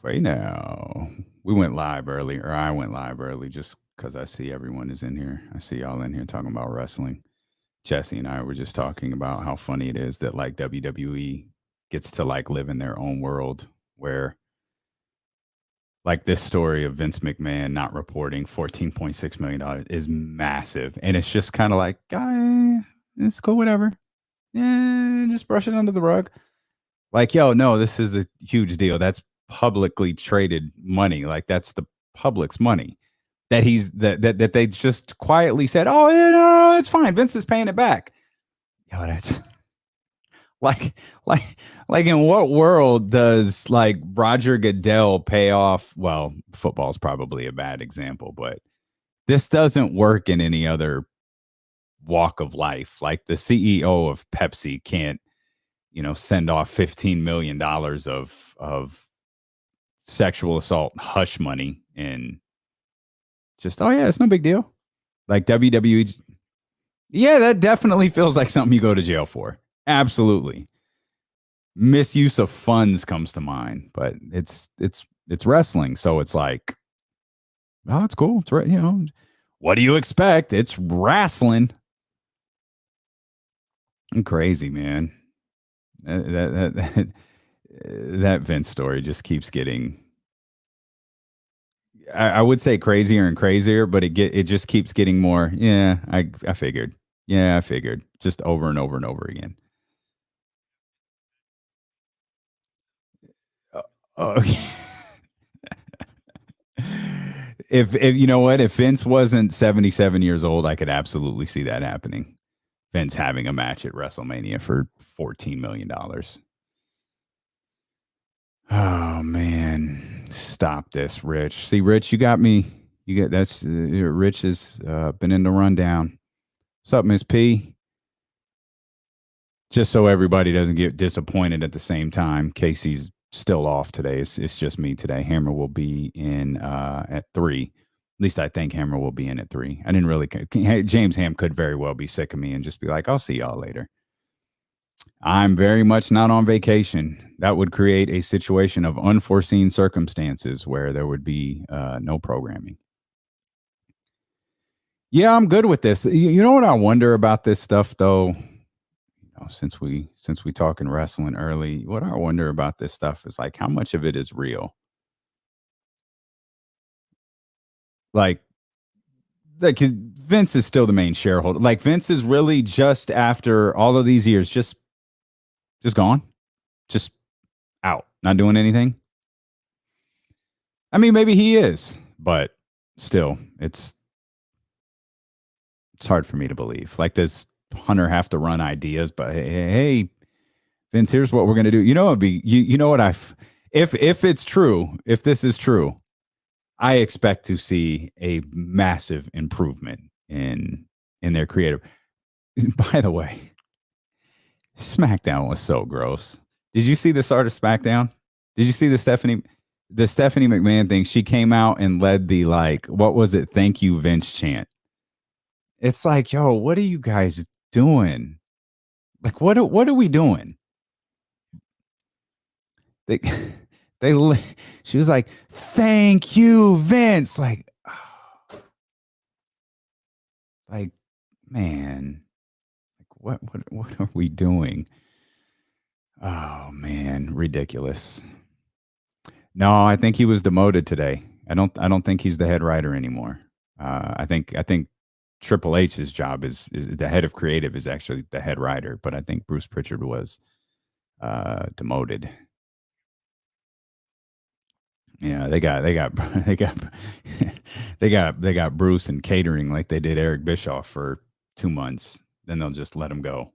Right now, we went live early, or I went live early just because I see everyone is in here. I see y'all in here talking about wrestling. Jesse and I were just talking about how funny it is that like WWE gets to like live in their own world where like this story of Vince McMahon not reporting $14.6 million is massive. And it's just kind of like, guy, it's cool, whatever. Yeah, just brush it under the rug. Like, yo, no, this is a huge deal. That's publicly traded money. Like that's the public's money that that they just quietly said, oh, yeah, no, it's fine. Vince is paying it back. Yo, that's like like like in what world does like Roger Goodell pay off? Well, football's probably a bad example, but this doesn't work in any other walk of life. Like the CEO of Pepsi can't, send off $15 million of sexual assault hush money and just, oh yeah, it's no big deal. Like WWE, yeah, that definitely feels like something you go to jail for. Absolutely. Misuse of funds comes to mind, but it's wrestling, so it's like, oh, it's cool. It's right, what do you expect? It's wrestling. Crazy, man. That Vince story just keeps getting. I would say crazier and crazier, but it just keeps getting more. Yeah, I figured. Yeah, I figured. Just over and over and over again. Okay. If you know what, if Vince wasn't 77 years old, I could absolutely see that happening. Vince having a match at WrestleMania for $14 million. Oh man, stop this, Rich. See, Rich, you got me. You get that's Rich has been in the rundown. What's up, Miss P? Just so everybody doesn't get disappointed at the same time. Casey's still off today. It's just me today. Hammer will be in at 3. At least I think Hammer will be in at 3. I didn't really. James Ham could very well be sick of me and just be like, "I'll see y'all later." I'm very much not on vacation. That would create a situation of unforeseen circumstances where there would be no programming. Yeah, I'm good with this. You know what I wonder about this stuff, though. Since we talking wrestling early, what I wonder about this stuff is like how much of it is real. Like, because Vince is still the main shareholder. Like Vince is really just after all of these years, just gone, just out, not doing anything. I mean, maybe he is, but still, it's hard for me to believe. Like, does Hunter have to run ideas? But hey, Vince, here's what we're gonna do. You know, it'd be you know what if it's true, if this is true, I expect to see a massive improvement in their creative. By the way, SmackDown was so gross. Did you see the start of SmackDown? Did you see the Stephanie McMahon thing? She came out and led the like, what was it? Thank you, Vince chant. It's like, yo, what are you guys doing? Like, what are we doing? They they she was like, thank you, Vince. Like, man, like what are we doing? Oh man, ridiculous. No, I think he was demoted today. I don't think he's the head writer anymore. I think Triple H's job is the head of creative is actually the head writer, but I think Bruce Pritchard was demoted. Yeah, they got they got Bruce and catering like they did Eric Bischoff for 2 months. Then they'll just let him go.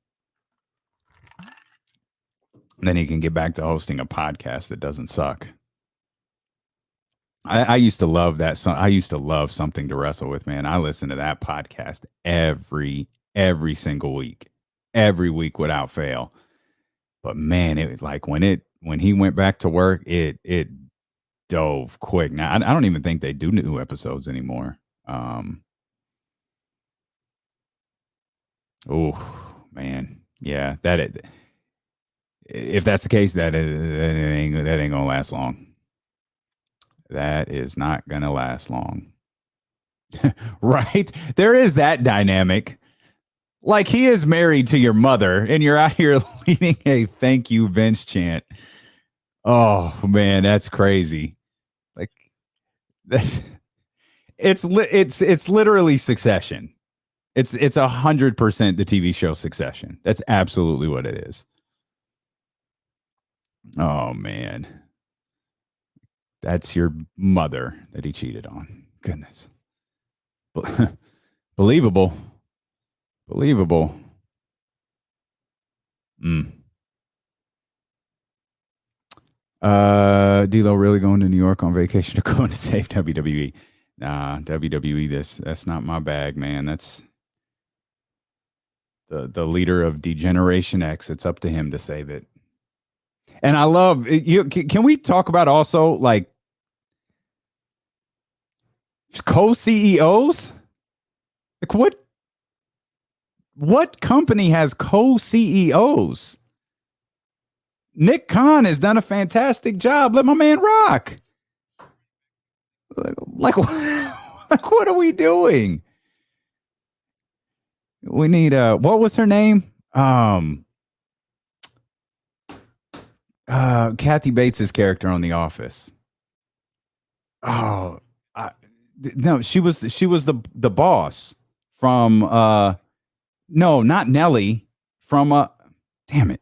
Then he can get back to hosting a podcast that doesn't suck. I used to love that. I used to love something to wrestle with, man. I listen to that podcast every single week, every week without fail. But man, it like when he went back to work, it dove quick. Now I don't even think they do new episodes anymore. Oh man, yeah, if that's the case, that ain't gonna last long. that is not going to last long. Right? There is that dynamic. Like, he is married to your mother, and you're out here leading a thank you Vince chant. Oh, man, that's crazy. Like, that's it's literally Succession. It's 100% the TV show Succession. That's absolutely what it is. Oh, man. That's your mother that he cheated on. Goodness. Believable. D'Lo really going to New York on vacation or going to save WWE? Nah, WWE, that's not my bag, man. That's the leader of Degeneration X. It's up to him to save it. And I love you. Can we talk about also like co-CEOs? Like what company has co-CEOs? Nick Khan has done a fantastic job. Let my man rock. Like what are we doing? We need what was her name? Kathy Bates' character on The Office. Oh, no, she was the boss from no, not Nelly, from damn it.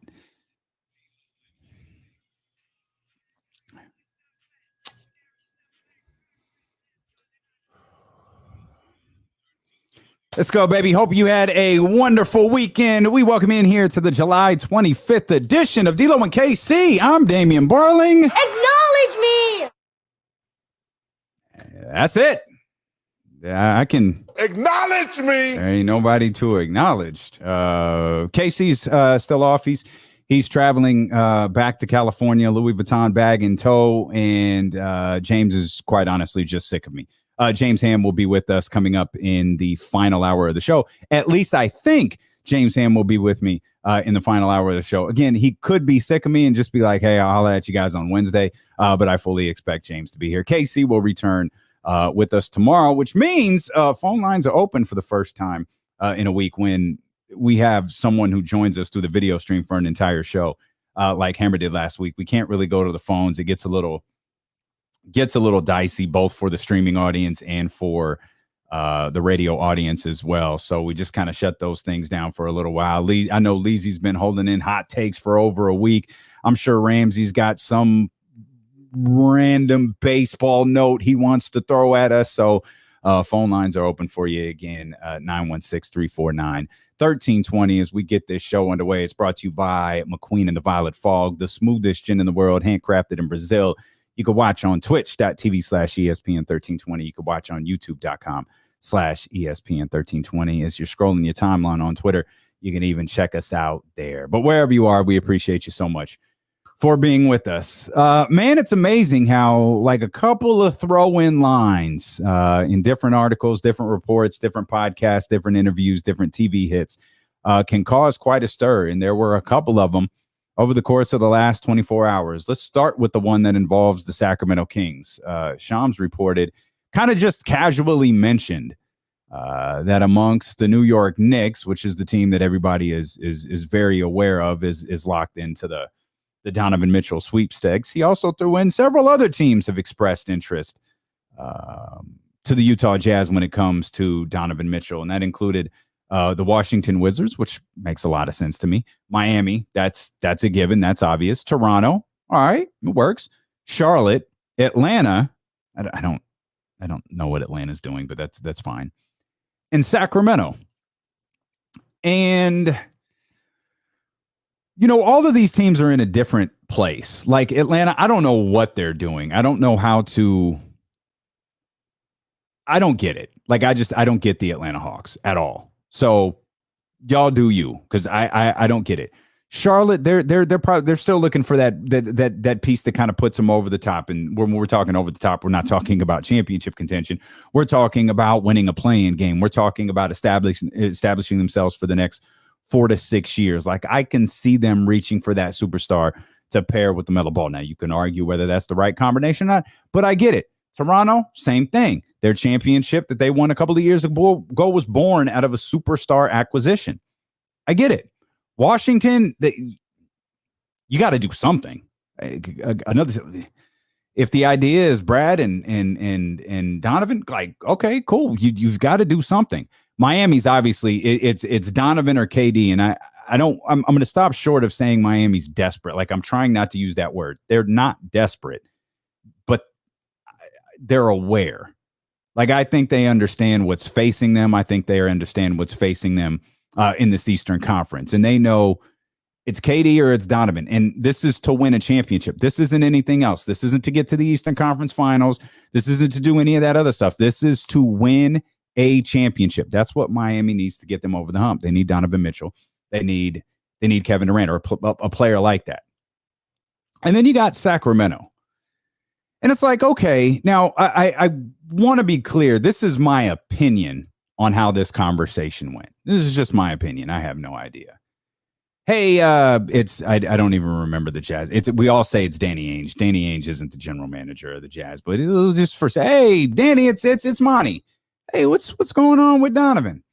Let's go, baby. Hope you had a wonderful weekend. We welcome you in here to the July 25th edition of D'Lo and KC. I'm Damian Barling. Acknowledge me. That's it. I can acknowledge me. There ain't nobody to acknowledge. Casey's still off. He's traveling back to California, Louis Vuitton bag in tow, and James is quite honestly just sick of me. James Ham will be with us coming up in the final hour of the show. At least I think James Ham will be with me in the final hour of the show. Again, he could be sick of me and just be like, hey, I'll holler at you guys on Wednesday. But I fully expect James to be here. KC will return with us tomorrow, which means phone lines are open for the first time in a week when we have someone who joins us through the video stream for an entire show like Hammer did last week. We can't really go to the phones. It gets a little dicey, both for the streaming audience and for the radio audience as well. So we just kind of shut those things down for a little while. I know Leezy's been holding in hot takes for over a week. I'm sure Ramsey's got some random baseball note he wants to throw at us. So phone lines are open for you again, 916-349-1320 as we get this show underway. It's brought to you by McQueen and the Violet Fog, the smoothest gin in the world, handcrafted in Brazil. You can watch on twitch.tv/ESPN1320. You can watch on youtube.com/ESPN1320. As you're scrolling your timeline on Twitter, you can even check us out there. But wherever you are, we appreciate you so much for being with us. Man, it's amazing how like a couple of throw-in lines in different articles, different reports, different podcasts, different interviews, different TV hits can cause quite a stir. And there were a couple of them over the course of the last 24 hours. Let's start with the one that involves the Sacramento Kings. Shams reported, kind of just casually mentioned that amongst the New York Knicks, which is the team that everybody is very aware of, is locked into the Donovan Mitchell sweepstakes. He also threw in several other teams have expressed interest to the Utah Jazz when it comes to Donovan Mitchell, and that included the Washington Wizards, which makes a lot of sense to me. Miami, that's a given. That's obvious. Toronto, all right, it works. Charlotte, Atlanta. I don't know what Atlanta's doing, but that's fine. And Sacramento. And you know, all of these teams are in a different place. Like Atlanta, I don't know what they're doing. I don't know how to. I don't get it. Like I don't get the Atlanta Hawks at all. So y'all do you, because I don't get it. Charlotte, they're still looking for that piece that kind of puts them over the top. And when we're talking over the top, we're not talking about championship contention. We're talking about winning a play-in game. We're talking about establishing themselves for the next 4 to 6 years. Like I can see them reaching for that superstar to pair with the LaMelo Ball. Now you can argue whether that's the right combination or not, but I get it. Toronto, same thing. Their championship that they won a couple of years ago was born out of a superstar acquisition. I get it. Washington, you got to do something. If the idea is Brad and Donovan, like, okay, cool. You've got to do something. Miami's obviously it's Donovan or KD, and I'm going to stop short of saying Miami's desperate. Like, I'm trying not to use that word. They're not desperate, but they're aware. Like, I think they understand what's facing them. I think they understand what's facing them in this Eastern Conference, and they know it's KD or it's Donovan. And this is to win a championship. This isn't anything else. This isn't to get to the Eastern Conference Finals. This isn't to do any of that other stuff. This is to win a championship. That's what Miami needs to get them over the hump. They need Donovan Mitchell. They need Kevin Durant or a player like that. And then you got Sacramento. And it's like, okay, now I want to be clear. This is my opinion on how this conversation went. This is just my opinion. I have no idea. Hey, I don't even remember the Jazz. We all say it's Danny Ainge. Danny Ainge isn't the general manager of the Jazz, but it was just for say, hey, Danny, it's Monty. Hey, what's going on with Donovan?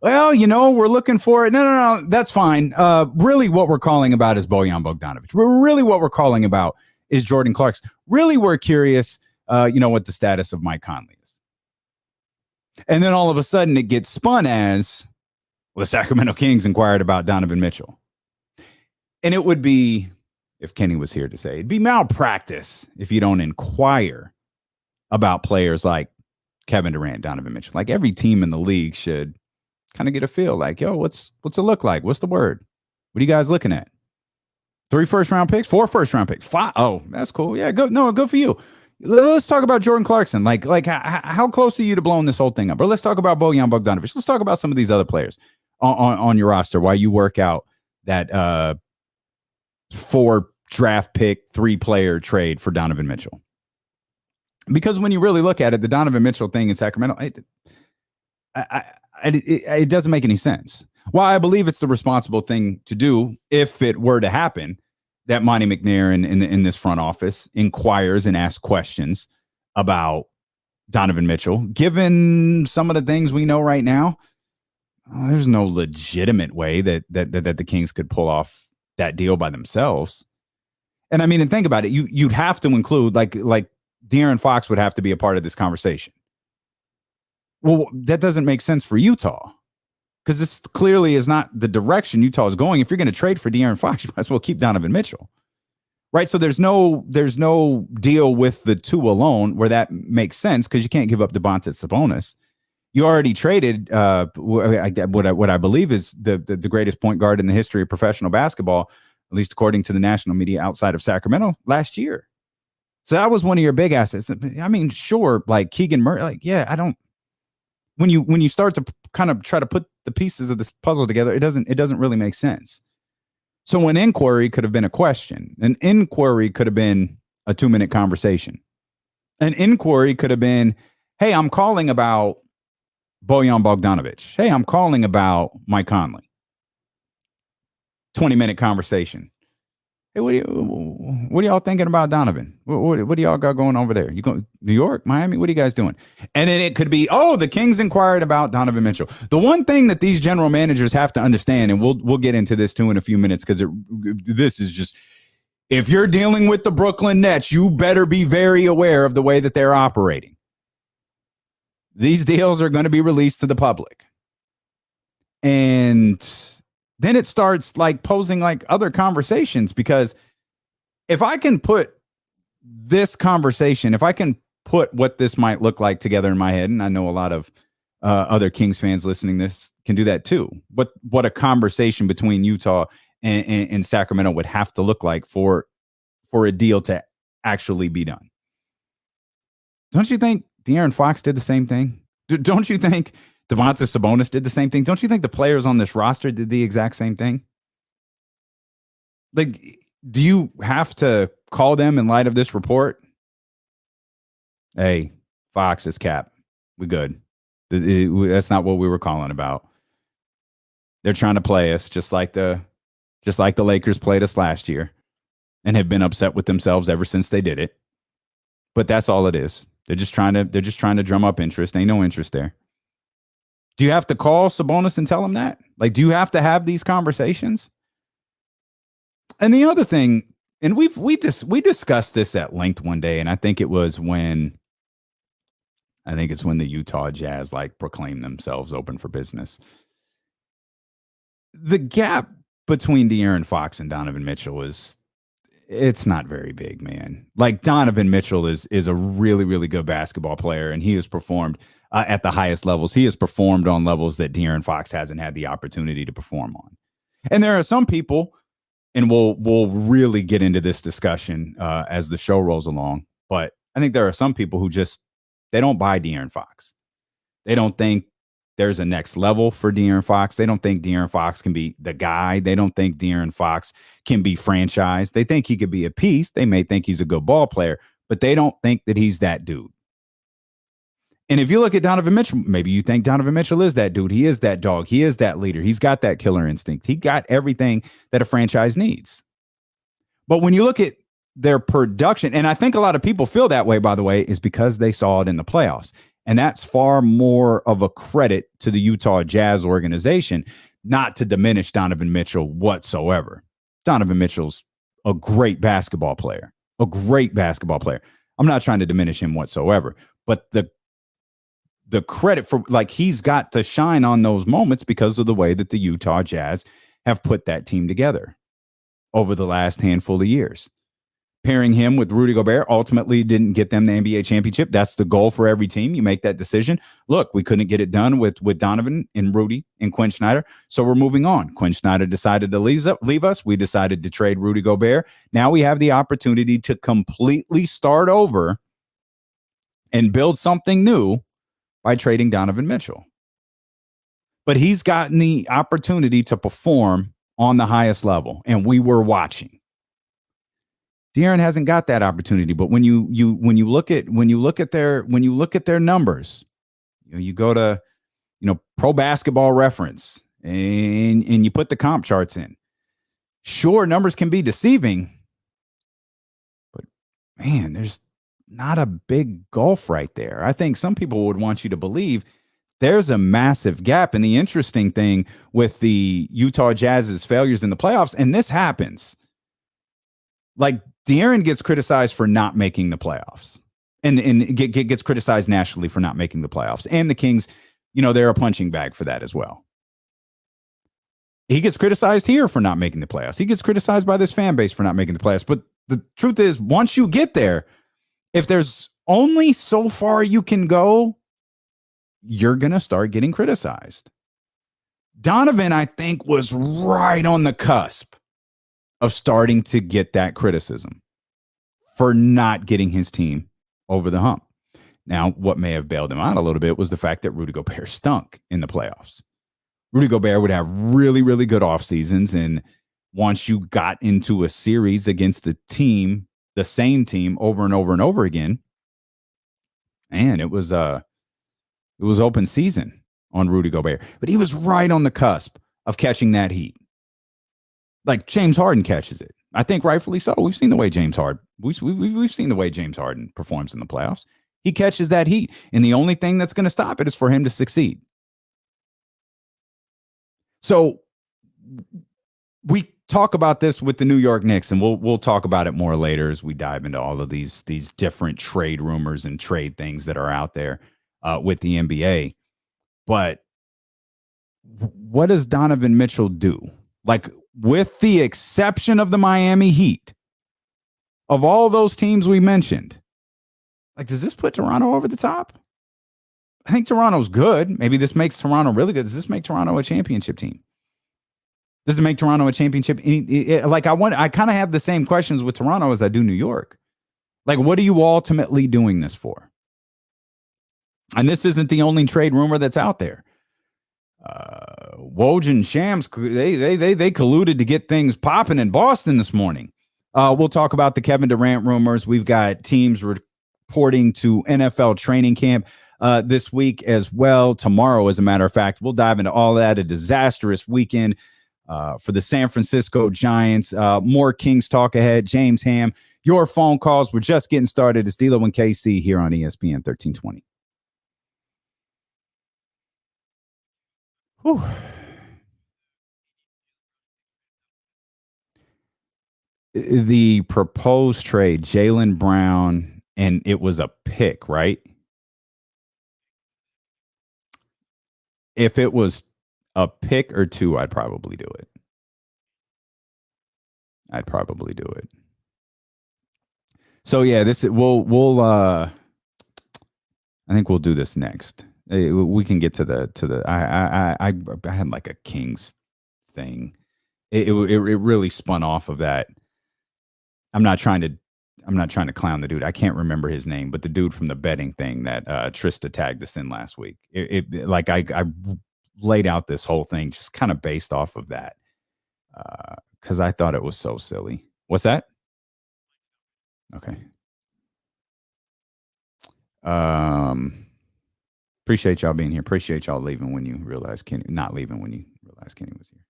Well, we're looking for it. No, that's fine. Really, what we're calling about is Bojan Bogdanovic. Really, what we're calling about is Jordan Clarkson. Really, we're curious, what the status of Mike Conley is. And then all of a sudden, it gets spun as, well, the Sacramento Kings inquired about Donovan Mitchell. And it would be, if Kenny was here to say, it'd be malpractice if you don't inquire about players like Kevin Durant, Donovan Mitchell. Like, every team in the league should kind of get a feel like, yo, what's it look like? What's the word? What are you guys looking at? 3 first-round picks? 4 first-round picks? 5? Oh, that's cool. Yeah, good. No, good for you. Let's talk about Jordan Clarkson. Like how close are you to blowing this whole thing up? Or let's talk about Bojan Bogdanovic. Let's talk about some of these other players on your roster while you work out that 4 draft pick, 3-player trade for Donovan Mitchell. Because when you really look at it, the Donovan Mitchell thing in Sacramento, it doesn't make any sense. While I believe it's the responsible thing to do if it were to happen, that Monte McNair in this front office inquires and asks questions about Donovan Mitchell. Given some of the things we know right now, there's no legitimate way that the Kings could pull off that deal by themselves. And I mean, and think about it, you'd have to include like De'Aaron Fox would have to be a part of this conversation. Well, that doesn't make sense for Utah, because this clearly is not the direction Utah is going. If you're going to trade for De'Aaron Fox, you might as well keep Donovan Mitchell, right? So there's no deal with the 2 alone where that makes sense, because you can't give up Domantas Sabonis. You already traded what I believe is the greatest point guard in the history of professional basketball, at least according to the national media outside of Sacramento, last year. So that was one of your big assets. I mean, sure, like Keegan Murray, like, yeah, I don't. When you start to kind of try to put the pieces of this puzzle together, it doesn't really make sense. So an inquiry could have been a question. An inquiry could have been a 2-minute conversation. An inquiry could have been, hey, I'm calling about Bojan Bogdanovic. Hey, I'm calling about Mike Conley. 20-minute conversation. Hey, what are y'all thinking about Donovan? What do y'all got going over there? You go New York, Miami? What are you guys doing? And then it could be, oh, the Kings inquired about Donovan Mitchell. The one thing that these general managers have to understand, and we'll get into this too in a few minutes, because this is just, if you're dealing with the Brooklyn Nets, you better be very aware of the way that they're operating. These deals are going to be released to the public. And then it starts like posing like other conversations, because if I can put this conversation, if I can put what this might look like together in my head, and I know a lot of other Kings fans listening to this can do that too, but what a conversation between Utah and Sacramento would have to look like for a deal to actually be done. Don't you think De'Aaron Fox did the same thing? Don't you think Domantas Sabonis did the same thing? Don't you think the players on this roster did the exact same thing? Like, do you have to call them in light of this report? Hey, Fox, it's cap. We good. That's not what we were calling about. They're trying to play us just like the Lakers played us last year and have been upset with themselves ever since they did it. But that's all it is. They're just trying to drum up interest. Ain't no interest there. Do you have to call Sabonis and tell him that? Like, do you have to have these conversations? And the other thing, and we discussed this at length one day, and I think it's when the Utah Jazz like proclaimed themselves open for business. The gap between De'Aaron Fox and Donovan Mitchell it's not very big, man. Like, Donovan Mitchell is a really, really good basketball player, and he has performed at the highest levels. He has performed on levels that De'Aaron Fox hasn't had the opportunity to perform on. And there are some people, and we'll really get into this discussion as the show rolls along, but I think there are some people who they don't buy De'Aaron Fox. They don't think there's a next level for De'Aaron Fox. They don't think De'Aaron Fox can be the guy. They don't think De'Aaron Fox can be franchised. They think he could be a piece. They may think he's a good ball player, but they don't think that he's that dude. And if you look at Donovan Mitchell, maybe you think Donovan Mitchell is that dude. He is that dog. He is that leader. He's got that killer instinct. He got everything that a franchise needs. But when you look at their production, and I think a lot of people feel that way, by the way, is because they saw it in the playoffs. And that's far more of a credit to the Utah Jazz organization, not to diminish Donovan Mitchell whatsoever. Donovan Mitchell's a great basketball player, I'm not trying to diminish him whatsoever, but the credit for, like, he's got to shine on those moments because of the way that the Utah Jazz have put that team together over the last handful of years. Pairing him with Rudy Gobert ultimately didn't get them the NBA championship. That's the goal for every team. You make that decision. Look, we couldn't get it done with Donovan and Rudy and Quinn Snyder, so we're moving on. Quinn Snyder decided to leave us. We decided to trade Rudy Gobert. Now we have the opportunity to completely start over and build something new by trading Donovan Mitchell. But he's gotten the opportunity to perform on the highest level, and we were watching. De'Aaron hasn't got that opportunity, but when you look at their numbers, you go to Pro Basketball Reference and you put the comp charts in. Sure, numbers can be deceiving, but man, there's not a big gulf right there. I think some people would want you to believe there's a massive gap. And the interesting thing with the Utah Jazz's failures in the playoffs, and this happens, like, De'Aaron gets criticized for not making the playoffs and gets criticized nationally for not making the playoffs. And the Kings, they're a punching bag for that as well. He gets criticized here for not making the playoffs. He gets criticized by this fan base for not making the playoffs. But the truth is, once you get there, if there's only so far you can go, you're going to start getting criticized. Donovan, I think, was right on the cusp of starting to get that criticism for not getting his team over the hump. Now, what may have bailed him out a little bit was the fact that Rudy Gobert stunk in the playoffs. Rudy Gobert would have really, really good off seasons, and once you got into a series against the same team over and over and over again, man, it was open season on Rudy Gobert. But he was right on the cusp of catching that heat. Like James Harden catches it. I think rightfully so. We've seen the way James Harden performs in the playoffs. He catches that heat, and the only thing that's going to stop it is for him to succeed. So we talk about this with the New York Knicks, and we'll talk about it more later as we dive into all of these different trade rumors and trade things that are out there with the NBA. But what does Donovan Mitchell do? Like, with the exception of the Miami Heat, of all those teams we mentioned, like, does this put Toronto over the top? I think Toronto's good. Maybe this makes Toronto really good. Does this make Toronto a championship team? Does it make Toronto a championship? I kind of have the same questions with Toronto as I do New York. Like, what are you ultimately doing this for? And this isn't the only trade rumor that's out there. Woj and Shams, they colluded to get things popping in Boston this morning. We'll talk about the Kevin Durant rumors. We've got teams reporting to NFL training camp this week as well. Tomorrow, as a matter of fact, we'll dive into all that. A disastrous weekend for the San Francisco Giants. More Kings talk ahead. James Ham your phone calls. We're just getting started. It's D'Lo and KC here on ESPN 1320. Whew. The proposed trade, Jaylen Brown, and it was a pick, right? If it was a pick or two, I'd probably do it. So yeah, we'll I think we'll do this next. We can get to the I had like a Kings thing. It really spun off of that. I'm not trying to clown the dude. I can't remember his name, but the dude from the betting thing that Trista tagged us in last week. Like I laid out this whole thing just kind of based off of that because I thought it was so silly. What's that? Okay. Appreciate y'all being here. Appreciate y'all leaving when you realize not leaving when you realize Kenny was here.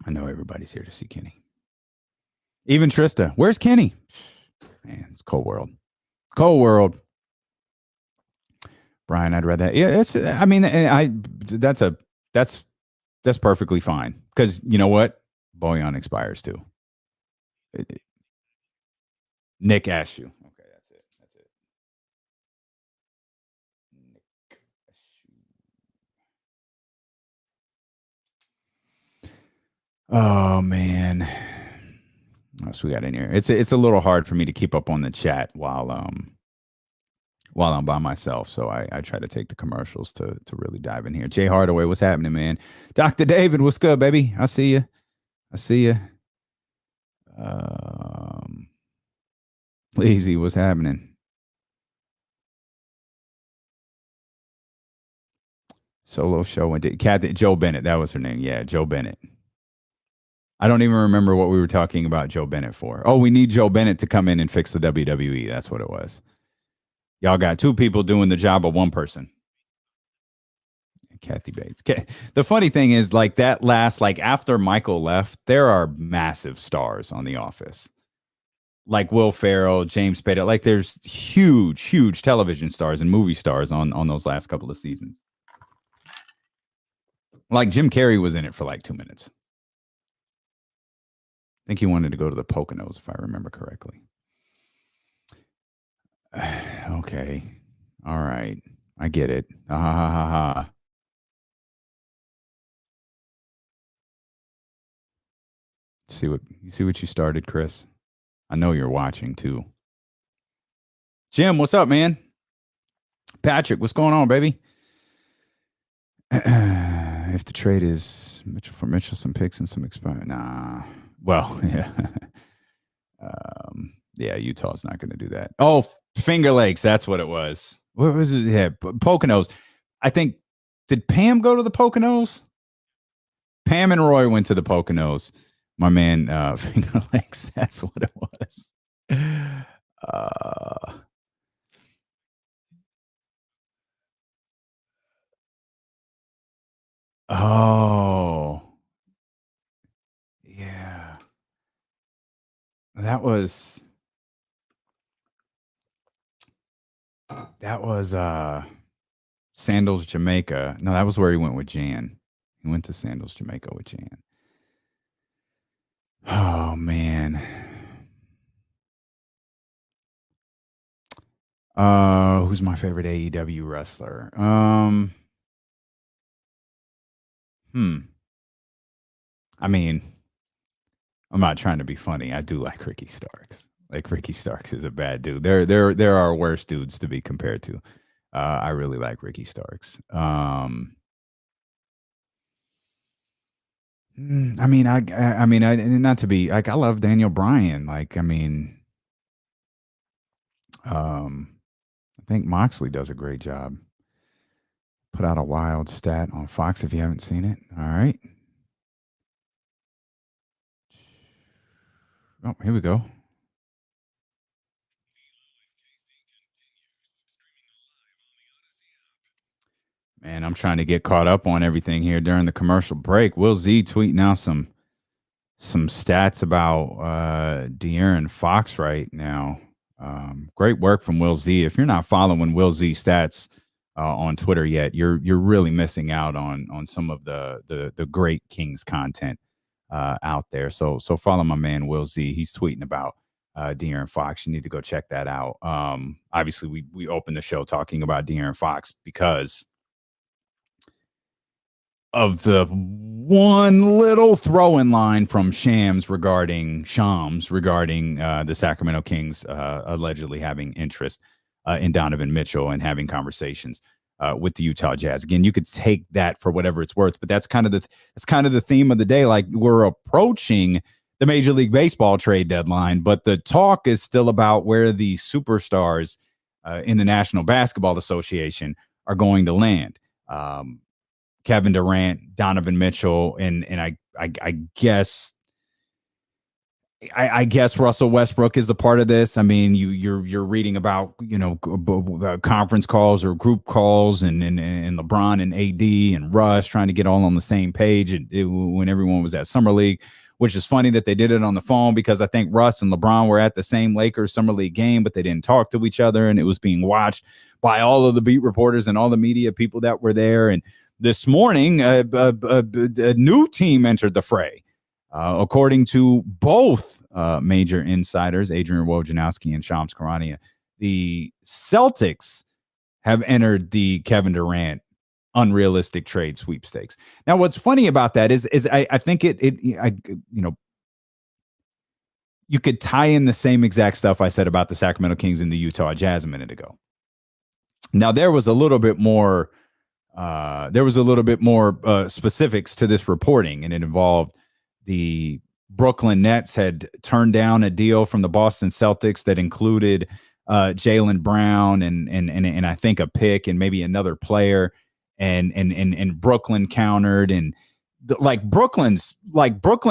I know everybody's here to see Kenny. Even Trista. Where's Kenny? Man, it's cold world. Cold world. Brian, I'd read that. Yeah, that's perfectly fine. Because you know what? Bojan expires too. Nick asked you. Okay, that's it. Nick oh man. What else we got in here? It's a little hard for me to keep up on the chat while I'm by myself. So I try to take the commercials to really dive in here. Jay Hardaway, what's happening, man? Dr. David, what's good, baby? I see you. Lazy, what's happening? Solo show and Kathy Joe Bennett, that was her name. Yeah, Joe Bennett. I don't even remember what we were talking about Joe Bennett for. Oh, we need Joe Bennett to come in and fix the WWE. That's what it was. Y'all got two people doing the job of one person. Kathy Bates. The funny thing is, like that last, like after Michael left, there are massive stars on The Office. Like Will Ferrell, James Spader. Like there's huge television stars and movie stars on those last couple of seasons. Like Jim Carrey was in it for like 2 minutes. I think he wanted to go to the Poconos, if I remember correctly. Okay. All right. I get it. Ha ha ha ha. See what you started, Chris? I know you're watching too. Jim, what's up, man? Patrick, what's going on, baby? If the trade is Mitchell, some picks and some expired. Nah. Well, yeah. Yeah, Utah's not going to do that. Oh, Finger Lakes, that's what it was. What was it? Yeah, Poconos. I think, did Pam go to the Poconos? Pam and Roy went to the Poconos. My man, Finger Lakes, that's what it was. Oh. Yeah. That was Sandals, Jamaica. No, that was where he went with Jan. He went to Sandals, Jamaica with Jan. Oh man. Who's my favorite AEW wrestler? I mean, I'm not trying to be funny. I do like Ricky Starks. Like Ricky Starks is a bad dude. There are worse dudes to be compared to. I really like Ricky Starks. I mean, I not to be like, I love Daniel Bryan. Like, I mean, I think Moxley does a great job. Put out a wild stat on Fox if you haven't seen it. All right. Oh, here we go. Man, I'm trying to get caught up on everything here during the commercial break. Will Z tweeting out some some stats about De'Aaron Fox right now. Great work from Will Z. If you're not following Will Z stats on Twitter yet, you're really missing out on some of the great Kings content out there. So follow my man Will Z. He's tweeting about De'Aaron Fox. You need to go check that out. Obviously, we opened the show talking about De'Aaron Fox because of the one little throw-in line from Shams regarding the Sacramento Kings allegedly having interest in Donovan Mitchell and having conversations with the Utah Jazz. Again, you could take that for whatever it's worth, but that's kind of the theme of the day. Like, we're approaching the Major League Baseball trade deadline, but the talk is still about where the superstars in the National Basketball Association are going to land. Kevin Durant, Donovan Mitchell, and I guess Russell Westbrook is the part of this. I mean, you're reading about conference calls or group calls and LeBron and AD and Russ trying to get all on the same page when everyone was at Summer League, which is funny that they did it on the phone because I think Russ and LeBron were at the same Lakers Summer League game, but they didn't talk to each other, and it was being watched by all of the beat reporters and all the media people that were there. And this morning, a new team entered the fray. According to both major insiders, Adrian Wojnarowski and Shams Charania, the Celtics have entered the Kevin Durant unrealistic trade sweepstakes. Now, what's funny about that is I think you could tie in the same exact stuff I said about the Sacramento Kings and the Utah Jazz a minute ago. Now, there was a little bit more specifics to this reporting, and it involved the Brooklyn Nets had turned down a deal from the Boston Celtics that included Jaylen Brown and I think a pick and maybe another player, and Brooklyn countered, and Brooklyn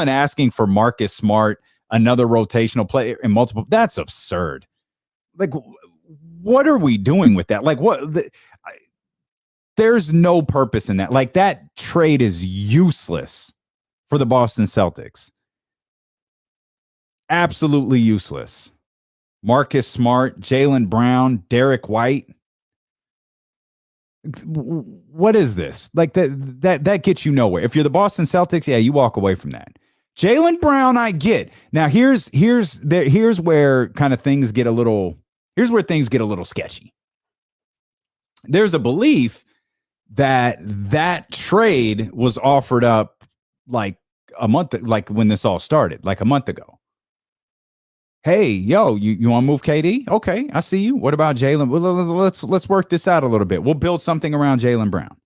asking for Marcus Smart, another rotational player, and multiple. That's absurd. Like, what are we doing with that? Like, there's no purpose in that. Like, that trade is useless for the Boston Celtics. Absolutely useless. Marcus Smart, Jaylen Brown, Derek White. What is this? Like, that gets you nowhere. If you're the Boston Celtics, yeah, you walk away from that. Jaylen Brown, I get. Now, here's where kind of things get a little. Here's where things get a little sketchy. There's a belief that trade was offered up like a month, like when this all started, like a month ago. Hey, yo, you want to move KD? Okay, I see you. What about Jaylen? Well, let's work this out a little bit. We'll build something around Jaylen Brown.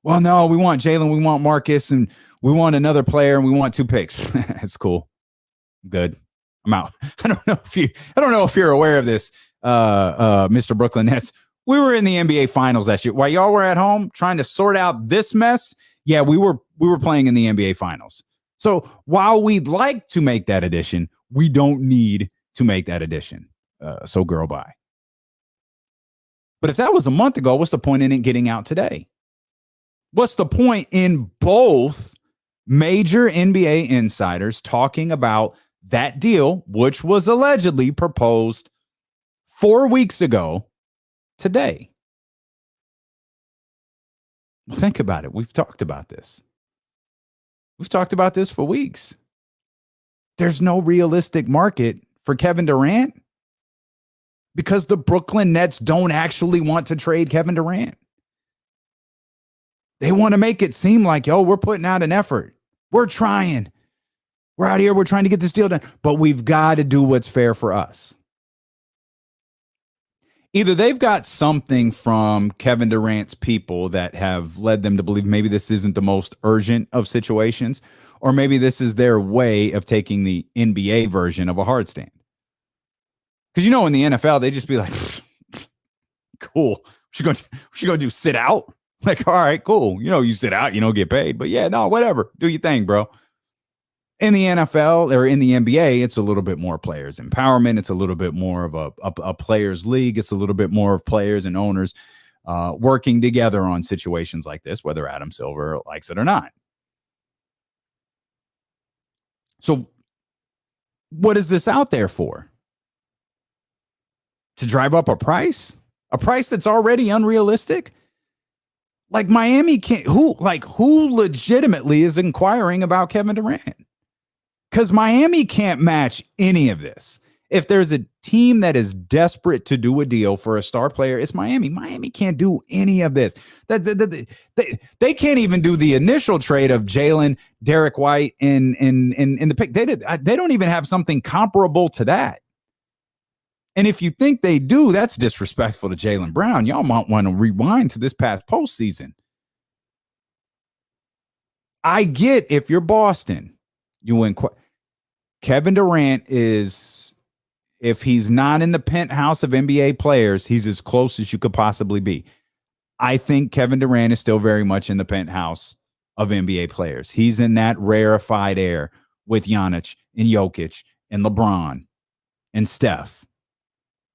Well, no, we want Jaylen, we want Marcus, and we want another player, and we want 2 picks. That's cool. Good. I'm out. I don't know if you're aware of this, Mr. Brooklyn Nets. We were in the NBA Finals last year. While y'all were at home trying to sort out this mess, yeah, we were playing in the NBA Finals. So while we'd like to make that addition, we don't need to make that addition. So girl, bye. But if that was a month ago, what's the point in it getting out today? What's the point in both major NBA insiders talking about that deal, which was allegedly proposed 4 weeks ago today? Well, think about it. We've talked about this. We've talked about this for weeks. There's no realistic market for Kevin Durant because the Brooklyn Nets don't actually want to trade Kevin Durant. They want to make it seem like, yo, we're putting out an effort. We're trying. We're out here. We're trying to get this deal done. But we've got to do what's fair for us. Either they've got something from Kevin Durant's people that have led them to believe maybe this isn't the most urgent of situations, or maybe this is their way of taking the NBA version of a hard stand. Because, in the NFL, they just be like, cool. What you going to do, sit out? Like, all right, cool. You sit out, you don't get paid. But yeah, no, whatever. Do your thing, bro. In the NFL or in the NBA, it's a little bit more players empowerment. It's a little bit more of a players league. It's a little bit more of players and owners working together on situations like this, whether Adam Silver likes it or not. So what is this out there for? To drive up a price that's already unrealistic? Like Miami can't, who legitimately is inquiring about Kevin Durant? Because Miami can't match any of this. If there's a team that is desperate to do a deal for a star player, it's Miami. Miami can't do any of this. They can't even do the initial trade of Jalen, Derek White, in the pick. They don't even have something comparable to that. And if you think they do, that's disrespectful to Jaylen Brown. Y'all might want to rewind to this past postseason. I get if you're Boston, you inquire. Kevin Durant is, if he's not in the penthouse of NBA players, he's as close as you could possibly be. I think Kevin Durant is still very much in the penthouse of NBA players. He's in that rarefied air with Giannis and Jokic and LeBron and Steph.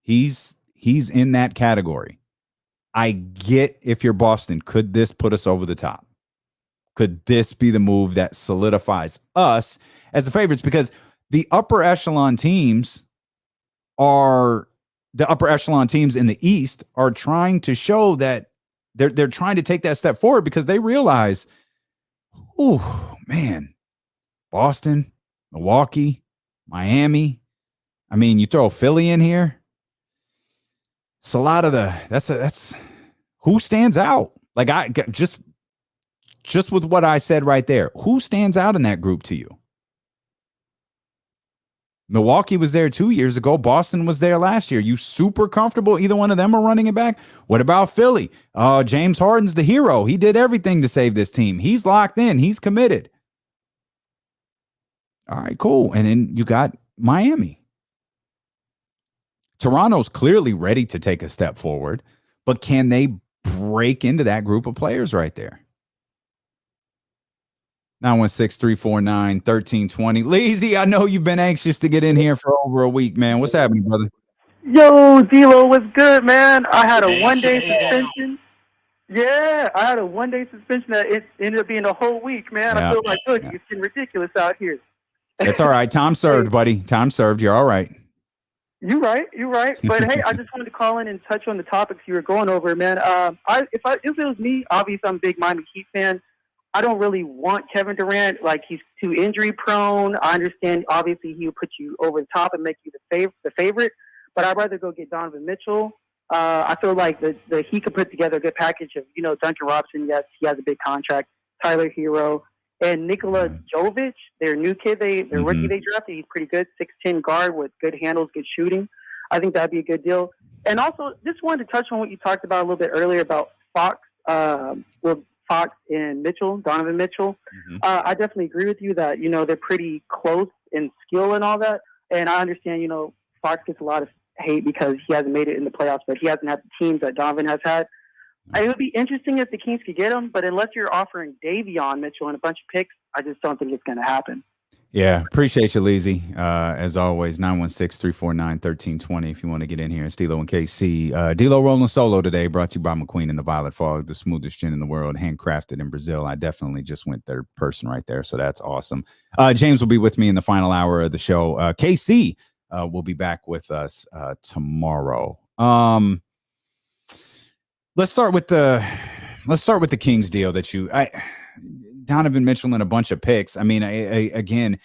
He's in that category. I get if you're Boston, could this put us over the top? Could this be the move that solidifies us as the favorites? Because the upper echelon teams in the East are trying to show that they're trying to take that step forward because they realize, oh man, Boston, Milwaukee, Miami. I mean, you throw Philly in here. It's a lot of that's who stands out. Like I just with what I said right there, who stands out in that group to you? Milwaukee was there 2 years ago. Boston was there last year. You super comfortable either one of them are running it back? What about Philly? James Harden's the hero. He did everything to save this team. He's locked in. He's committed. All right, cool. And then you got Miami. Toronto's clearly ready to take a step forward, but can they break into that group of players right there? 916-349-1320. Lazy, I know you've been anxious to get in here for over a week, man. What's happening, brother? Yo, D-Lo, what's good, man? I had a one-day suspension. Yeah, I had a one-day suspension that it ended up being a whole week, man. Yeah. I feel like, look, it's getting ridiculous out here. That's all right. Time served, buddy. Time served. You're all right. You're right. But, hey, I just wanted to call in and touch on the topics you were going over, man. If it was me, obviously I'm a big Miami Heat fan. I don't really want Kevin Durant. Like, he's too injury prone. I understand, obviously, he'll put you over the top and make you the favorite. But I'd rather go get Donovan Mitchell. I feel like he could put together a good package of, Duncan Robinson. Yes, he has a big contract. Tyler Hero. And Nikola Jovic, their new kid, their rookie they drafted. He's pretty good. 6'10" guard with good handles, good shooting. I think that'd be a good deal. And also, just wanted to touch on what you talked about a little bit earlier about Fox. Fox and Mitchell, Donovan Mitchell. Mm-hmm. I definitely agree with you that, they're pretty close in skill and all that. And I understand, Fox gets a lot of hate because he hasn't made it in the playoffs, but he hasn't had the teams that Donovan has had. It would be interesting if the Kings could get him, but unless you're offering Davion Mitchell and a bunch of picks, I just don't think it's going to happen. Yeah, appreciate you, Leezy. As always, 916-349-1320 if you want to get in here. It's D-Lo and KC. D-Lo rolling solo today, brought to you by McQueen and the Violet Fog, the smoothest gin in the world, handcrafted in Brazil. I definitely just went third person right there, so that's awesome. James will be with me in the final hour of the show. KC will be back with us tomorrow. Let's start with the Kings deal that Donovan Mitchell and a bunch of picks. I mean, and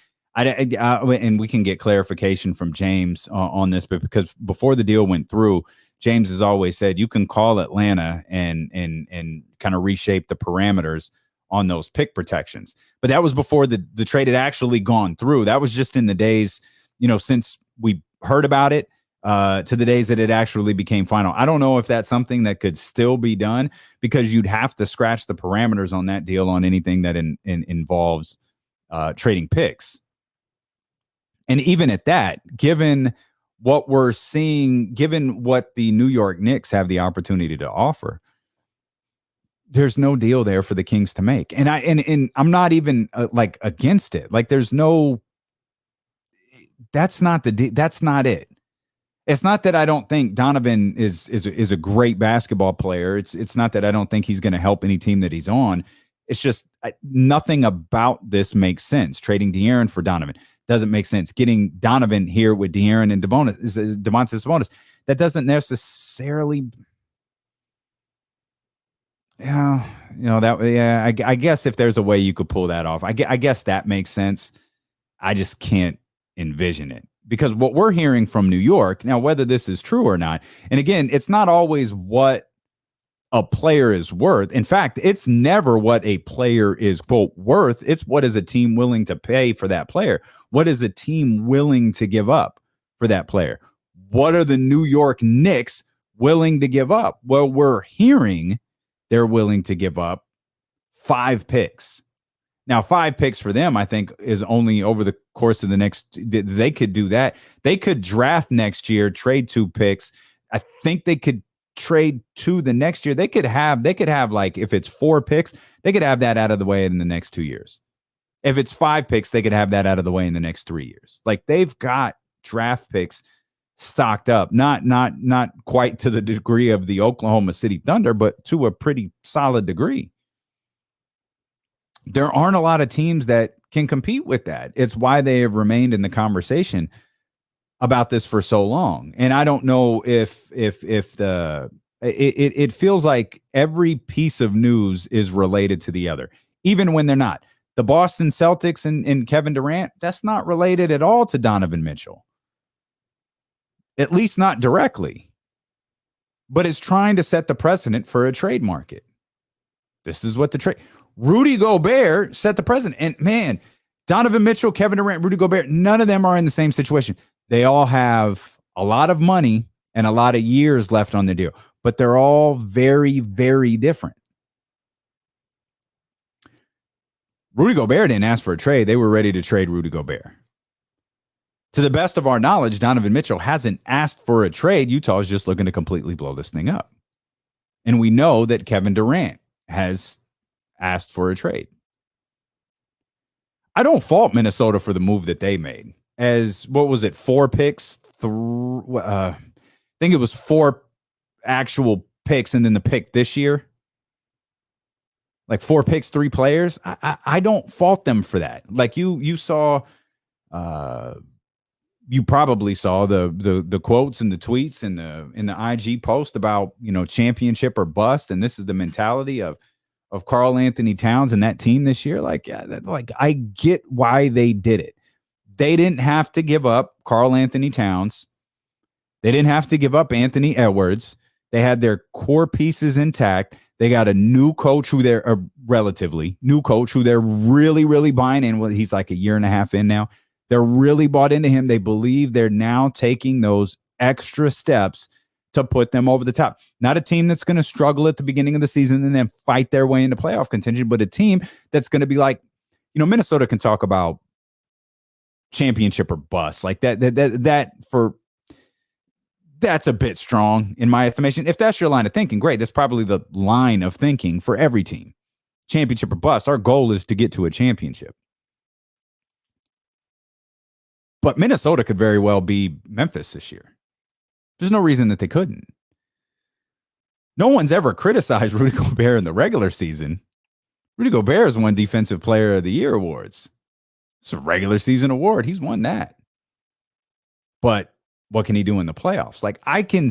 we can get clarification from James on this, but because before the deal went through, James has always said you can call Atlanta and kind of reshape the parameters on those pick protections. But that was before the trade had actually gone through. That was just in the days, since we heard about it, to the days that it actually became final. I don't know if that's something that could still be done because you'd have to scratch the parameters on that deal on anything that involves trading picks. And even at that, given what we're seeing, given what the New York Knicks have the opportunity to offer, there's no deal there for the Kings to make. And I'm not even like against it. Like that's not it. It's not that I don't think Donovan is a great basketball player. It's not that I don't think he's going to help any team that he's on. It's just nothing about this makes sense. Trading De'Aaron for Donovan, doesn't make sense. Getting Donovan here with De'Aaron and Domantas Sabonis, that doesn't necessarily. Yeah, I guess if there's a way you could pull that off, I guess that makes sense. I just can't envision it because what we're hearing from New York now, whether this is true or not, and again, it's not always what a player is worth. In fact, it's never what a player is, quote, worth. It's what is a team willing to pay for that player? What is a team willing to give up for that player? What are the New York Knicks willing to give up? Well, we're hearing they're willing to give up 5 picks. Now, 5 picks for them, I think, is only over the course of the next. They could do that. They could draft next year, trade 2 picks. I think they could trade 2 the next year. They could have like, if it's 4 picks, they could have that out of the way in the next 2 years. If it's 5 picks, they could have that out of the way in the next 3 years. Like, they've got draft picks stocked up, not quite to the degree of the Oklahoma City Thunder, but to a pretty solid degree. There aren't a lot of teams that can compete with that. It's why they have remained in the conversation about this for so long. And I don't know if it feels like every piece of news is related to the other, even when they're not. The Boston Celtics and Kevin Durant, that's not related at all to Donovan Mitchell. At least not directly. But it's trying to set the precedent for a trade market. This is what the trade. Rudy Gobert set the precedent. And man, Donovan Mitchell, Kevin Durant, Rudy Gobert, none of them are in the same situation. They all have a lot of money and a lot of years left on the deal, but they're all very, very different. Rudy Gobert didn't ask for a trade. They were ready to trade Rudy Gobert. To the best of our knowledge, Donovan Mitchell hasn't asked for a trade. Utah is just looking to completely blow this thing up. And we know that Kevin Durant has asked for a trade. I don't fault Minnesota for the move that they made. As, what was it, 4 picks? I think it was 4 actual picks and then the pick this year. Like 4 picks, 3 players. I don't fault them for that. Like you saw, you probably saw the quotes and the tweets and in the IG post about, championship or bust. And this is the mentality of Karl Anthony Towns and that team this year. Like, yeah, I get why they did it. They didn't have to give up Karl Anthony Towns. They didn't have to give up Anthony Edwards. They had their core pieces intact. They got a new coach who they're relatively new coach who they're really, really buying in. Well, he's like a year and a half in now. They're really bought into him. They believe they're now taking those extra steps to put them over the top. Not a team that's going to struggle at the beginning of the season and then fight their way into playoff contention, but a team that's going to be like, Minnesota can talk about championship or bust like that that's a bit strong in my estimation. If that's your line of thinking, great. That's probably the line of thinking for every team. Championship or bust. Our goal is to get to a championship. But Minnesota could very well be Memphis this year. There's no reason that they couldn't. No one's ever criticized Rudy Gobert in the regular season. Rudy Gobert has won Defensive Player of the Year awards. It's a regular season award. He's won that. But what can he do in the playoffs? Like, I can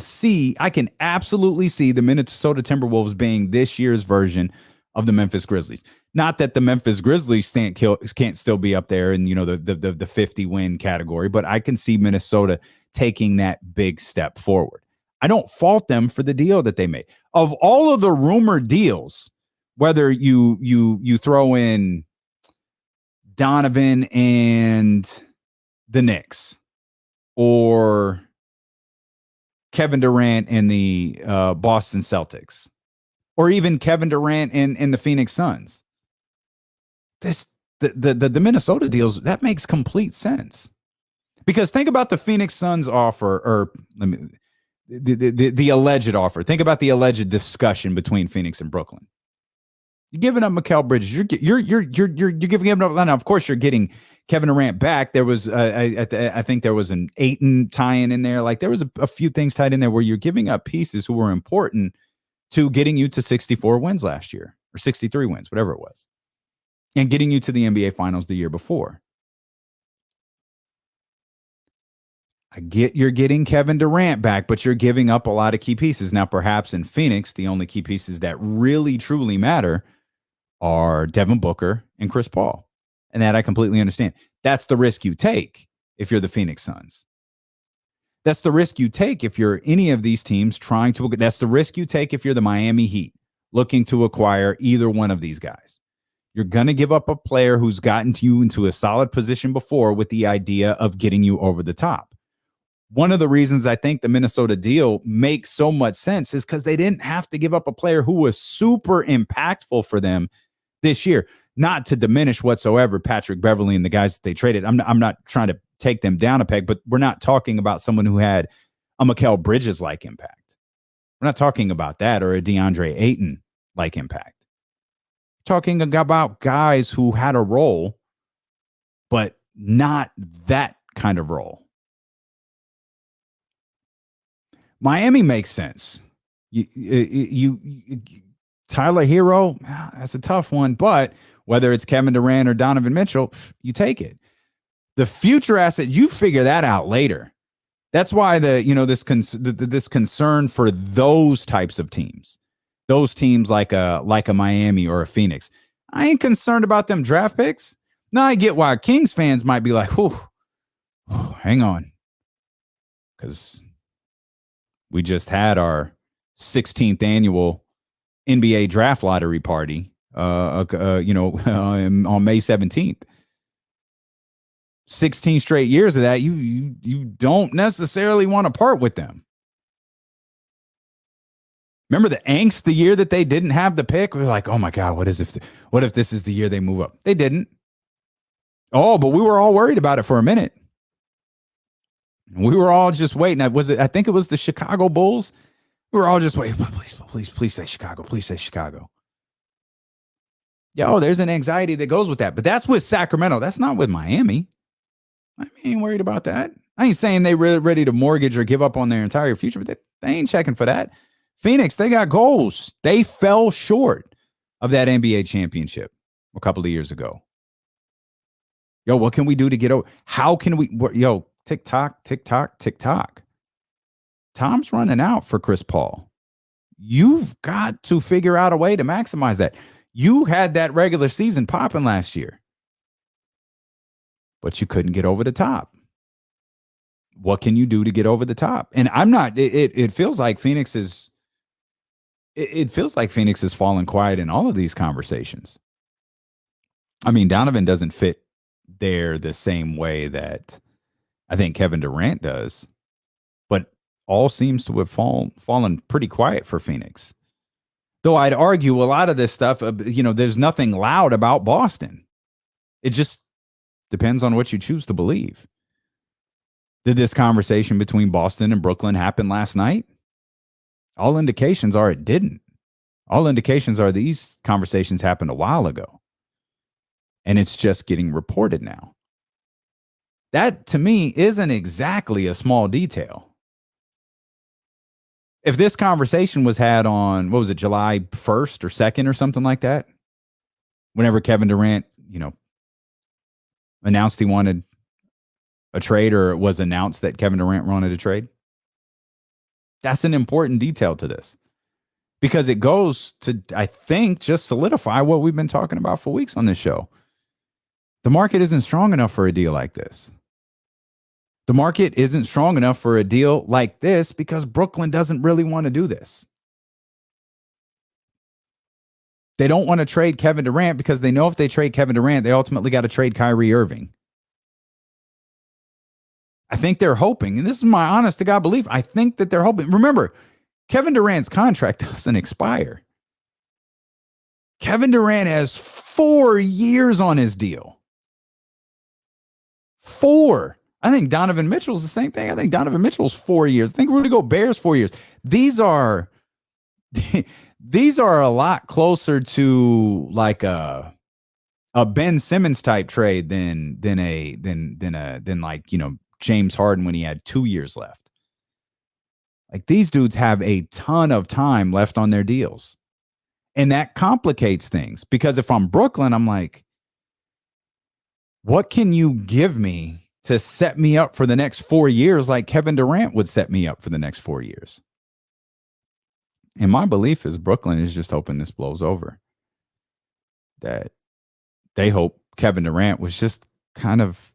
absolutely see the Minnesota Timberwolves being this year's version of the Memphis Grizzlies. Not that the Memphis Grizzlies can't still be up there in, the 50 win category, but I can see Minnesota taking that big step forward. I don't fault them for the deal that they made. Of all of the rumored deals, whether you throw in Donovan and the Knicks, or Kevin Durant and the Boston Celtics, or even Kevin Durant and the Phoenix Suns, the Minnesota deals, that makes complete sense. Because think about the Phoenix Suns offer, or the alleged offer. Think about the alleged discussion between Phoenix and Brooklyn. You're giving up Mikal Bridges. You're giving him up. Now, of course, you're getting Kevin Durant back. There was, I think there was an Ayton tie-in in there. Like, there was a few things tied in there where you're giving up pieces who were important to getting you to 64 wins last year, or 63 wins, whatever it was, and getting you to the NBA Finals the year before. I get you're getting Kevin Durant back, but you're giving up a lot of key pieces. Now, perhaps in Phoenix, the only key pieces that really, truly matter are Devin Booker and Chris Paul. And that I completely understand. That's the risk you take if you're the Phoenix Suns. That's the risk you take if you're any of these teams trying to. That's the risk you take if you're the Miami Heat looking to acquire either one of these guys. You're going to give up a player who's gotten you into a solid position before with the idea of getting you over the top. One of the reasons I think the Minnesota deal makes so much sense is because they didn't have to give up a player who was super impactful for them this year. Not to diminish whatsoever Patrick Beverley and the guys that they traded. I'm not trying to take them down a peg, but we're not talking about someone who had a Mikal Bridges-like impact. We're not talking about that or a DeAndre Ayton-like impact. We're talking about guys who had a role, but not that kind of role. Miami makes sense. Tyler Hero, that's a tough one, but whether it's Kevin Durant or Donovan Mitchell, you take it. The future asset, you figure that out later. That's why this concern for those types of teams, those teams like a Miami or a Phoenix. I ain't concerned about them draft picks. Now I get why Kings fans might be like, hang on, because we just had our 16th annual NBA draft lottery party, on May 17th. 16 straight years of that, you don't necessarily want to part with them. Remember the angst the year that they didn't have the pick? We were like, oh my God, what if this is the year they move up? They didn't. Oh, but we were all worried about it for a minute. We were all just waiting. I think it was the Chicago Bulls. We were all just waiting. Please say Chicago. Please say Chicago. There's an anxiety that goes with that. But that's with Sacramento. That's not with Miami. I ain't worried about that. I ain't saying they really ready to mortgage or give up on their entire future, but they ain't checking for that. Phoenix, they got goals. They fell short of that NBA championship a couple of years ago. What can we do to get over? How can we? Tick tock, tick tock, tick tock. Time's running out for Chris Paul. You've got to figure out a way to maximize that. You had that regular season popping last year, but you couldn't get over the top. What can you do to get over the top? And it feels like Phoenix is fallen quiet in all of these conversations. Donovan doesn't fit there the same way that I think Kevin Durant does, but all seems to have fallen pretty quiet for Phoenix. Though I'd argue a lot of this stuff, there's nothing loud about Boston. It just depends on what you choose to believe. Did this conversation between Boston and Brooklyn happen last night? All indications are it didn't. All indications are these conversations happened a while ago. And it's just getting reported now. That, to me, isn't exactly a small detail. If this conversation was had on, July 1st or 2nd or something like that, whenever Kevin Durant, announced he wanted a trade, or it was announced that Kevin Durant wanted a trade, that's an important detail to this. Because it goes to, I think, just solidify what we've been talking about for weeks on this show. The market isn't strong enough for a deal like this. The market isn't strong enough for a deal like this because Brooklyn doesn't really want to do this. They don't want to trade Kevin Durant because they know if they trade Kevin Durant, they ultimately got to trade Kyrie Irving. I think they're hoping, and this is my honest to God belief, I think that they're hoping. Remember, Kevin Durant's contract doesn't expire. Kevin Durant has 4 years on his deal. 4. I think Donovan Mitchell's the same thing. I think Donovan Mitchell's 4 years. I think Rudy Gobert's 4 years. These are a lot closer to like a Ben Simmons type trade than like, James Harden when he had 2 years left. Like, these dudes have a ton of time left on their deals. And that complicates things, because if I'm Brooklyn, I'm like, what can you give me to set me up for the next 4 years like Kevin Durant would set me up for the next 4 years. And my belief is Brooklyn is just hoping this blows over. That they hope Kevin Durant was just kind of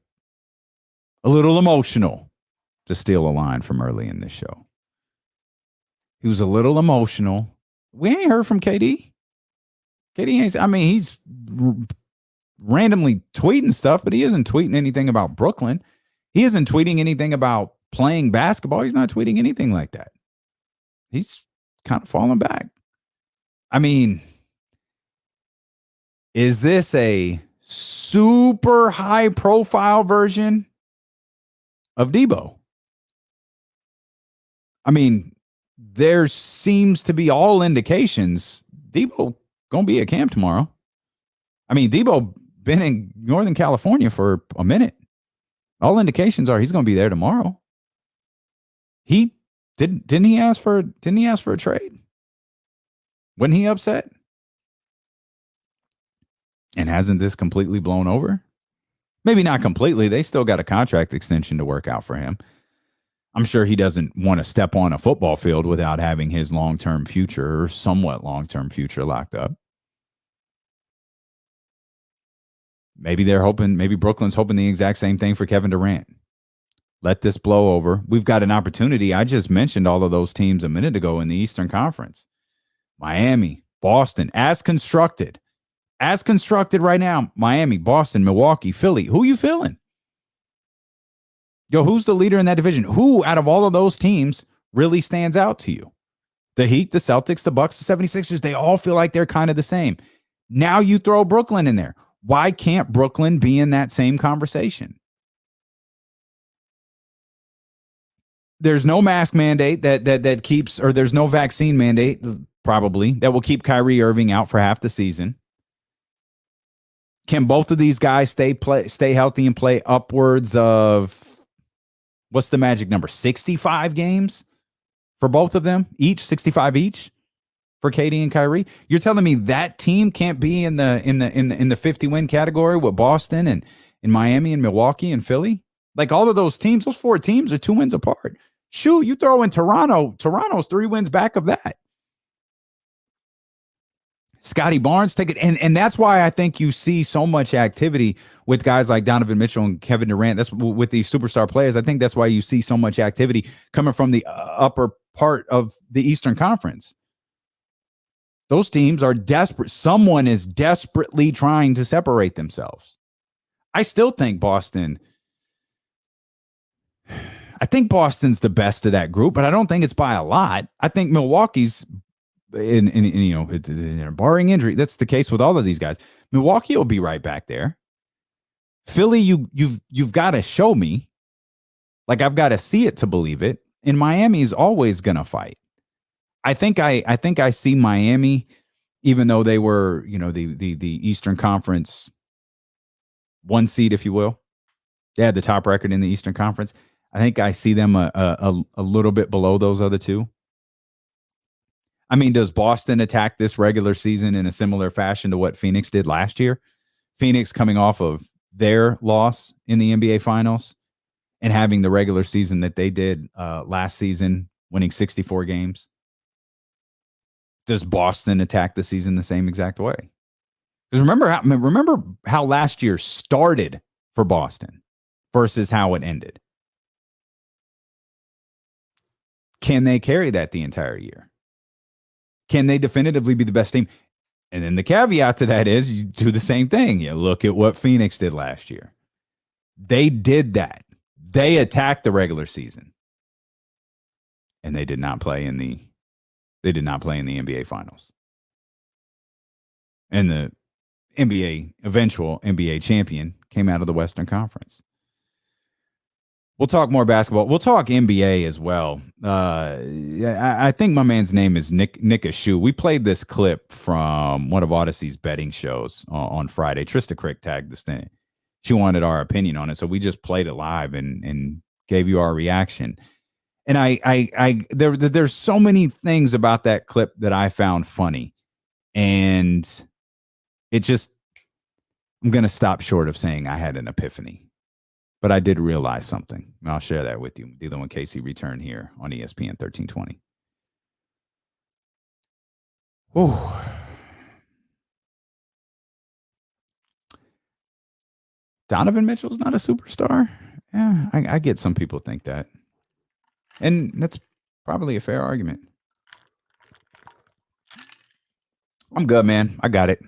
a little emotional, to steal a line from early in this show. He was a little emotional. We ain't heard from KD. KD ain't, I mean, he's randomly tweeting stuff, but he isn't tweeting anything about Brooklyn. He isn't tweeting anything about playing basketball. He's not tweeting anything like that. He's kind of falling back. I mean, is this a super high profile version of Debo? I mean, there seems to be all indications Debo gonna be at camp tomorrow. I mean, Debo been in Northern California for a minute. All indications are he's gonna be there tomorrow. He didn't he ask for a trade? Wasn't he upset? And hasn't this completely blown over? Maybe not completely. They still got a contract extension to work out for him. I'm sure he doesn't want to step on a football field without having his long-term future or somewhat long-term future locked up. Maybe Brooklyn's hoping the exact same thing for Kevin Durant. Let this blow over. We've got an opportunity. I just mentioned all of those teams a minute ago in the Eastern Conference. Miami, Boston, as constructed right now. Miami, Boston, Milwaukee, Philly. Who you feeling? Yo, who's the leader in that division? Who out of all of those teams really stands out to you? The Heat, the Celtics, the Bucks, the 76ers, they all feel like they're kind of the same. Now you throw Brooklyn in there. Why can't Brooklyn be in that same conversation? There's no mask mandate that keeps, or there's no vaccine mandate probably that will keep Kyrie Irving out for half the season. Can both of these guys stay healthy and play upwards of, what's the magic number? 65 games for both of them each, 65 each for KD and Kyrie. You're telling me that team can't be in the 50 win category with Boston and Miami and Milwaukee and Philly? Like all of those teams, those 4 teams are 2 wins apart. Shoot, you throw in Toronto. Toronto's 3 wins back of that. Scotty Barnes, take it. And that's why I think you see so much activity with guys like Donovan Mitchell and Kevin Durant. That's with these superstar players. I think that's why you see so much activity coming from the upper part of the Eastern Conference. Those teams are desperate. Someone is desperately trying to separate themselves. I still think Boston's the best of that group, but I don't think it's by a lot. I think Milwaukee's barring injury, that's the case with all of these guys. Milwaukee will be right back there. Philly, you've got to show me. Like I've got to see it to believe it. And Miami is always gonna fight. I think I see Miami, even though they were, the Eastern Conference 1 seed, if you will. They had the top record in the Eastern Conference. I think I see them a little bit below those other two. I mean, does Boston attack this regular season in a similar fashion to what Phoenix did last year? Phoenix coming off of their loss in the NBA Finals and having the regular season that they did last season, winning 64 games. Does Boston attack the season the same exact way? Because remember how last year started for Boston versus how it ended. Can they carry that the entire year? Can they definitively be the best team? And then the caveat to that is you do the same thing. You look at what Phoenix did last year. They did that. They attacked the regular season. And they did not play in the NBA Finals. And the eventual NBA champion came out of the Western Conference. We'll talk more basketball. We'll talk NBA as well. I think my man's name is Nick Ashu. We played this clip from one of Odyssey's betting shows on Friday. Trista Crick tagged this thing. She wanted our opinion on it, so we just played it live and gave you our reaction. And there's so many things about that clip that I found funny, and I'm going to stop short of saying I had an epiphany. But I did realize something, and I'll share that with you. Dealing with Casey return here on ESPN 1320. Whew. Donovan Mitchell's not a superstar. Yeah, I get some people think that. And that's probably a fair argument. I'm good, man. I got it.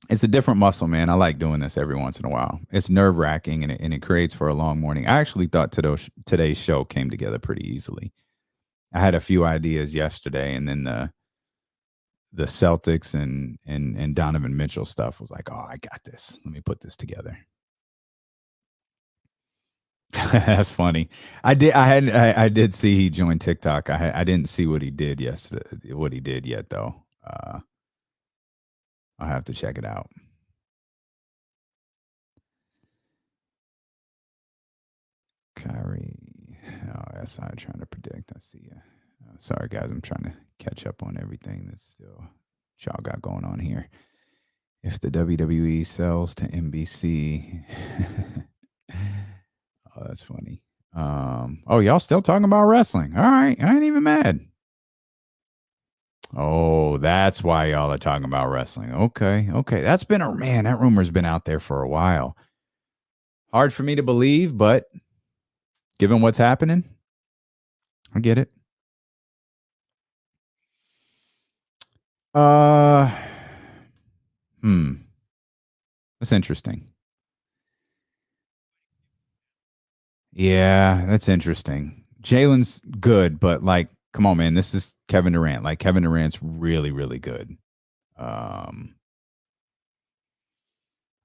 It's a different muscle, man. I like doing this every once in a while. It's nerve wracking and it creates for a long morning. I actually thought today's show came together pretty easily. I had a few ideas yesterday, and then the Celtics and Donovan Mitchell stuff was like, oh, I got this. Let me put this together. That's funny. I did see he joined TikTok. I didn't see what he did yesterday. What he did yet though. I'll have to check it out. Kyrie. Oh, SI trying to predict. I see you. Sorry guys, I'm trying to catch up on everything that's still y'all got going on here. If the WWE sells to NBC. Oh, that's funny. Oh, y'all still talking about wrestling? All right, I ain't even mad. Oh, that's why y'all are talking about wrestling. Okay. That's been that rumor's been out there for a while. Hard for me to believe, but given what's happening, I get it. That's interesting. Yeah, that's interesting. Jalen's good, but like, come on, man, this is Kevin Durant. Like, Kevin Durant's really, really good. I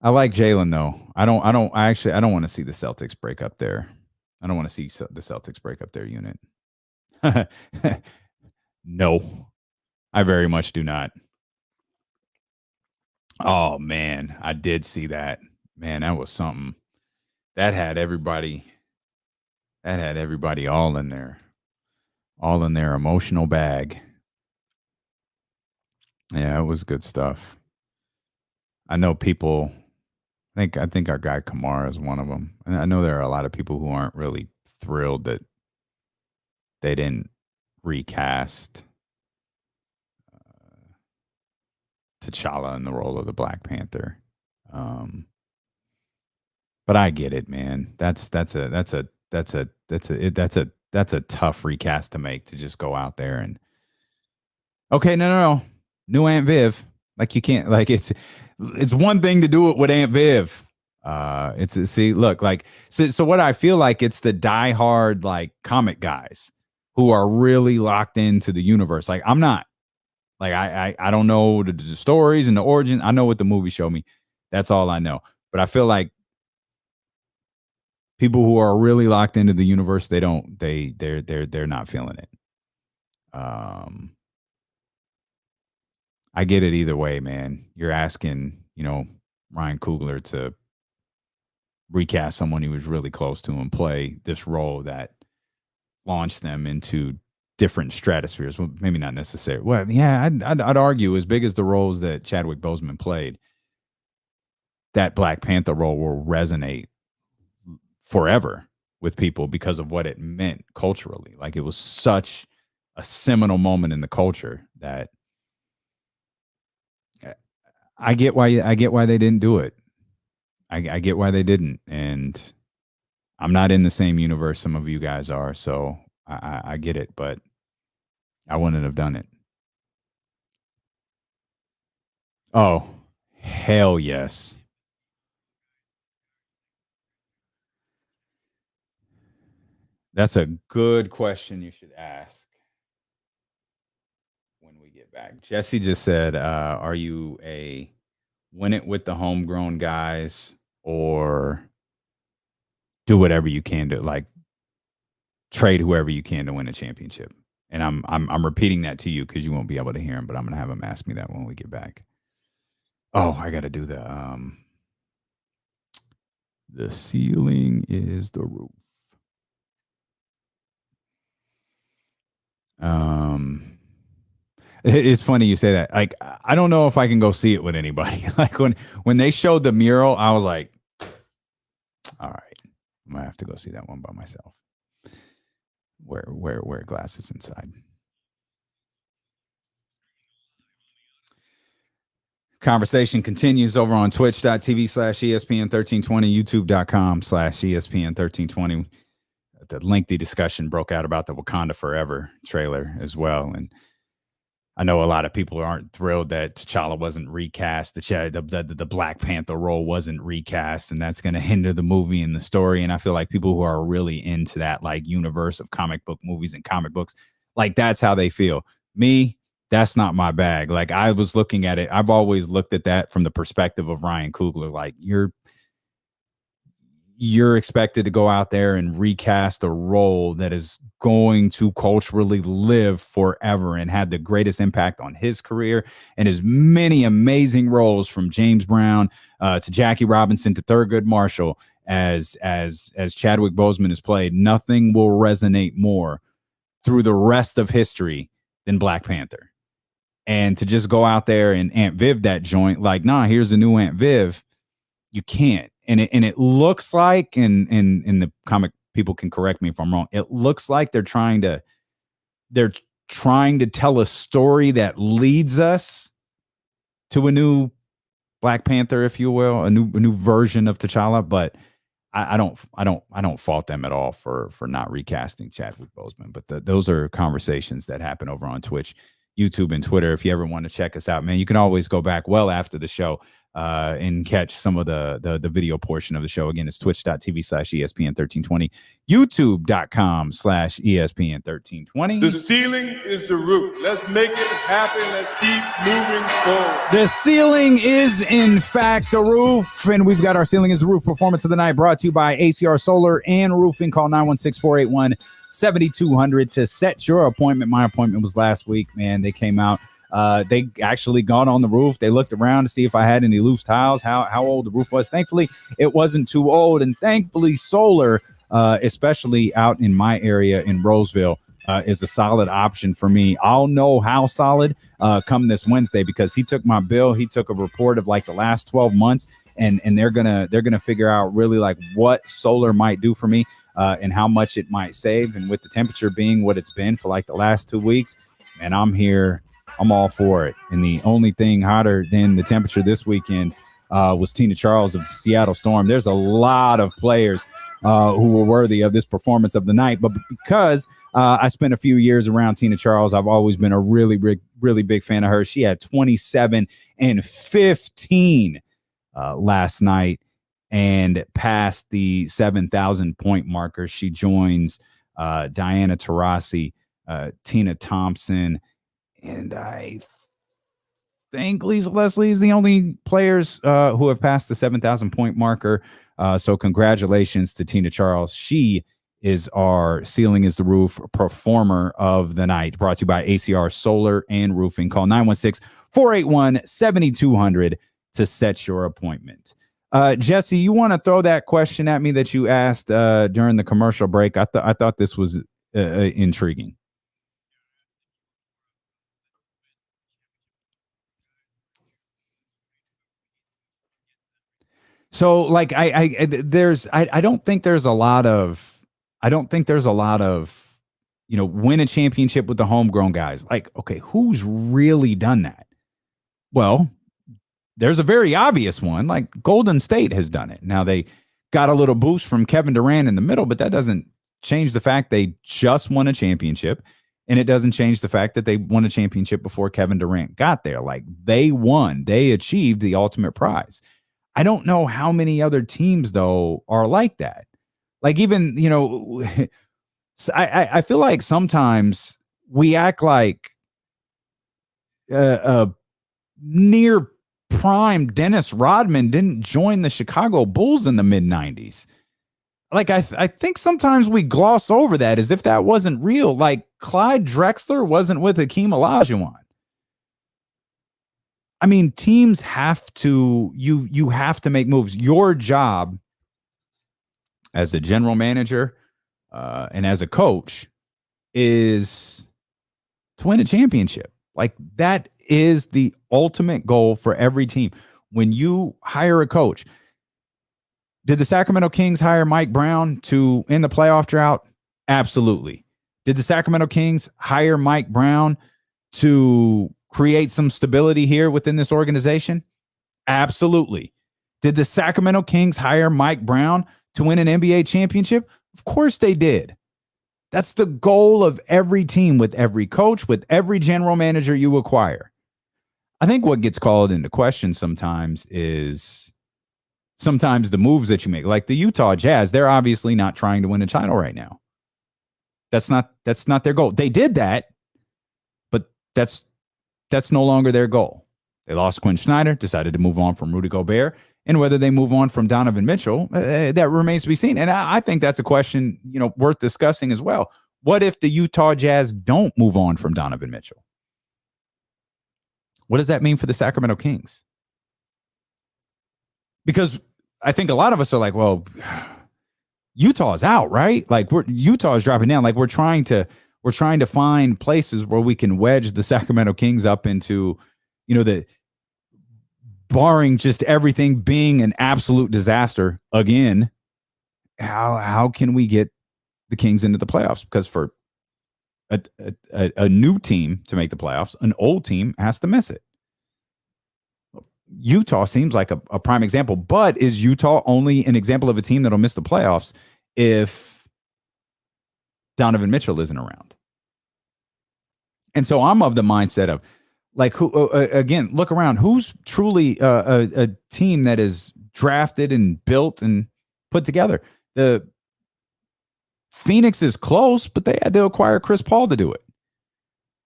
like Jalen though. I don't want to see the Celtics break up there. I don't want to see the Celtics break up their unit. No, I very much do not. Oh man, I did see that. Man, that was something. That had everybody all in there. All in their emotional bag. Yeah, it was good stuff. I know people I think our guy Kamara is one of them. And I know there are a lot of people who aren't really thrilled that they didn't recast T'Challa in the role of the Black Panther. But I get it, man. That's a tough recast to make, to just go out there and okay, no. New Aunt Viv. Like, you can't, like, it's one thing to do it with Aunt Viv. So what I feel like, it's the diehard like comic guys who are really locked into the universe. Like, I'm not. Like, I don't know the stories and the origin. I know what the movie showed me. That's all I know. But I feel like people who are really locked into the universe, they're not feeling it. I get it either way, man. You're asking, Ryan Coogler to recast someone he was really close to and play this role that launched them into different stratospheres. Well, maybe not necessarily. Well, yeah, I'd argue, as big as the roles that Chadwick Boseman played, that Black Panther role will resonate forever with people because of what it meant culturally. Like, it was such a seminal moment in the culture that I get why they didn't do it. I get why they didn't, and I'm not in the same universe some of you guys are, so I get it, but I wouldn't have done it. Oh, hell yes. That's a good question you should ask when we get back. Jesse just said, are you a win it with the homegrown guys, or do whatever you can to, like, trade whoever you can to win a championship? And I'm repeating that to you because you won't be able to hear him, but I'm gonna have him ask me that when we get back. Oh, I gotta do the ceiling is the roof. It's funny you say that. Like, I don't know if I can go see it with anybody. Like, when they showed the mural, I was like, I'm gonna have to go see that one by myself. Wear glasses inside. Conversation continues over on twitch.tv/ESPN1320, youtube.com/ESPN1320. The lengthy discussion broke out about the Wakanda Forever trailer as well. And I know a lot of people aren't thrilled that T'Challa wasn't recast. The Black Panther role wasn't recast, and that's going to hinder the movie and the story. And I feel like people who are really into that like universe of comic book movies and comic books, like that's how they feel. Me, that's not my bag. Like I was looking at it. I've always looked at that from the perspective of Ryan Coogler. Like you're expected to go out there and recast a role that is going to culturally live forever and had the greatest impact on his career and his many amazing roles, from James Brown to Jackie Robinson to Thurgood Marshall, as Chadwick Boseman has played. Nothing will resonate more through the rest of history than Black Panther. And to just go out there and Aunt Viv that joint, like, nah, here's a new Aunt Viv. You can't. And it looks like, and the comic people can correct me if I'm wrong, it looks like they're trying to tell a story that leads us to a new Black Panther, if you will, a new version of T'Challa. But I don't fault them at all for not recasting Chadwick Boseman. But those are conversations that happen over on Twitch, YouTube, and Twitter. If you ever want to check us out, man, you can always go back well after the show and catch some of the video portion of the show. Again, it's twitch.tv/ESPN1320, youtube.com/ESPN1320. The ceiling is the roof. Let's make it happen. Let's keep moving forward. The ceiling is, in fact, the roof. And we've got our Ceiling is the Roof performance of the night brought to you by ACR Solar and Roofing. Call 916-481-7200 to set your appointment. My appointment was last week, man. They came out. They actually got on the roof. They looked around to see if I had any loose tiles, how old the roof was. Thankfully, it wasn't too old. And thankfully, solar, especially out in my area in Roseville, is a solid option for me. I'll know how solid come this Wednesday, because he took my bill. He took a report of like the last 12 months, and they're gonna figure out really like what solar might do for me and how much it might save. And with the temperature being what it's been for like the last 2 weeks, man, I'm here. I'm all for it. And the only thing hotter than the temperature this weekend was Tina Charles of the Seattle Storm. There's a lot of players who were worthy of this performance of the night. But because I spent a few years around Tina Charles, I've always been a really big fan of her. She had 27 and 15 last night and passed the 7,000 point marker. She joins Diana Taurasi, Tina Thompson, and I think Lisa Leslie is the only players who have passed the 7,000 point marker. So congratulations to Tina Charles. She is our Ceiling is the Roof performer of the night, brought to you by ACR Solar and Roofing. Call 916-481-7200 to set your appointment. Jesse, you want to throw that question at me that you asked during the commercial break? I thought this was intriguing. So like I don't think there's a lot of win a championship with the homegrown guys. Like, okay, who's really done that? Well, there's a very obvious one. Like Golden State has done it. Now they got a little boost from Kevin Durant in the middle, but that doesn't change the fact they just won a championship, and it doesn't change the fact that they won a championship before Kevin Durant got there. Like they achieved the ultimate prize. I don't know how many other teams, though, are like that. Like even, I feel like sometimes we act like near prime Dennis Rodman didn't join the Chicago Bulls in the mid-90s. Like I think sometimes we gloss over that as if that wasn't real. Like Clyde Drexler wasn't with Hakeem Olajuwon. I mean, teams have to, you have to make moves. Your job as a general manager and as a coach is to win a championship. Like that is the ultimate goal for every team. When you hire a coach, Did the Sacramento Kings hire Mike Brown to end the playoff drought? Absolutely. Did the Sacramento Kings hire Mike Brown to create some stability here within this organization? Absolutely. Did the Sacramento Kings hire Mike Brown to win an NBA championship? Of course they did. That's the goal of every team, with every coach, with every general manager you acquire. I think what gets called into question sometimes is the moves that you make. Like the Utah Jazz, they're obviously not trying to win a title right now. That's not their goal. They did that, but that's no longer their goal. They lost Quinn Snyder, decided to move on from Rudy Gobert, and whether they move on from Donovan Mitchell, that remains to be seen. And I think that's a question, worth discussing as well. What if the Utah Jazz don't move on from Donovan Mitchell? What does that mean for the Sacramento Kings? Because I think a lot of us are like, well, Utah's out, right? Like Utah is dropping down. Like we're trying to find places where we can wedge the Sacramento Kings up into, the barring just everything being an absolute disaster again. How can we get the Kings into the playoffs? Because for a new team to make the playoffs, an old team has to miss it. Utah seems like a prime example, but is Utah only an example of a team that'll miss the playoffs if Donovan Mitchell isn't around? And so I'm of the mindset of, like, who again, look around. Who's truly a team that is drafted and built and put together? The Phoenix is close, but they had to acquire Chris Paul to do it.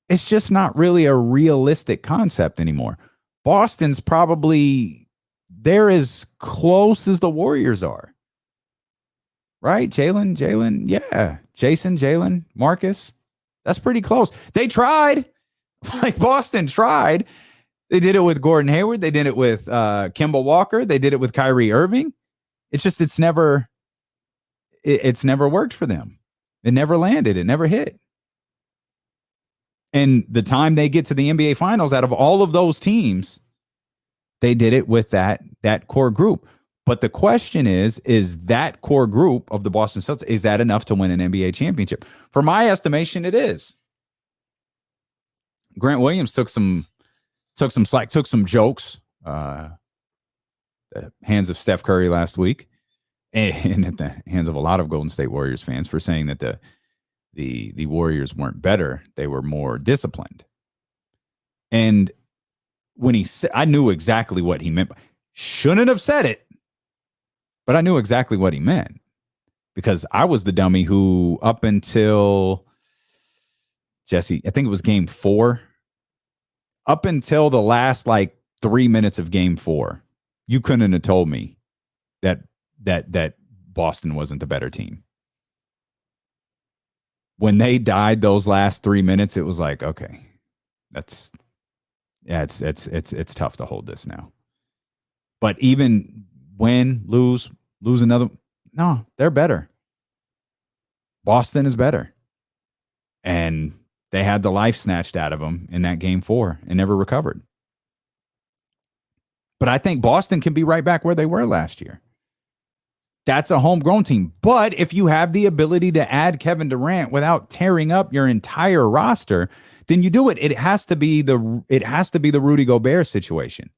It's just not really a realistic concept anymore. Boston's they're as close as the Warriors are. Right? Jalen, yeah. Jason, Jalen, Marcus. That's pretty close. They tried. Like Boston tried. They did it with Gordon Hayward. They did it with Kemba Walker. They did it with Kyrie Irving. It's never worked for them. It never landed. It never hit. And the time they get to the NBA Finals, out of all of those teams, they did it with that core group. But the question is that core group of the Boston Celtics, is that enough to win an NBA championship? For my estimation, it is. Grant Williams took some slack, took some jokes, the hands of Steph Curry last week, and at the hands of a lot of Golden State Warriors fans, for saying that the Warriors weren't better, they were more disciplined. And when he said, I knew exactly what he meant. Shouldn't have said it, but I knew exactly what he meant, because I was the dummy who, up until Jesse, I think it was game 4, up until the last 3 minutes of game 4, you couldn't have told me that Boston wasn't the better team. When they died those last 3 minutes, it was like, okay, it's tough to hold this now. But even win, lose another, no, they're better. Boston is better. And they had the life snatched out of them in that game 4 and never recovered. But I think Boston can be right back where they were last year. That's a homegrown team. But if you have the ability to add Kevin Durant without tearing up your entire roster, then you do it. It has to be the Rudy Gobert situation.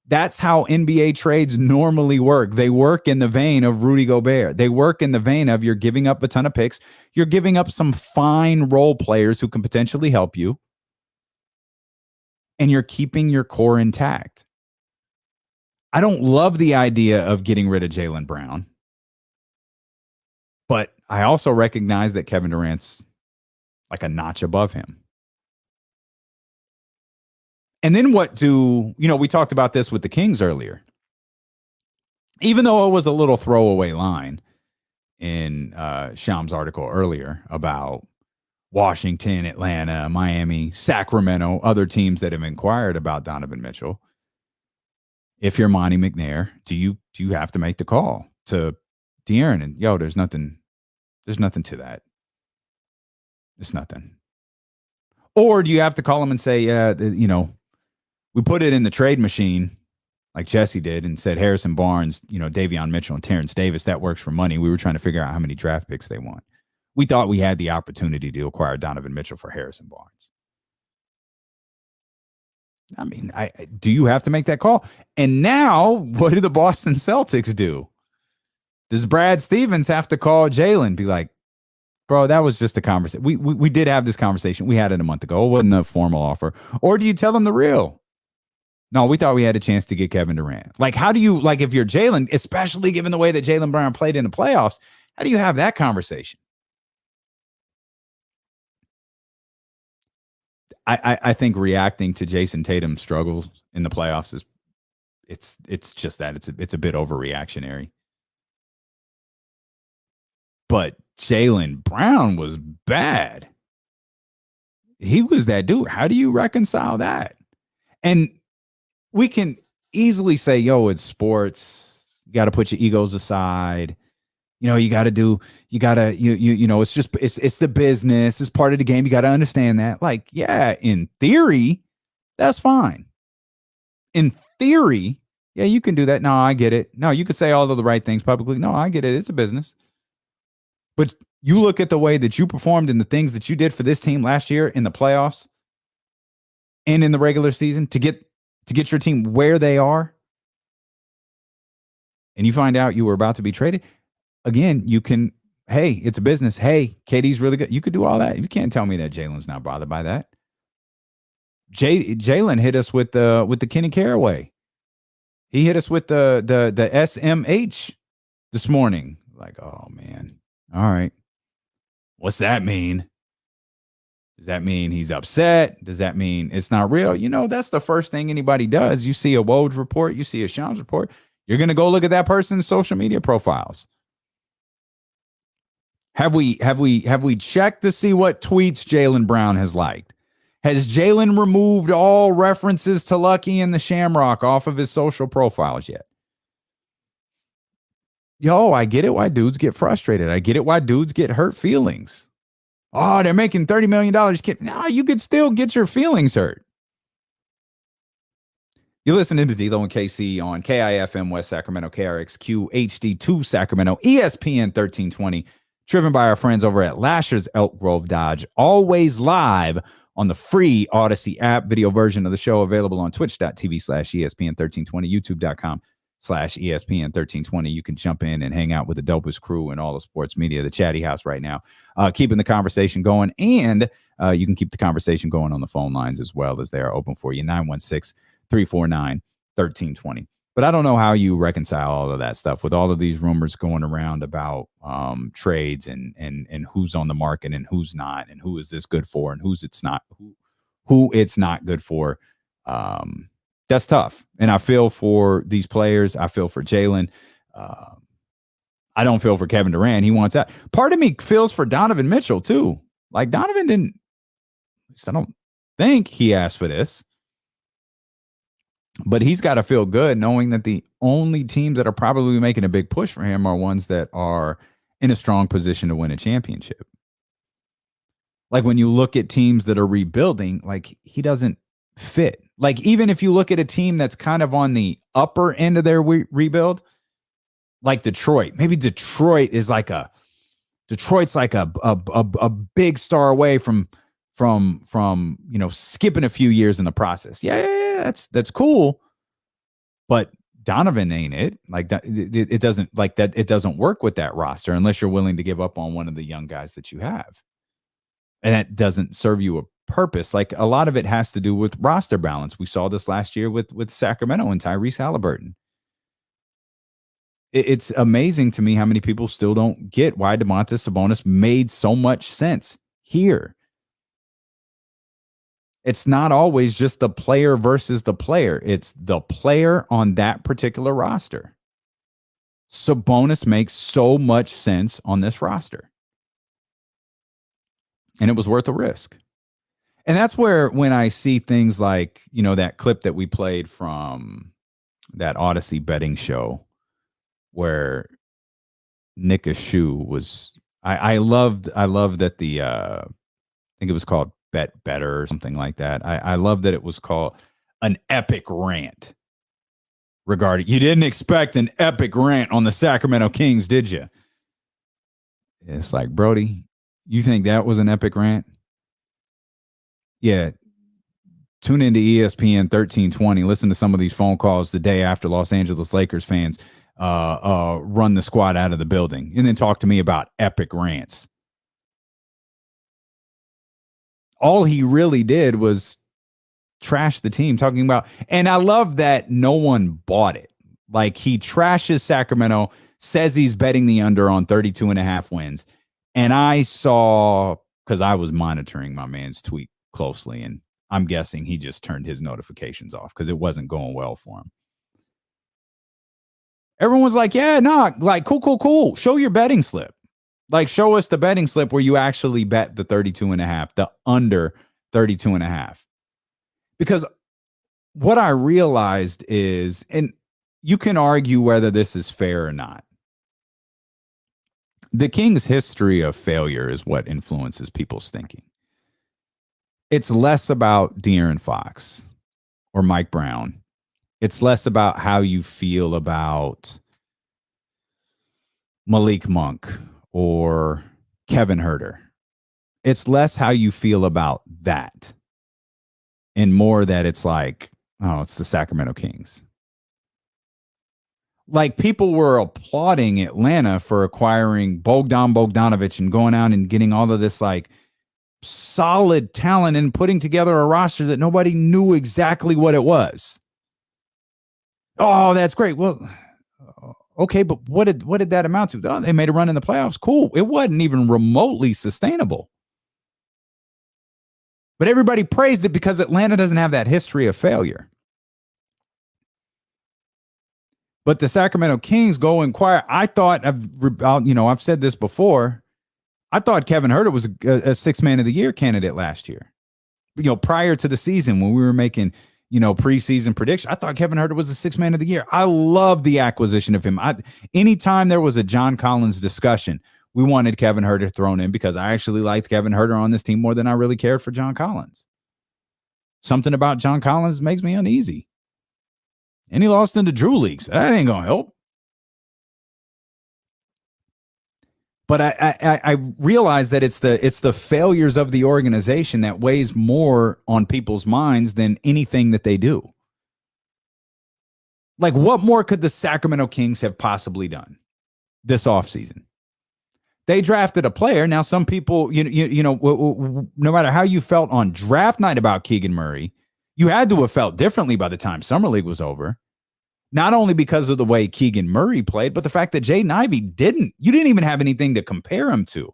That's how NBA trades normally work. They work in the vein of Rudy Gobert. They work in the vein of, you're giving up a ton of picks. You're giving up some fine role players who can potentially help you. And you're keeping your core intact. I don't love the idea of getting rid of Jaylen Brown. But I also recognize that Kevin Durant's like a notch above him. And then we talked about this with the Kings earlier. Even though it was a little throwaway line in Sham's article earlier about Washington, Atlanta, Miami, Sacramento, other teams that have inquired about Donovan Mitchell. If you're Monte McNair, do you have to make the call to De'Aaron? And there's nothing to that. It's nothing. Or do you have to call him and say, we put it in the trade machine. like Jesse did, and said Harrison Barnes, Davion Mitchell and Terrence Davis, that works for money. We were trying to figure out how many draft picks they want. We thought we had the opportunity to acquire Donovan Mitchell for Harrison Barnes. I mean, do you have to make that call? And now, what do the Boston Celtics do? Does Brad Stevens have to call Jalen, be like, bro, that was just a conversation. We did have this conversation. We had it a month ago. It wasn't a formal offer. Or do you tell them the real? No, we thought we had a chance to get Kevin Durant. Like, how do you, like, if you're Jalen, especially given the way that Jaylen Brown played in the playoffs, how do you have that conversation? I think reacting to Jason Tatum's struggles in the playoffs is it's just that it's a bit overreactionary. But Jaylen Brown was bad. He was that dude. How do you reconcile that? And we can easily say, yo, it's sports. You got to put your egos aside. You got to it's the business. It's part of the game. You got to understand that. Like, yeah, in theory, that's fine. In theory, yeah, you can do that. No, I get it. No, you could say all of the right things publicly. No, I get it. It's a business. But you look at the way that you performed and the things that you did for this team last year in the playoffs and in the regular season to get your team where they are, and you find out you were about to be traded. Again, you can, hey, it's a business. Hey, KD's really good. You could do all that. You can't tell me that Jalen's not bothered by that. Jalen hit us with the Kenny Caraway. He hit us with the SMH this morning. Like, oh man. All right. What's that mean? Does that mean he's upset? Does that mean it's not real? That's the first thing anybody does. You see a Woj report, you see a Shams report, you're going to go look at that person's social media profiles. Have we checked to see what tweets Jaylen Brown has liked? Has Jalen removed all references to Lucky and the Shamrock off of his social profiles yet? Yo, I get it why dudes get frustrated. I get it why dudes get hurt feelings. Oh, they're making $30 million. No, you could still get your feelings hurt. You're listening to D-Lo and KC on KIFM West Sacramento, KRXQ HD2 Sacramento, ESPN 1320. Driven by our friends over at Lasher's Elk Grove Dodge. Always live on the free Odyssey app. Video version of the show available on twitch.tv/ESPN1320, youtube.com/ESPN1320. You can jump in and hang out with the dopest crew and all the sports media, the Chatty House right now, keeping the conversation going. And you can keep the conversation going on the phone lines as well, as they are open for you, 916-349-1320. But I don't know how you reconcile all of that stuff with all of these rumors going around about trades and who's on the market and who's not, and who is this good for and who it's not good for. That's tough. And I feel for these players. I feel for Jalen. I don't feel for Kevin Durant. He wants that. Part of me feels for Donovan Mitchell too. Like, Donovan didn't, at least I don't think he asked for this. But he's got to feel good knowing that the only teams that are probably making a big push for him are ones that are in a strong position to win a championship. Like, when you look at teams that are rebuilding, like, he doesn't fit. Like, even if you look at a team that's kind of on the upper end of their rebuild, like Detroit, maybe Detroit's like a big star away from skipping a few years in the process. Yeah, that's cool. But Donovan ain't it. Like, that, it doesn't like that. It doesn't work with that roster unless you're willing to give up on one of the young guys that you have, and that doesn't serve you a purpose. Like, a lot of it has to do with roster balance. We saw this last year with Sacramento and Tyrese Halliburton. It's amazing to me how many people still don't get why Domantas Sabonis made so much sense here. It's not always just the player versus the player. It's the player on that particular roster. Sabonis makes so much sense on this roster. And it was worth a risk. And that's where, when I see things like, that clip that we played from that Odyssey betting show where Nick Ashew was, I loved that I think it was called Bet Better or something like that. I love that it was called an epic rant. regarding. You didn't expect an epic rant on the Sacramento Kings, did you? It's like, Brody, you think that was an epic rant? Yeah. Tune into ESPN 1320. Listen to some of these phone calls the day after Los Angeles Lakers fans run the squad out of the building, and then talk to me about epic rants. All he really did was trash the team, talking about, and I love that no one bought it. Like, he trashes Sacramento, says he's betting the under on 32.5 wins. And I saw, because I was monitoring my man's tweet closely, and I'm guessing he just turned his notifications off because it wasn't going well for him. Everyone was like, yeah, no, like, cool. Show your betting slip. Like, show us the betting slip where you actually bet the 32.5, the under 32.5. Because what I realized is, and you can argue whether this is fair or not, the Kings' history of failure is what influences people's thinking. It's less about De'Aaron Fox or Mike Brown. It's less about how you feel about Malik Monk or Kevin Huerter. It's less how you feel about that, and more that it's like, oh, it's the Sacramento Kings. Like, people were applauding Atlanta for acquiring Bogdanovich and going out and getting all of this like solid talent and putting together a roster that nobody knew exactly what it was. Oh, that's great. Well, okay, but what did that amount to? Oh, they made a run in the playoffs. Cool. It wasn't even remotely sustainable. But everybody praised it because Atlanta doesn't have that history of failure. But the Sacramento Kings go inquire. I thought, I've said this before. I thought Kevin Huerter was a sixth man of the year candidate last year. Prior to the season when we were making, preseason predictions, I thought Kevin Huerter was the sixth man of the year. I love the acquisition of him. Anytime there was a John Collins discussion, we wanted Kevin Huerter thrown in because I actually liked Kevin Huerter on this team more than I really cared for John Collins. Something about John Collins makes me uneasy. And he lost into Drew Leagues. That ain't going to help. But I realize that it's the failures of the organization that weighs more on people's minds than anything that they do. Like, what more could the Sacramento Kings have possibly done this offseason? They drafted a player. Now, some people, no matter how you felt on draft night about Keegan Murray, you had to have felt differently by the time Summer League was over. Not only because of the way Keegan Murray played, but the fact that Jaden Ivey didn't. You didn't even have anything to compare him to.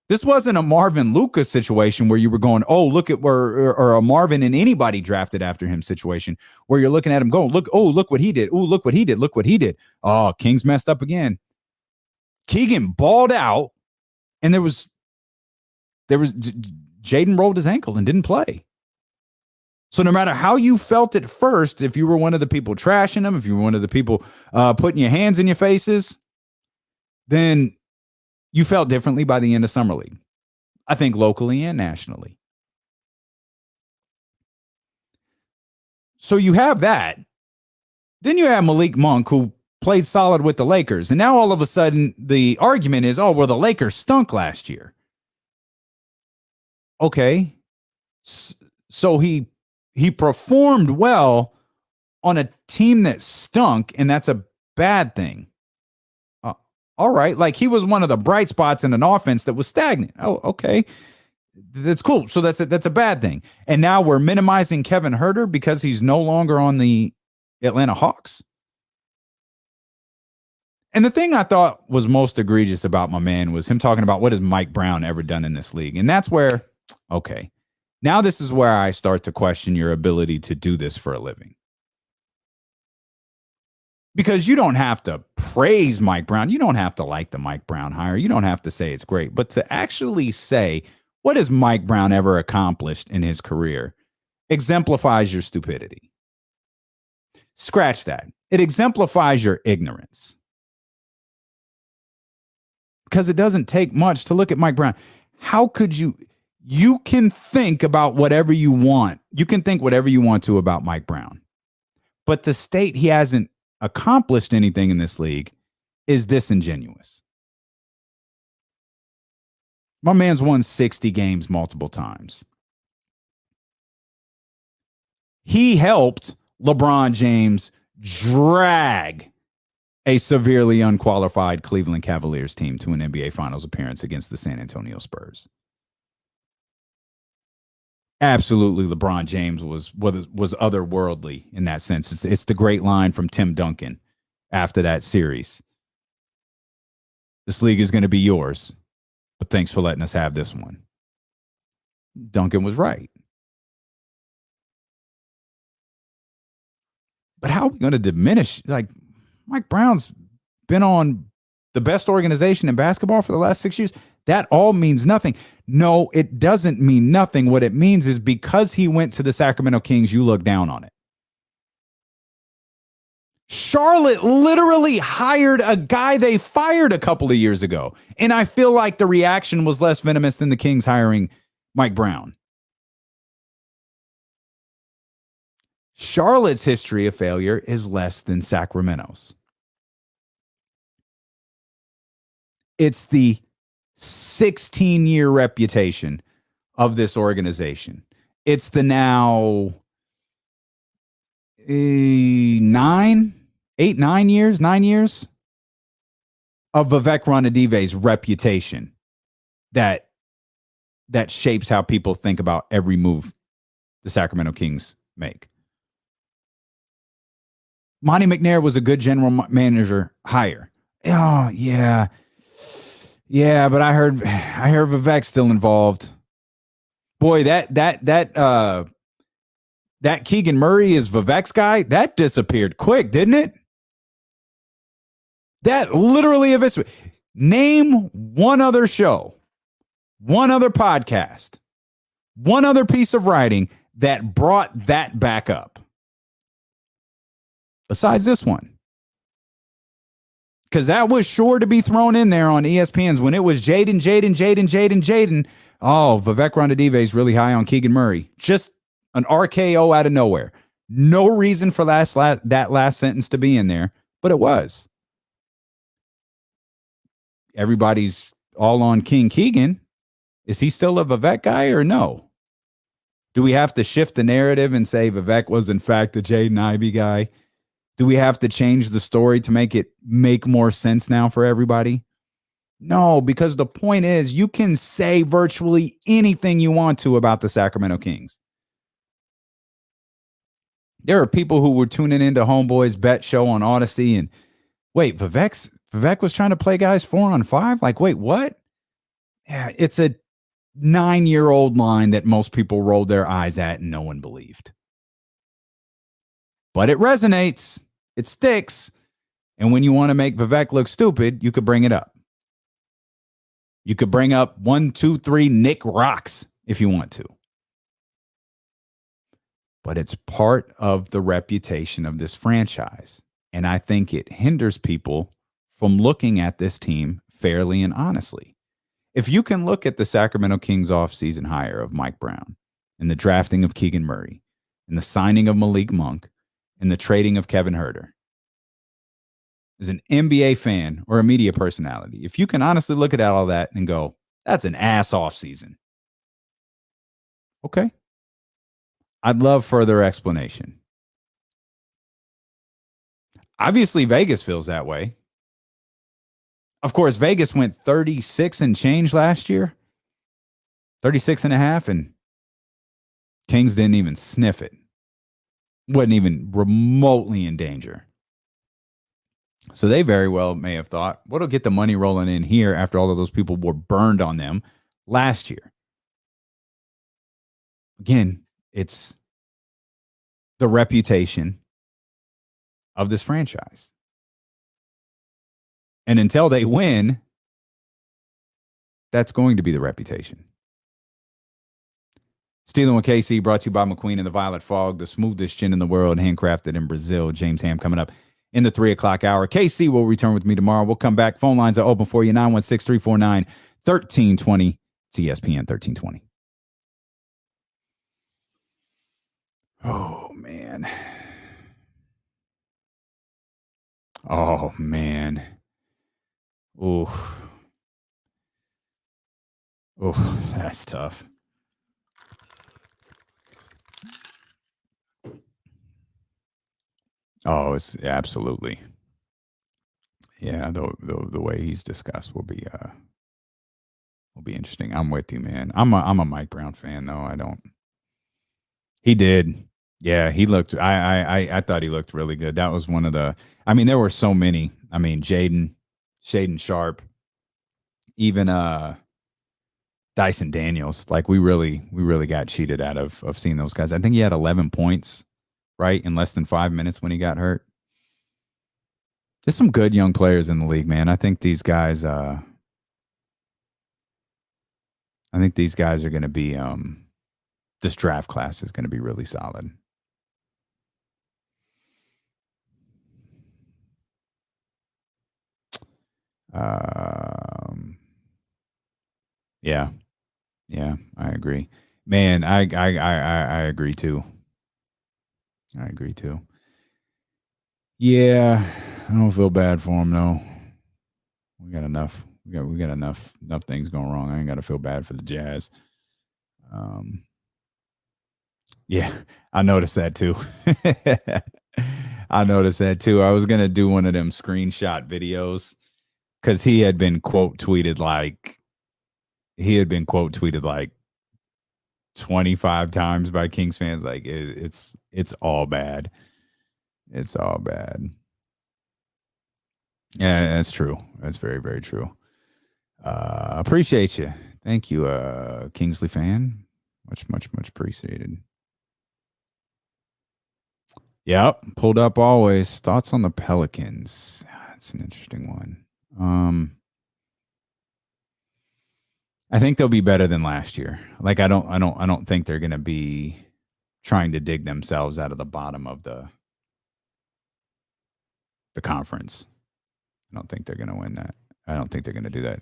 This wasn't a Marvin Lucas situation where you were going, oh, look at where, or a Marvin and anybody drafted after him situation where you're looking at him going, look what he did. Oh, look what he did. Look what he did. Oh, Kings messed up again. Keegan balled out, and there was Jaden rolled his ankle and didn't play. So no matter how you felt at first, if you were one of the people trashing him, if you were one of the people putting your hands in your faces, then you felt differently by the end of Summer League. I think locally and nationally. So you have that. Then you have Malik Monk, who played solid with the Lakers. And now all of a sudden the argument is, oh, well, the Lakers stunk last year. Okay. So he performed well on a team that stunk, and that's a bad thing. All right. Like, he was one of the bright spots in an offense that was stagnant. Oh, okay. That's cool. So that's a bad thing. And now we're minimizing Kevin Huerter because he's no longer on the Atlanta Hawks. And the thing I thought was most egregious about my man was him talking about what has Mike Brown ever done in this league. And that's where, okay, now this is where I start to question your ability to do this for a living. Because you don't have to praise Mike Brown. You don't have to like the Mike Brown hire. You don't have to say it's great. But to actually say, what has Mike Brown ever accomplished in his career, exemplifies your stupidity. Scratch that. It exemplifies your ignorance. Because it doesn't take much to look at Mike Brown. How could you can think about whatever you want. You can think whatever you want to about Mike Brown. But to state he hasn't accomplished anything in this league is disingenuous. My man's won 60 games multiple times. He helped LeBron James drag a severely unqualified Cleveland Cavaliers team to an NBA Finals appearance against the San Antonio Spurs. Absolutely, LeBron James was otherworldly in that sense. It's the great line from Tim Duncan after that series. This league is going to be yours, but thanks for letting us have this one. Duncan was right. But how are we going to diminish? Like, Mike Brown's been on the best organization in basketball for the last 6 years. That all means nothing. No, it doesn't mean nothing. What it means is because he went to the Sacramento Kings, you look down on it. Charlotte literally hired a guy they fired a couple of years ago. And I feel like the reaction was less venomous than the Kings hiring Mike Brown. Charlotte's history of failure is less than Sacramento's. It's the 16-year reputation of this organization. It's the now 9 years of Vivek Ranadive's reputation that shapes how people think about every move the Sacramento Kings make. Monte McNair was a good general manager hire. Oh, yeah. Yeah, but I heard Vivek's still involved. Boy, that Keegan Murray is Vivek's guy. That disappeared quick, didn't it? That literally eviscerated. Name one other show, one other podcast, one other piece of writing that brought that back up. Besides this one. Because that was sure to be thrown in there on ESPN's when it was Jaden. Oh, Vivek Ranadive is really high on Keegan Murray. Just an RKO out of nowhere. No reason for that last sentence to be in there, but it was. Everybody's all on King Keegan. Is he still a Vivek guy or no? Do we have to shift the narrative and say Vivek was in fact the Jaden Ivey guy? Do we have to change the story to make it make more sense now for everybody? No, because the point is you can say virtually anything you want to about the Sacramento Kings. There are people who were tuning into Homeboy's Bet show on Odyssey and wait, Vivek was trying to play guys 4-on-5? Like, wait, what? Yeah, it's a 9-year-old line that most people rolled their eyes at and no one believed. But it resonates. It sticks. And when you want to make Vivek look stupid, you could bring it up. You could bring up 1, 2, 3 Nick Rocks if you want to. But it's part of the reputation of this franchise. And I think it hinders people from looking at this team fairly and honestly. If you can look at the Sacramento Kings offseason hire of Mike Brown and the drafting of Keegan Murray and the signing of Malik Monk and the trading of Kevin Huerter, as an NBA fan or a media personality, if you can honestly look at all that and go, that's an ass offseason. Okay. I'd love further explanation. Obviously, Vegas feels that way. Of course, Vegas went 36 and change last year. 36 and a half, and Kings didn't even sniff it. Wasn't even remotely in danger. So they very well may have thought, what'll get the money rolling in here after all of those people were burned on them last year? Again, it's the reputation of this franchise. And until they win, that's going to be the reputation. Stealing with KC, brought to you by McQueen and the Violet Fog, the smoothest gin in the world, handcrafted in Brazil. James Ham coming up in the 3 o'clock hour. KC will return with me tomorrow. We'll come back. Phone lines are open for you, 916-349-1320. It's ESPN 1320. Oh, man. Oh man. Oh, that's tough. Oh, it's absolutely. Yeah, the way he's discussed will be interesting. I'm with you, man. I'm a Mike Brown fan though. I don't. He did. Yeah, he looked. I thought he looked really good. That was one of the. I mean, there were so many. I mean, Shaden Sharp, even Dyson Daniels. Like we really got cheated out of seeing those guys. I think he had 11 points, right, in less than 5 minutes when he got hurt. There's some good young players in the league, man. I think these guys. I think these guys are going to be. This draft class is going to be really solid. Yeah, I agree, man. I agree too. I agree too. Yeah, I don't feel bad for him though. We got enough. We got enough things going wrong. I ain't got to feel bad for the Jazz. Yeah, I noticed that too. I noticed that too. I was gonna do one of them screenshot videos because he had been quote tweeted like 25 times by Kings fans. Like it's all bad. It's all bad. Yeah, that's true. That's very, very true. Appreciate you. Thank you, Kingsley fan. Much appreciated. Yep, pulled up always. Thoughts on the Pelicans? That's an interesting one. I think they'll be better than last year. Like I don't think they're going to be trying to dig themselves out of the bottom of the conference. I don't think they're going to win that. I don't think they're going to do that.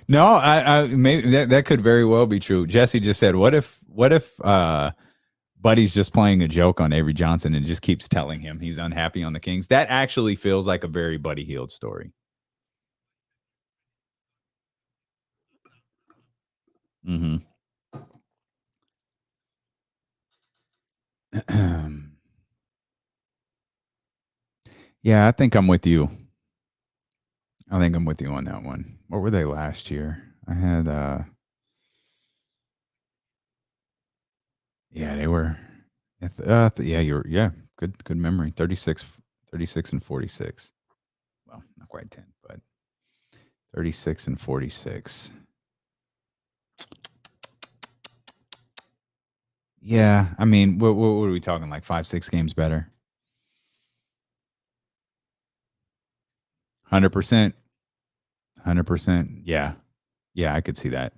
No, I maybe that could very well be true. Jesse just said, what if Buddy's just playing a joke on Avery Johnson and just keeps telling him he's unhappy on the Kings? That actually feels like a very Buddy Hield story. Mm-hmm. Yeah, I think I'm with you. I think I'm with you on that one. What were they last year? I had yeah, they were good memory. 36 and 46. Well, not quite 10, but 36 and 46. Yeah, I mean, what are we talking, like 5-6 games better? 100%. 100%. Yeah. Yeah, I could see that.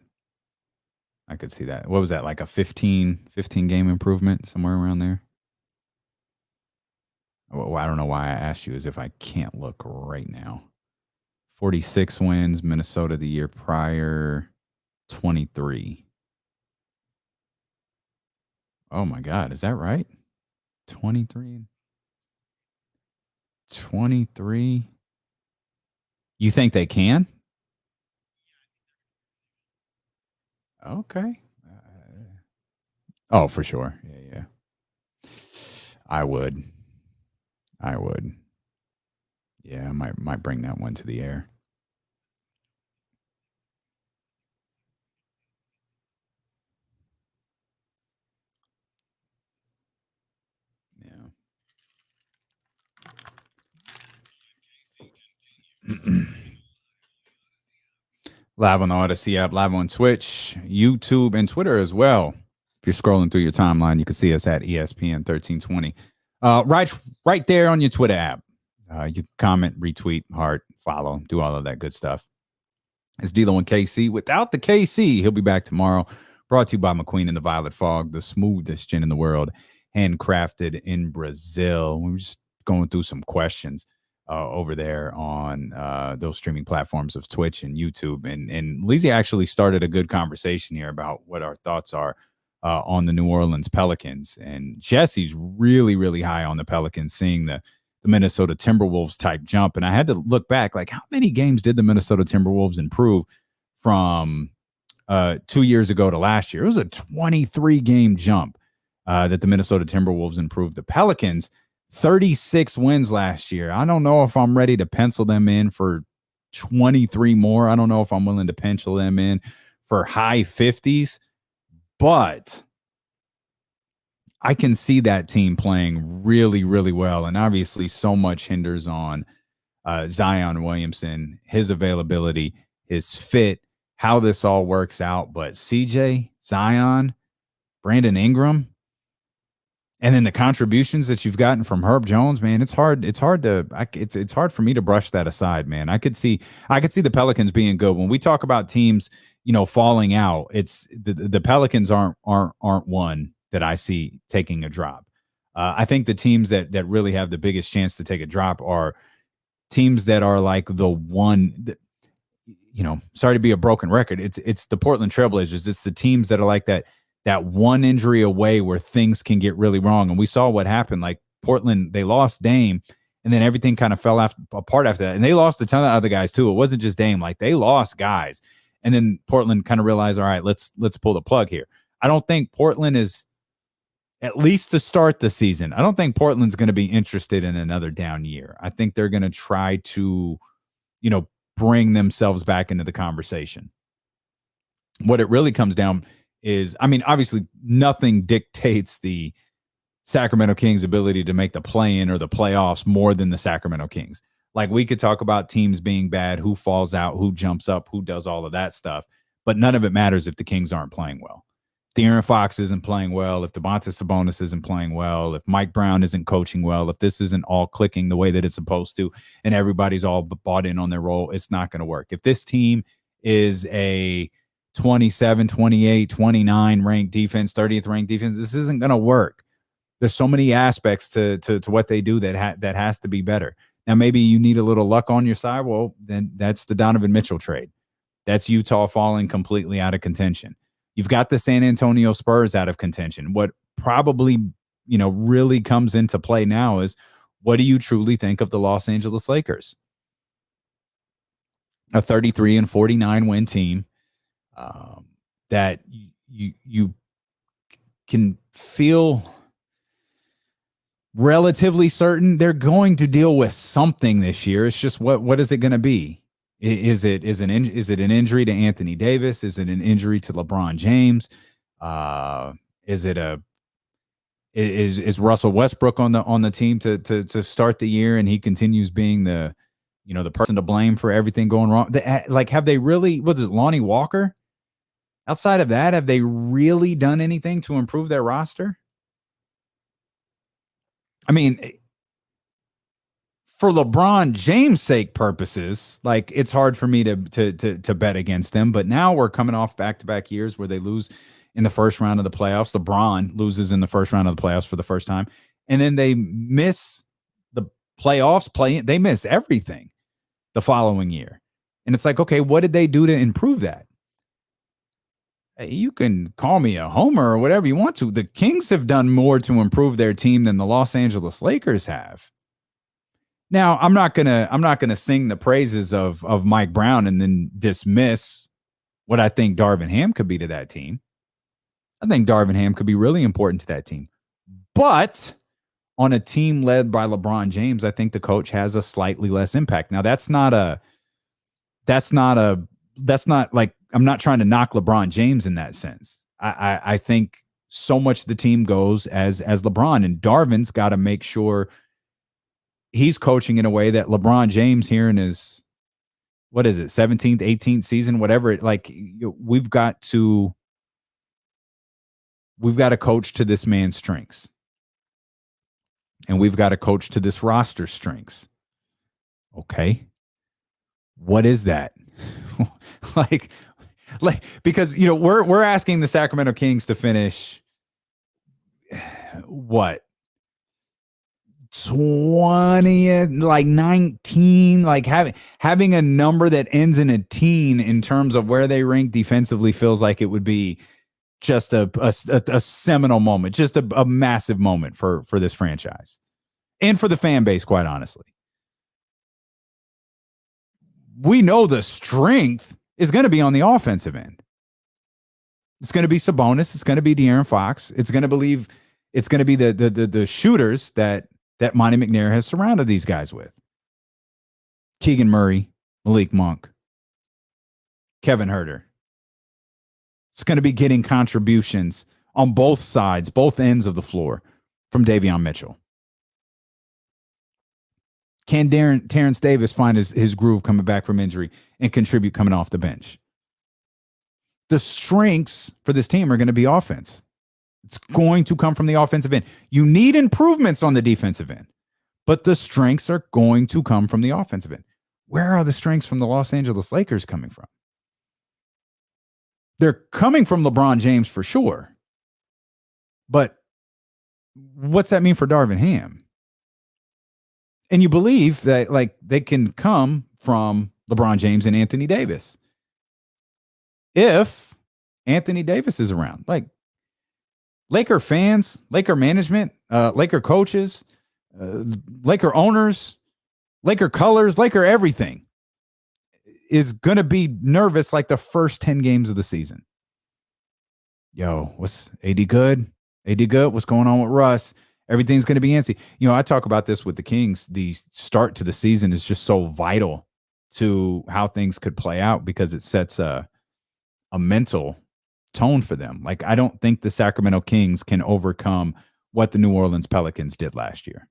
What was that, like a 15 game improvement, somewhere around there? Well, I don't know why I asked you, as if I can't look right now. 46 wins, Minnesota the year prior, 23. Oh my God, is that right? 23. 23. You think they can? Okay. Oh, for sure. Yeah. I would. Yeah, I might bring that one to the air. Yeah. Live on the Odyssey app, live on Twitch, YouTube, and Twitter as well. If you're scrolling through your timeline, you can see us at ESPN 1320. Right there on your Twitter app. You comment, retweet, heart, follow, do all of that good stuff. It's D'Lo and KC. Without the KC, he'll be back tomorrow. Brought to you by McQueen and the Violet Fog, the smoothest gin in the world, handcrafted in Brazil. We were just going through some questions. over there on those streaming platforms of Twitch and YouTube. And Lizzie actually started a good conversation here about what our thoughts are on the New Orleans Pelicans. And Jesse's really, really high on the Pelicans, seeing the Minnesota Timberwolves type jump. And I had to look back, like, how many games did the Minnesota Timberwolves improve from 2 years ago to last year? It was a 23-game jump that the Minnesota Timberwolves improved. The Pelicans, 36 wins last year. I don't know if I'm ready to pencil them in for 23 more. I don't know if I'm willing to pencil them in for high 50s, but I can see that team playing really, really well. And obviously so much hinders on Zion Williamson, his availability, his fit, how this all works out. But CJ, Zion, Brandon Ingram, and then the contributions that you've gotten from Herb Jones, man, it's hard for me to brush that aside, man. I could see the Pelicans being good. When we talk about teams, falling out, it's the Pelicans aren't one that I see taking a drop. I think the teams that really have the biggest chance to take a drop are teams that are like the one that, sorry to be a broken record. It's the Portland Trailblazers. It's the teams that are like that one injury away where things can get really wrong. And we saw what happened. Like Portland, they lost Dame, and then everything kind of fell apart after that. And they lost a ton of other guys too. It wasn't just Dame. Like, they lost guys. And then Portland kind of realized, all right, let's pull the plug here. I don't think Portland is, at least to start the season, I don't think Portland's going to be interested in another down year. I think they're going to try to, bring themselves back into the conversation. What it really comes down is, obviously nothing dictates the Sacramento Kings' ability to make the play-in or the playoffs more than the Sacramento Kings. Like, we could talk about teams being bad, who falls out, who jumps up, who does all of that stuff, but none of it matters if the Kings aren't playing well. De'Aaron Fox isn't playing well, if Domantas Sabonis isn't playing well, if Mike Brown isn't coaching well, if this isn't all clicking the way that it's supposed to, and everybody's all bought in on their role, it's not going to work. If this team is a 27, 28, 29 ranked defense, 30th ranked defense, this isn't going to work. There's so many aspects to what they do that has to be better. Now, maybe you need a little luck on your side. Well, then that's the Donovan Mitchell trade. That's Utah falling completely out of contention. You've got the San Antonio Spurs out of contention. What probably, really comes into play now is, what do you truly think of the Los Angeles Lakers? A 33-49 win team that you can feel relatively certain they're going to deal with something this year. It's just what is it going to be? Is it an injury to Anthony Davis? Is it an injury to LeBron James? Is Russell Westbrook on the team to start the year, and he continues being the person to blame for everything going wrong? Have they really? Was it Lonnie Walker? Outside of that, have they really done anything to improve their roster? For LeBron James' sake purposes, like, it's hard for me to bet against them. But now we're coming off back-to-back years where they lose in the first round of the playoffs. LeBron loses in the first round of the playoffs for the first time. And then they miss the playoffs, they miss everything the following year. And it's like, okay, what did they do to improve that? Hey, you can call me a homer or whatever you want to. The Kings have done more to improve their team than the Los Angeles Lakers have. Now, I'm not gonna sing the praises of Mike Brown and then dismiss what I think Darvin Ham could be to that team. I think Darvin Ham could be really important to that team. But on a team led by LeBron James, I think the coach has a slightly less impact. Now, that's not like, I'm not trying to knock LeBron James in that sense. I think so much of the team goes as LeBron, and Darvin's got to make sure he's coaching in a way that LeBron James here in his, 17th, 18th season, whatever. We've got to coach to this man's strengths, and we've got to coach to this roster strengths. Okay. What is that? Because, we're asking the Sacramento Kings to finish what? 20th, like 19, like having a number that ends in a teen in terms of where they rank defensively feels like it would be just a seminal moment, just a massive moment for this franchise and for the fan base, quite honestly. We know the strength is going to be on the offensive end. It's going to be Sabonis. It's going to be De'Aaron Fox. It's going to be the shooters that Monte McNair has surrounded these guys with. Keegan Murray, Malik Monk, Kevin Huerter. It's going to be getting contributions on both sides, both ends of the floor from Davion Mitchell. Can Terrence Davis find his groove coming back from injury and contribute coming off the bench? The strengths for this team are going to be offense. It's going to come from the offensive end. You need improvements on the defensive end, but the strengths are going to come from the offensive end. Where are the strengths from the Los Angeles Lakers coming from? They're coming from LeBron James for sure. But what's that mean for Darvin Ham? And you believe that like they can come from LeBron James and Anthony Davis. If Anthony Davis is around, like Laker fans, Laker management, Laker coaches, Laker owners, Laker colors, Laker everything is going to be nervous like the first 10 games of the season. Yo, what's AD good? AD good? What's going on with Russ? Everything's going to be antsy. You know, I talk about this with the Kings. The start to the season is just so vital to how things could play out because it sets a mental tone for them. Like, I don't think the Sacramento Kings can overcome what the New Orleans Pelicans did last year.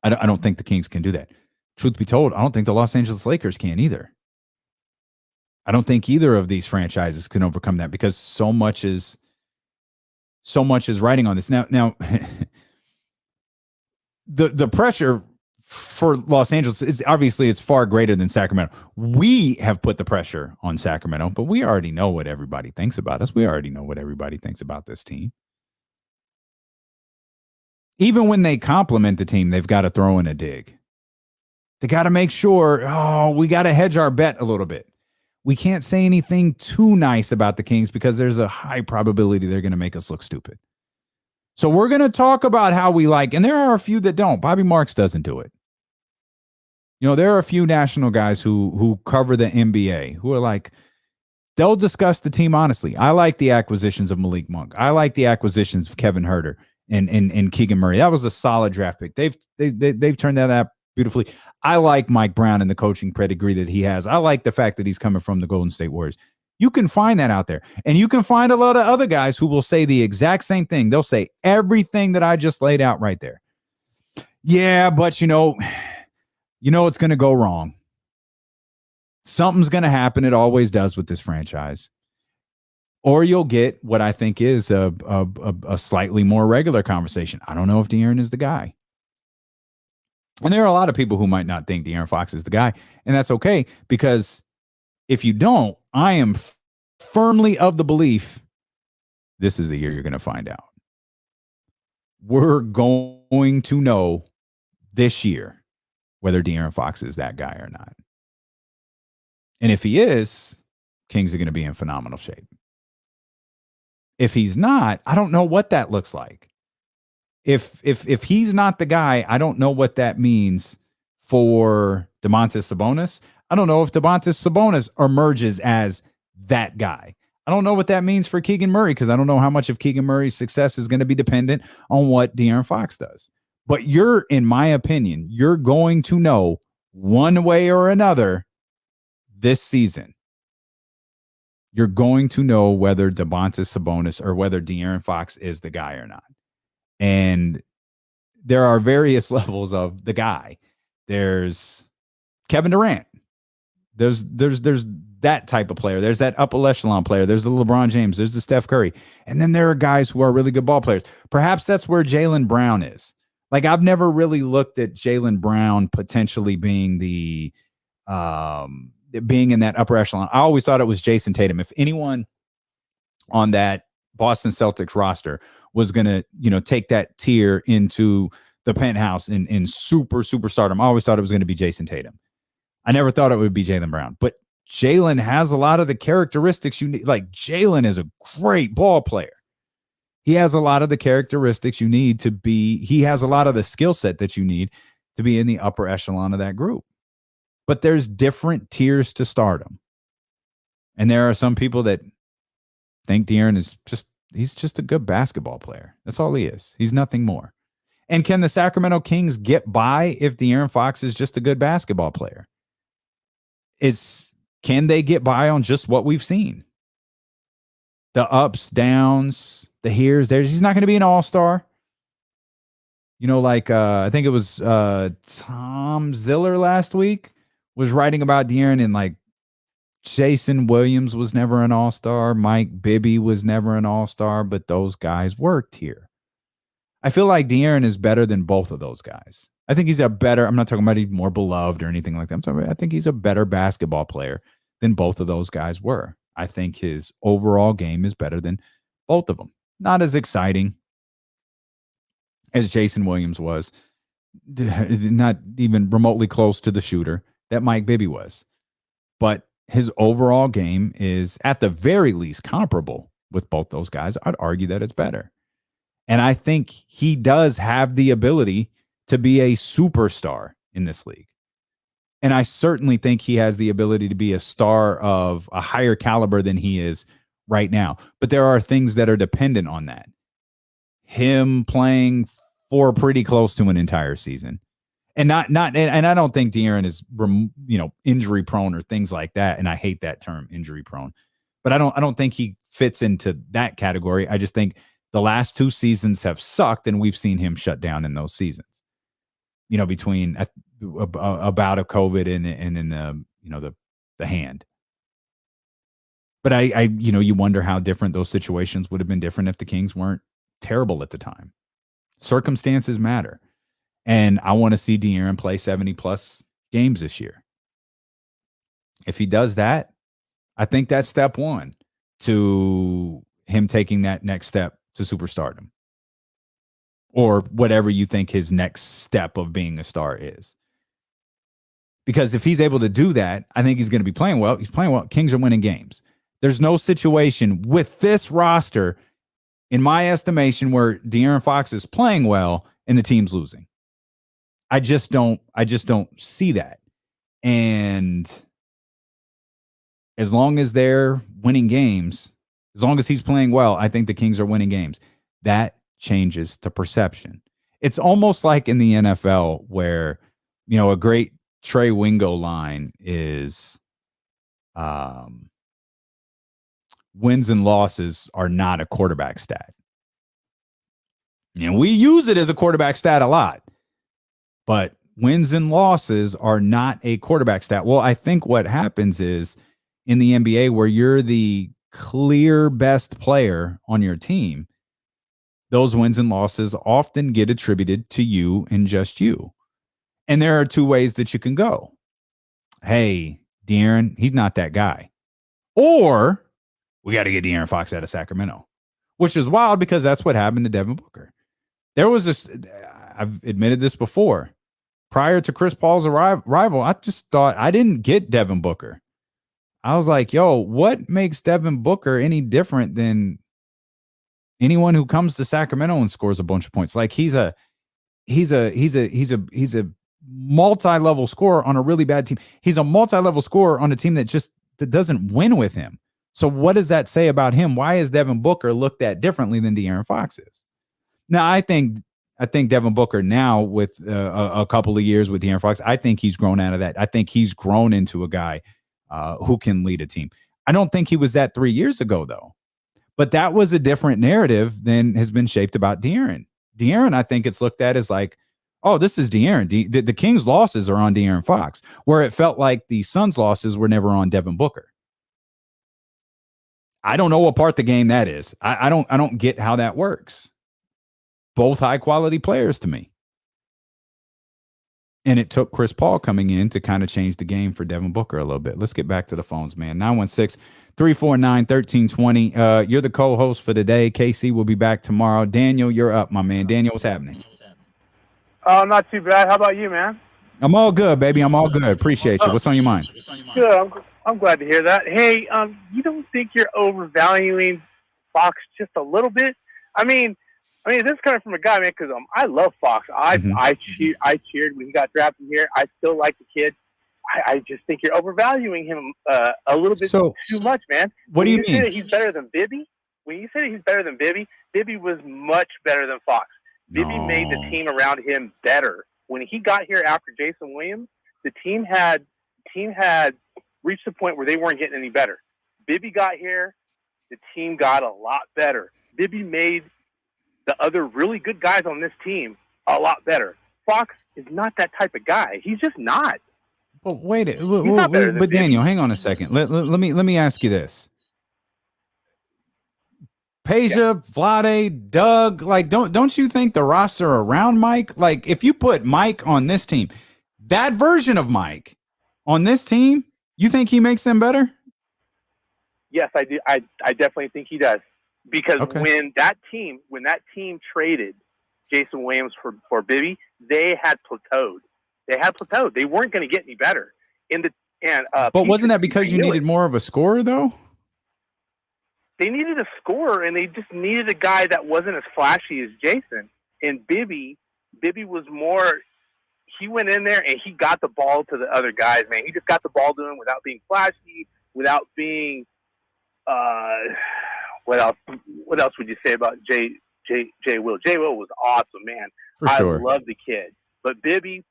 I don't think the Kings can do that. Truth be told, I don't think the Los Angeles Lakers can either. I don't think either of these franchises can overcome that because so much is riding on this. Now the pressure for Los Angeles, it's far greater than Sacramento. We have put the pressure on Sacramento, but we already know what everybody thinks about us. We already know what everybody thinks about this team. Even when they compliment the team, they've got to throw in a dig. They got to make sure, we got to hedge our bet a little bit. We can't say anything too nice about the Kings because there's a high probability they're going to make us look stupid. So we're going to talk about how we like, and there are a few that don't. Bobby Marks doesn't do it. You know, there are a few national guys who cover the NBA who are like, they'll discuss the team honestly. I like the acquisitions of Malik Monk. I like the acquisitions of Kevin Huerter and Keegan Murray. That was a solid draft pick. They've turned that out beautifully. I like Mike Brown and the coaching pedigree that he has. I like the fact that he's coming from the Golden State Warriors. You can find that out there. And you can find a lot of other guys who will say the exact same thing. They'll say everything that I just laid out right there. Yeah, but you know it's going to go wrong. Something's going to happen. It always does with this franchise. Or you'll get what I think is a slightly more regular conversation. I don't know if De'Aaron is the guy. And there are a lot of people who might not think De'Aaron Fox is the guy. And that's okay, because if you don't, I am firmly of the belief this is the year you're going to find out. We're going to know this year whether De'Aaron Fox is that guy or not. And if he is, Kings are going to be in phenomenal shape. If he's not, I don't know what that looks like. If he's not the guy, I don't know what that means for Domantas Sabonis. I don't know if Domantas Sabonis emerges as that guy. I don't know what that means for Keegan Murray, because I don't know how much of Keegan Murray's success is going to be dependent on what De'Aaron Fox does. But in my opinion, you're going to know one way or another this season. You're going to know whether Domantas Sabonis or whether De'Aaron Fox is the guy or not. And there are various levels of the guy. There's Kevin Durant. There's that type of player. There's that upper echelon player. There's the LeBron James. There's the Steph Curry. And then there are guys who are really good ball players. Perhaps that's where Jaylen Brown is. Like, I've never really looked at Jaylen Brown potentially being being in that upper echelon. I always thought it was Jason Tatum. If anyone on that Boston Celtics roster was going to, take that tier into the penthouse in superstardom. I always thought it was going to be Jason Tatum. I never thought it would be Jaylen Brown. But Jaylen has a lot of the characteristics you need. Like, Jaylen is a great ball player. He has a lot of the characteristics you need to be. He has a lot of the skill set that you need to be in the upper echelon of that group. But there's different tiers to stardom. And there are some people that think De'Aaron is he's just a good basketball player. That's all he is. He's nothing more. And can the Sacramento Kings get by if De'Aaron Fox is just a good basketball player? Can they get by on just what we've seen? The ups, downs, the here's, there's. He's not going to be an all-star. You know, like I think it was Tom Ziller last week was writing about De'Aaron, and like Jason Williams was never an all-star. Mike Bibby was never an all-star, but those guys worked here. I feel like De'Aaron is better than both of those guys. I think he's I'm not talking about he's more beloved or anything like that. I think he's a better basketball player than both of those guys were. I think his overall game is better than both of them. Not as exciting as Jason Williams was, not even remotely close to the shooter that Mike Bibby was. But his overall game is at the very least comparable with both those guys. I'd argue that it's better. And I think he does have the ability to be a superstar in this league. And I certainly think he has the ability to be a star of a higher caliber than he is right now. But there are things that are dependent on that. Him playing for pretty close to an entire season. And I don't think De'Aaron is, injury prone or things like that. And I hate that term, injury prone. But I don't think he fits into that category. I just think the last 2 seasons have sucked, and we've seen him shut down in those seasons. Between about a COVID and in the hand. But I you wonder how different those situations would have been different if the Kings weren't terrible at the time. Circumstances matter. And I want to see De'Aaron play 70-plus games this year. If he does that, I think that's step one to him taking that next step to superstardom. Or whatever you think his next step of being a star is. Because if he's able to do that, I think he's going to be playing well. He's playing well. Kings are winning games. There's no situation with this roster, in my estimation, where De'Aaron Fox is playing well and the team's losing. I just don't see that. And as long as they're winning games, as long as he's playing well, I think the Kings are winning games. That changes the perception. It's almost like in the NFL where, a great Trey Wingo line is wins and losses are not a quarterback stat. And we use it as a quarterback stat a lot. But wins and losses are not a quarterback stat. Well, I think what happens is in the NBA where you're the clear best player on your team, those wins and losses often get attributed to you and just you. And there are 2 ways that you can go. Hey, De'Aaron, he's not that guy. Or we got to get De'Aaron Fox out of Sacramento, which is wild because that's what happened to Devin Booker. There was this, I've admitted this before, prior to Chris Paul's arrival, I just thought I didn't get Devin Booker. I was like, yo, what makes Devin Booker any different than anyone who comes to Sacramento and scores a bunch of points? Like he's a multi-level scorer on a really bad team. He's a multi-level scorer on a team that doesn't win with him. So what does that say about him? Why is Devin Booker looked at differently than De'Aaron Fox is? Now, I think Devin Booker now with a couple of years with De'Aaron Fox, I think he's grown out of that. I think he's grown into a guy who can lead a team. I don't think he was that 3 years ago, though. But that was a different narrative than has been shaped about De'Aaron. De'Aaron, I think it's looked at as like, oh, this is De'Aaron. The Kings' losses are on De'Aaron Fox, where it felt like the Suns' losses were never on Devin Booker. I don't know what part of the game that is. I don't get how that works. Both high-quality players to me. And it took Chris Paul coming in to kind of change the game for Devin Booker a little bit. Let's get back to the phones, man. 916-349-1320. You're the co-host for today. KC will be back tomorrow. Daniel, you're up, my man. Daniel, what's happening? Oh, not too bad. How about you, man? I'm all good, baby. I'm all good. Appreciate you. What's on your mind? Good. I'm glad to hear that. Hey, you don't think you're overvaluing Fox just a little bit? I mean, this is coming from a guy, man, because I love Fox. I cheered when he got drafted here. I still like the kid. I just think you're overvaluing him a little bit too much, man. What do you say mean? that he's better than Bibby? When you say that he's better than Bibby, Bibby was much better than Fox. Bibby made the team around him better. When he got here after Jason Williams, the team had reached the point where they weren't getting any better. Bibby got here, the team got a lot better. Bibby made the other really good guys on this team a lot better. Fox is not that type of guy. He's just not. But wait, but Daniel, hang on a second. Let me ask you this. Peja, Vlade, Doug, like don't you think the roster around Mike, like if you put Mike on this team, that version of Mike on this team, you think he makes them better? Yes, I do. I definitely think he does. Because when that team traded Jason Williams for Bibby, they had plateaued. They weren't going to get any better. But wasn't that because you needed more of a scorer, though? They needed a scorer, and they just needed a guy that wasn't as flashy as Jason. And Bibby was more. He went in there and he got the ball to the other guys. Man, he just got the ball to him without being flashy, without being. What else would you say about J. Will? J. Will was awesome, man. I love the kid, but Bibby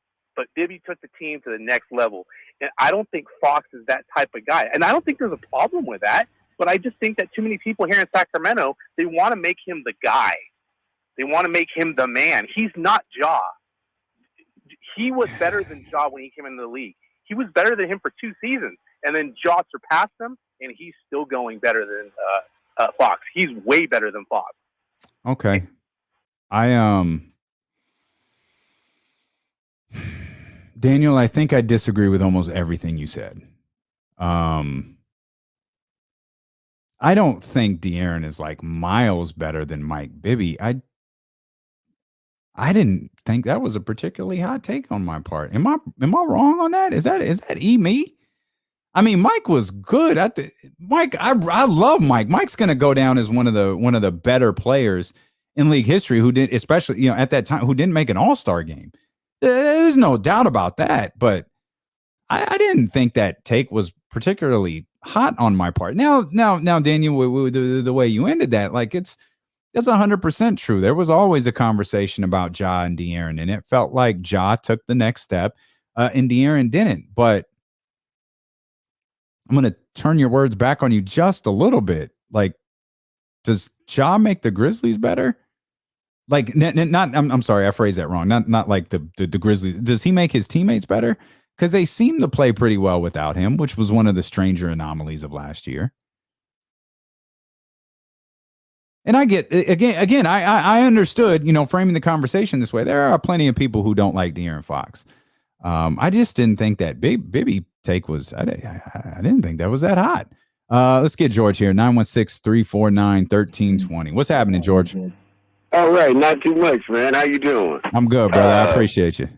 took the team to the next level, and I don't think Fox is that type of guy. And I don't think there's a problem with that. But I just think that too many people here in Sacramento, they want to make him the guy. They want to make him the man. He's not Ja. He was better than Ja when he came into the league. He was better than him for 2 seasons, and then Ja surpassed him, and he's still going better than Fox. He's way better than Fox. Okay. Daniel, I think I disagree with almost everything you said. I don't think De'Aaron is like miles better than Mike Bibby. I didn't think that was a particularly hot take on my part. Am I wrong on that? Is that me? I mean, Mike was good. I love Mike. Mike's going to go down as one of the better players in league history who did, especially at that time, who didn't make an All-Star game. There's no doubt about that. But I didn't think that take was particularly hot on my part. Now, Daniel, the way you ended that, like it's 100% true. There was always a conversation about Ja and De'Aaron, and it felt like Ja took the next step, and De'Aaron didn't. But I'm going to turn your words back on you just a little bit. Like, does Ja make the Grizzlies better? Like, not. I'm sorry, I phrased that wrong. Not like the Grizzlies. Does he make his teammates better? Because they seem to play pretty well without him, which was one of the stranger anomalies of last year. And I get again. I understood, framing the conversation this way. There are plenty of people who don't like De'Aaron Fox. I just didn't think that Bibby take was. I didn't think that was that hot. Let's get George here. 916-349-1320. What's happening, George? All right, not too much, man. How you doing? I'm good, brother. I appreciate you.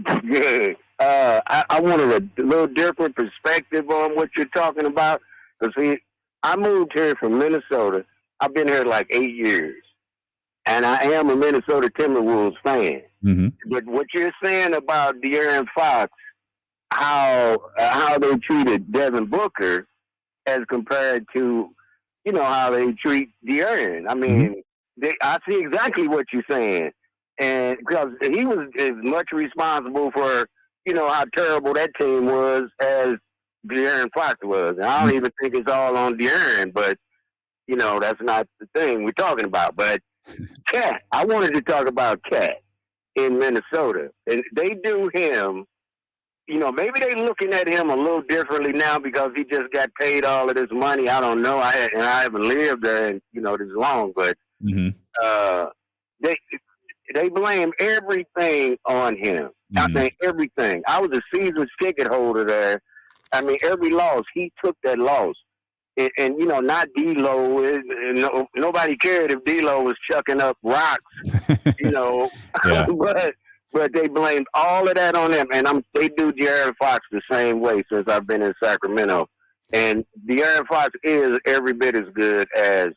Good. I wanted a little different perspective on what you're talking about. Because, see, I moved here from Minnesota. I've been here like 8 years. And I am a Minnesota Timberwolves fan. Mm-hmm. But what you're saying about De'Aaron Fox, how they treated Devin Booker as compared to, how they treat De'Aaron. I mean, I see exactly what you're saying. And because he was as much responsible for, how terrible that team was as De'Aaron Fox was. And I don't even think it's all on De'Aaron, but, that's not the thing we're talking about. But Cat, I wanted to talk about Cat in Minnesota. And they do him, maybe they're looking at him a little differently now because he just got paid all of this money. I don't know. I haven't lived there, this long, but they blame everything on him. I mean, everything. I was a season ticket holder there. I mean, every loss, he took that loss. And not D-Lo. Nobody cared if D-Lo was chucking up rocks, Yeah. But they blamed all of that on them, and they do De'Aaron Fox the same way since I've been in Sacramento. And De'Aaron Fox is every bit as good as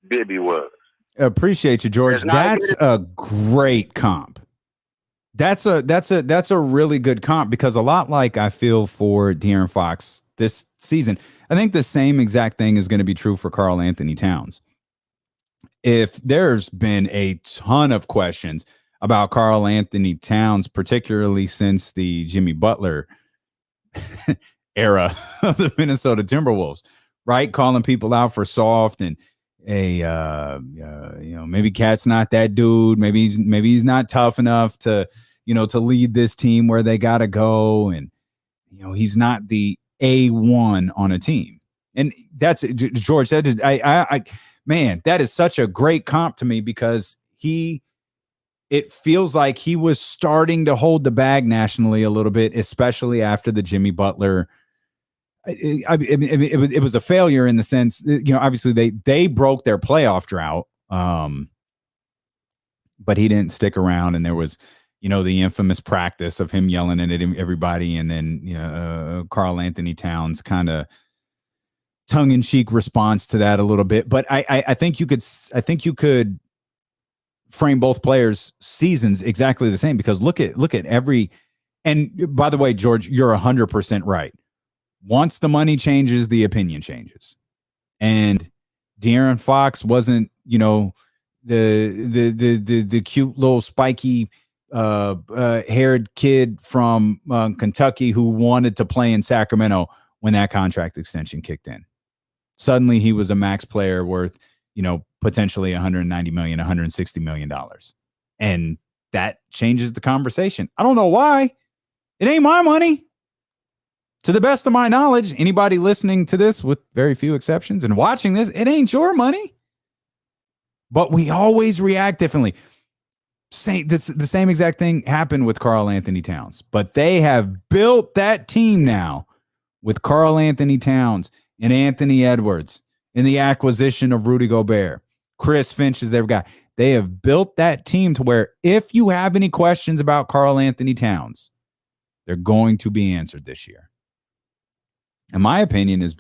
Bibby was. Appreciate you, George. That's a great comp. That's a really good comp, because a lot like I feel for De'Aaron Fox this season, I think the same exact thing is going to be true for Karl Anthony Towns. If there's been a ton of questions about Karl Anthony Towns, particularly since the Jimmy Butler era of the Minnesota Timberwolves, right? Calling people out for soft and maybe Cat's not that dude. Maybe he's not tough enough to lead this team where they got to go. And, he's not the A1 on a team. And that's George. That is, man, that is such a great comp to me, because it feels like he was starting to hold the bag nationally a little bit, especially after the Jimmy Butler. It was a failure in the sense, obviously they broke their playoff drought, but he didn't stick around, and there was, the infamous practice of him yelling at everybody, and then Karl Anthony Towns kind of tongue-in-cheek response to that a little bit. But I think you could frame both players' seasons exactly the same, because look at every. And by the way, George, you're 100% right. Once the money changes, the opinion changes. And De'Aaron Fox wasn't, the cute little spiky haired kid from Kentucky who wanted to play in Sacramento when that contract extension kicked in. Suddenly he was a max player worth, potentially $190 million, $160 million. And that changes the conversation. I don't know why. It ain't my money. To the best of my knowledge, anybody listening to this, with very few exceptions, and watching this, it ain't your money. But we always react differently. The same exact thing happened with Karl Anthony Towns. But they have built that team now with Karl Anthony Towns and Anthony Edwards in the acquisition of Rudy Gobert. Chris Finch is their guy. They have built that team to where if you have any questions about Karl Anthony Towns, they're going to be answered this year. And my opinion is,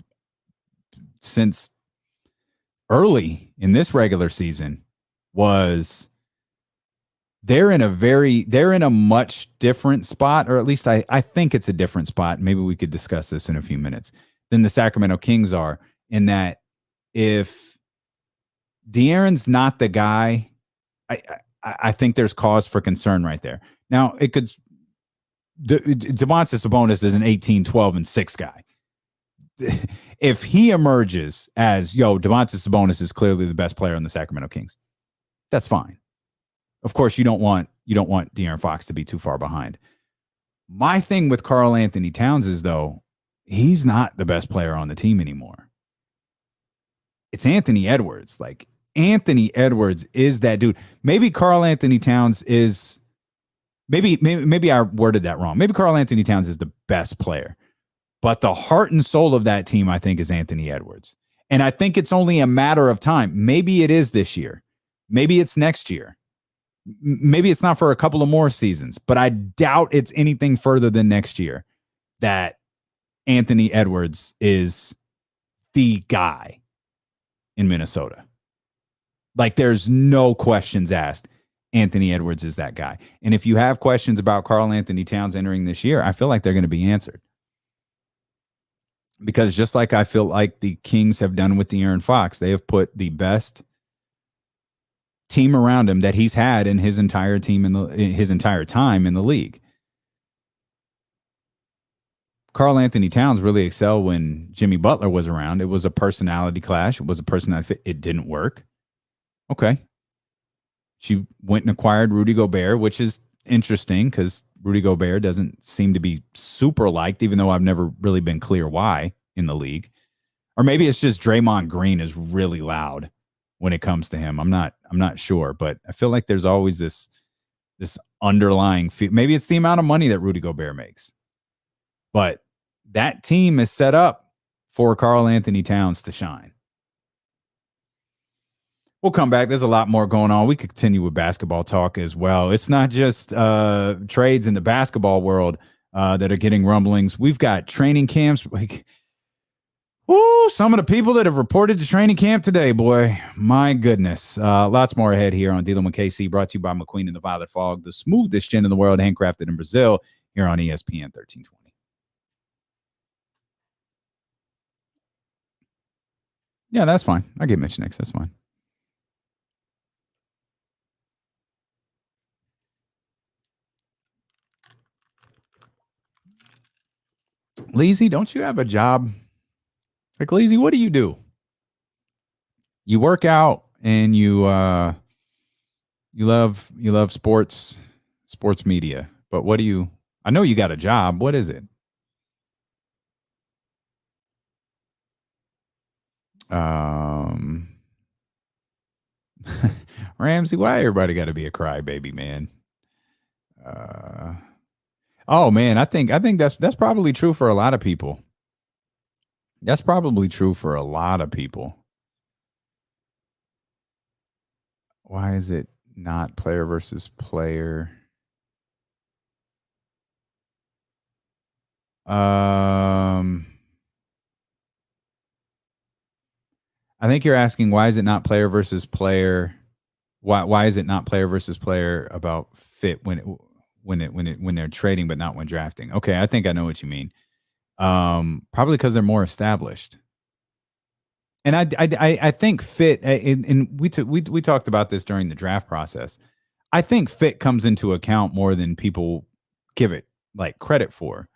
since early in this regular season, was they're in a much different spot, or at least I think it's a different spot. Maybe we could discuss this in a few minutes, than the Sacramento Kings are, in that if De'Aaron's not the guy, I think there's cause for concern right there. Now, it could Domantas Sabonis is an 18, 12, and 6 guy. If he emerges as, Domantas Sabonis is clearly the best player on the Sacramento Kings, that's fine. Of course, you don't want De'Aaron Fox to be too far behind. My thing with Karl Anthony Towns is, though, he's not the best player on the team anymore. It's Anthony Edwards. Like, Anthony Edwards is that dude. Maybe Karl Anthony Towns is, maybe I worded that wrong. Maybe Karl Anthony Towns is the best player. But the heart and soul of that team, I think, is Anthony Edwards. And I think it's only a matter of time. Maybe it is this year. Maybe it's next year. Maybe it's not for a couple of more seasons. But I doubt it's anything further than next year that Anthony Edwards is the guy in Minnesota. Like, there's no questions asked. Anthony Edwards is that guy. And if you have questions about Karl Anthony Towns entering this year, I feel like they're going to be answered. Because just like I feel like the Kings have done with De'Aaron Fox, they have put the best team around him that he's had in his entire team in his entire time in the league. Karl Anthony Towns really excelled when Jimmy Butler was around. It was a personality clash. It was a personality fit. It didn't work. Okay. She went and acquired Rudy Gobert, which is interesting because Rudy Gobert doesn't seem to be super liked, even though I've never really been clear why in the league. Or maybe it's just Draymond Green is really loud when it comes to him. I'm not sure, but I feel like there's always this underlying maybe it's the amount of money that Rudy Gobert makes. But that team is set up for Karl Anthony Towns to shine. We'll come back. There's a lot more going on. We could continue with basketball talk as well. It's not just trades in the basketball world that are getting rumblings. We've got training camps. Some of the people that have reported to training camp today, boy, my goodness. Lots more ahead here on Dealing with KC, brought to you by McQueen and the Violet Fog, the smoothest gin in the world, handcrafted in Brazil, here on ESPN 1320. Yeah, that's fine. I get Mitch next. That's fine. Leezy, don't you have a job? Like, Leezy, what do? You work out and you love sports media. But what do you? I know you got a job. What is it? Ramsey, why everybody got to be a crybaby, man? Oh man, I think that's probably true for a lot of people. That's probably true for a lot of people. Why is it not player versus player? I think you're asking why is it not player versus player? Why is it not player versus player about fit when they're trading but not when drafting? Okay, I think I know what you mean. Probably because they're more established. And I think fit, and we talked about this during the draft process. I think fit comes into account more than people give it like credit for.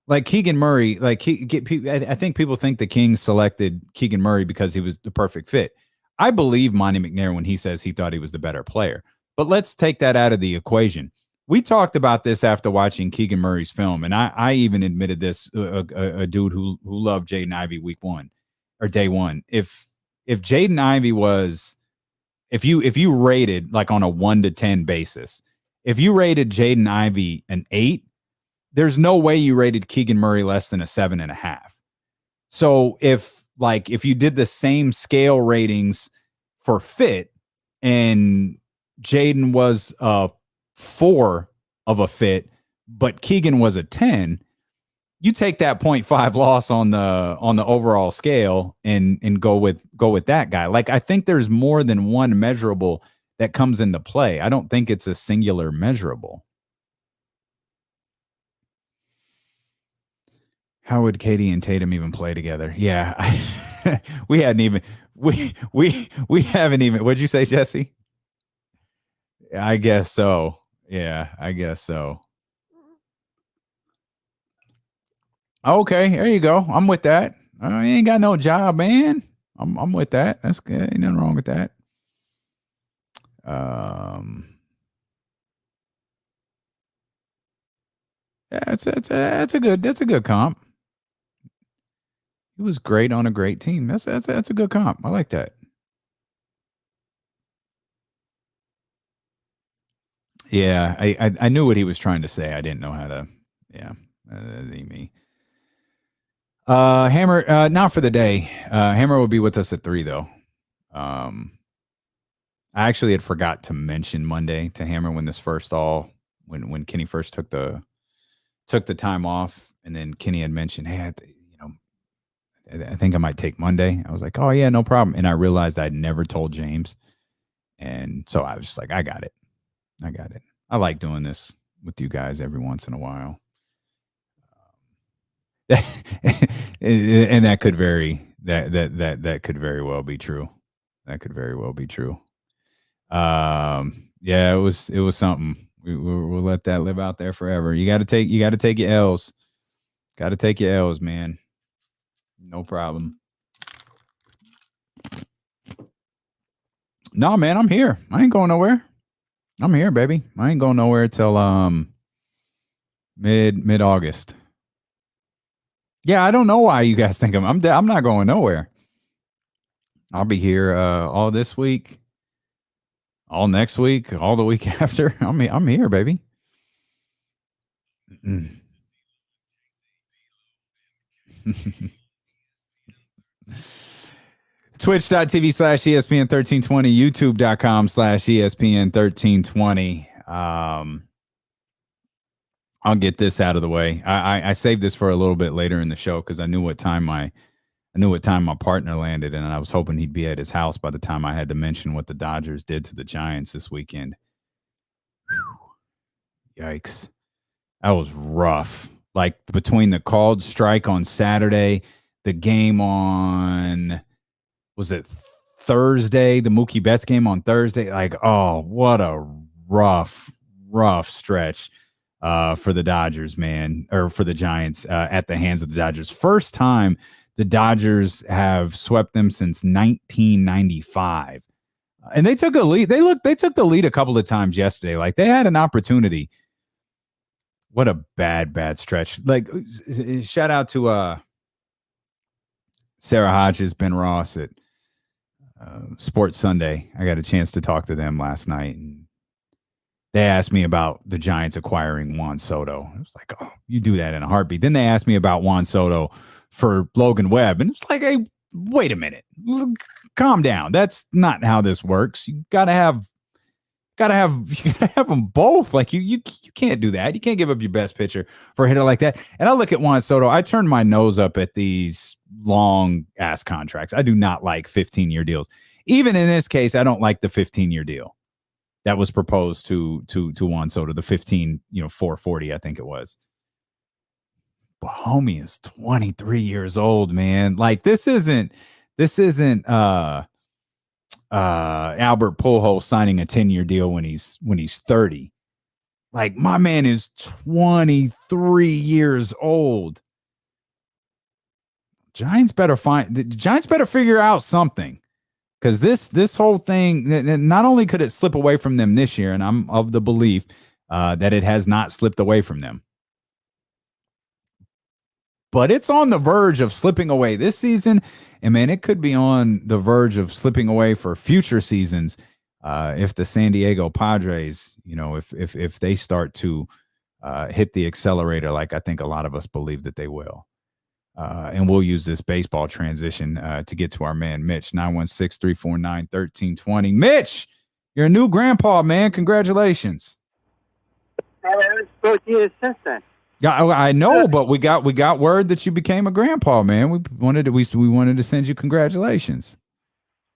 Like Keegan Murray, I think people think the Kings selected Keegan Murray because he was the perfect fit. I believe Monte McNair when he says he thought he was the better player. But let's take that out of the equation. We talked about this after watching Keegan Murray's film, and I even admitted this, a dude who loved Jaden Ivey week one or day one. If Jaden Ivey was, if you rated like on a 1 to 10 basis, if you rated Jaden Ivey an 8, there's no way you rated Keegan Murray less than a 7.5. So if you did the same scale ratings for fit and Jaden was a 4 of a fit, but Keegan was a 10, you take that 0.5 loss on the overall scale and go with that guy. Like, I think there's more than one measurable that comes into play. I don't think it's a singular measurable. How would Katie and Tatum even play together? Yeah, we haven't even What'd you say, Jesse? I guess so. Yeah, I guess so. Okay, there you go. I'm with that. I ain't got no job, man. I'm with that. That's good. Ain't nothing wrong with that. That's a good comp. He was great on a great team. That's a good comp. I like that. Yeah, I knew what he was trying to say. I didn't know how to. Yeah, me. Hammer, not for the day. Hammer will be with us at 3 though. I actually had forgot to mention Monday to Hammer when when Kenny first took the time off, and then Kenny had mentioned, hey, I think I might take Monday. I was like, oh yeah, no problem. And I realized I'd never told James, and so I was just like, I got it. I like doing this with you guys every once in a while. And that could vary. That could very well be true. Yeah, it was something. We'll let that live out there forever. You got to take your L's. Got to take your L's, man. No problem. No, man, I'm here. I ain't going nowhere. I'm here, baby. I ain't going nowhere till mid-August. Yeah, I don't know why you guys think I'm not going nowhere. I'll be here all this week, all next week, all the week after. I'm here, baby. Twitch.tv/ESPN1320, YouTube.com/ESPN1320. I'll get this out of the way. I saved this for a little bit later in the show because I knew what time my partner landed, and I was hoping he'd be at his house by the time I had to mention what the Dodgers did to the Giants this weekend. Whew. Yikes. That was rough. Like between the called strike on Saturday, the game on, was it Thursday, the Mookie Betts game on Thursday? Like, oh, what a rough stretch for the Dodgers, man, or for the Giants at the hands of the Dodgers. First time the Dodgers have swept them since 1995. And they took a lead. They took the lead a couple of times yesterday. Like they had an opportunity. What a bad stretch. Like shout out to Sarah Hodges, Ben Ross at Sports Sunday. I got a chance to talk to them last night, and they asked me about the Giants acquiring Juan Soto. I was like, oh, you do that in a heartbeat. Then they asked me about Juan Soto for Logan Webb, and it's like, hey, wait a minute, calm down. That's not how this works. You gotta have them both. Like you can't do that. You can't give up your best pitcher for a hitter like that. And I look at Juan Soto. I turn my nose up at these long ass contracts. I do not like 15-year deals. Even in this case, I don't like the 15-year deal that was proposed to Juan Soto, the 15, 440, I think it was. But homie is 23 years old, man. Like this isn't Albert Pujols signing a 10-year deal when he's 30. Like my man is 23 years old. Giants better figure out something. Because this whole thing, not only could it slip away from them this year, and I'm of the belief that it has not slipped away from them, but it's on the verge of slipping away this season. And, man, it could be on the verge of slipping away for future seasons if the San Diego Padres, if they start to hit the accelerator like I think a lot of us believe that they will. And we'll use this baseball transition to get to our man, Mitch, 916-349-1320. Mitch, you're a new grandpa, man. Congratulations. I haven't spoke to you since then. Yeah, I know, but we got word that you became a grandpa, man. We wanted to send you congratulations.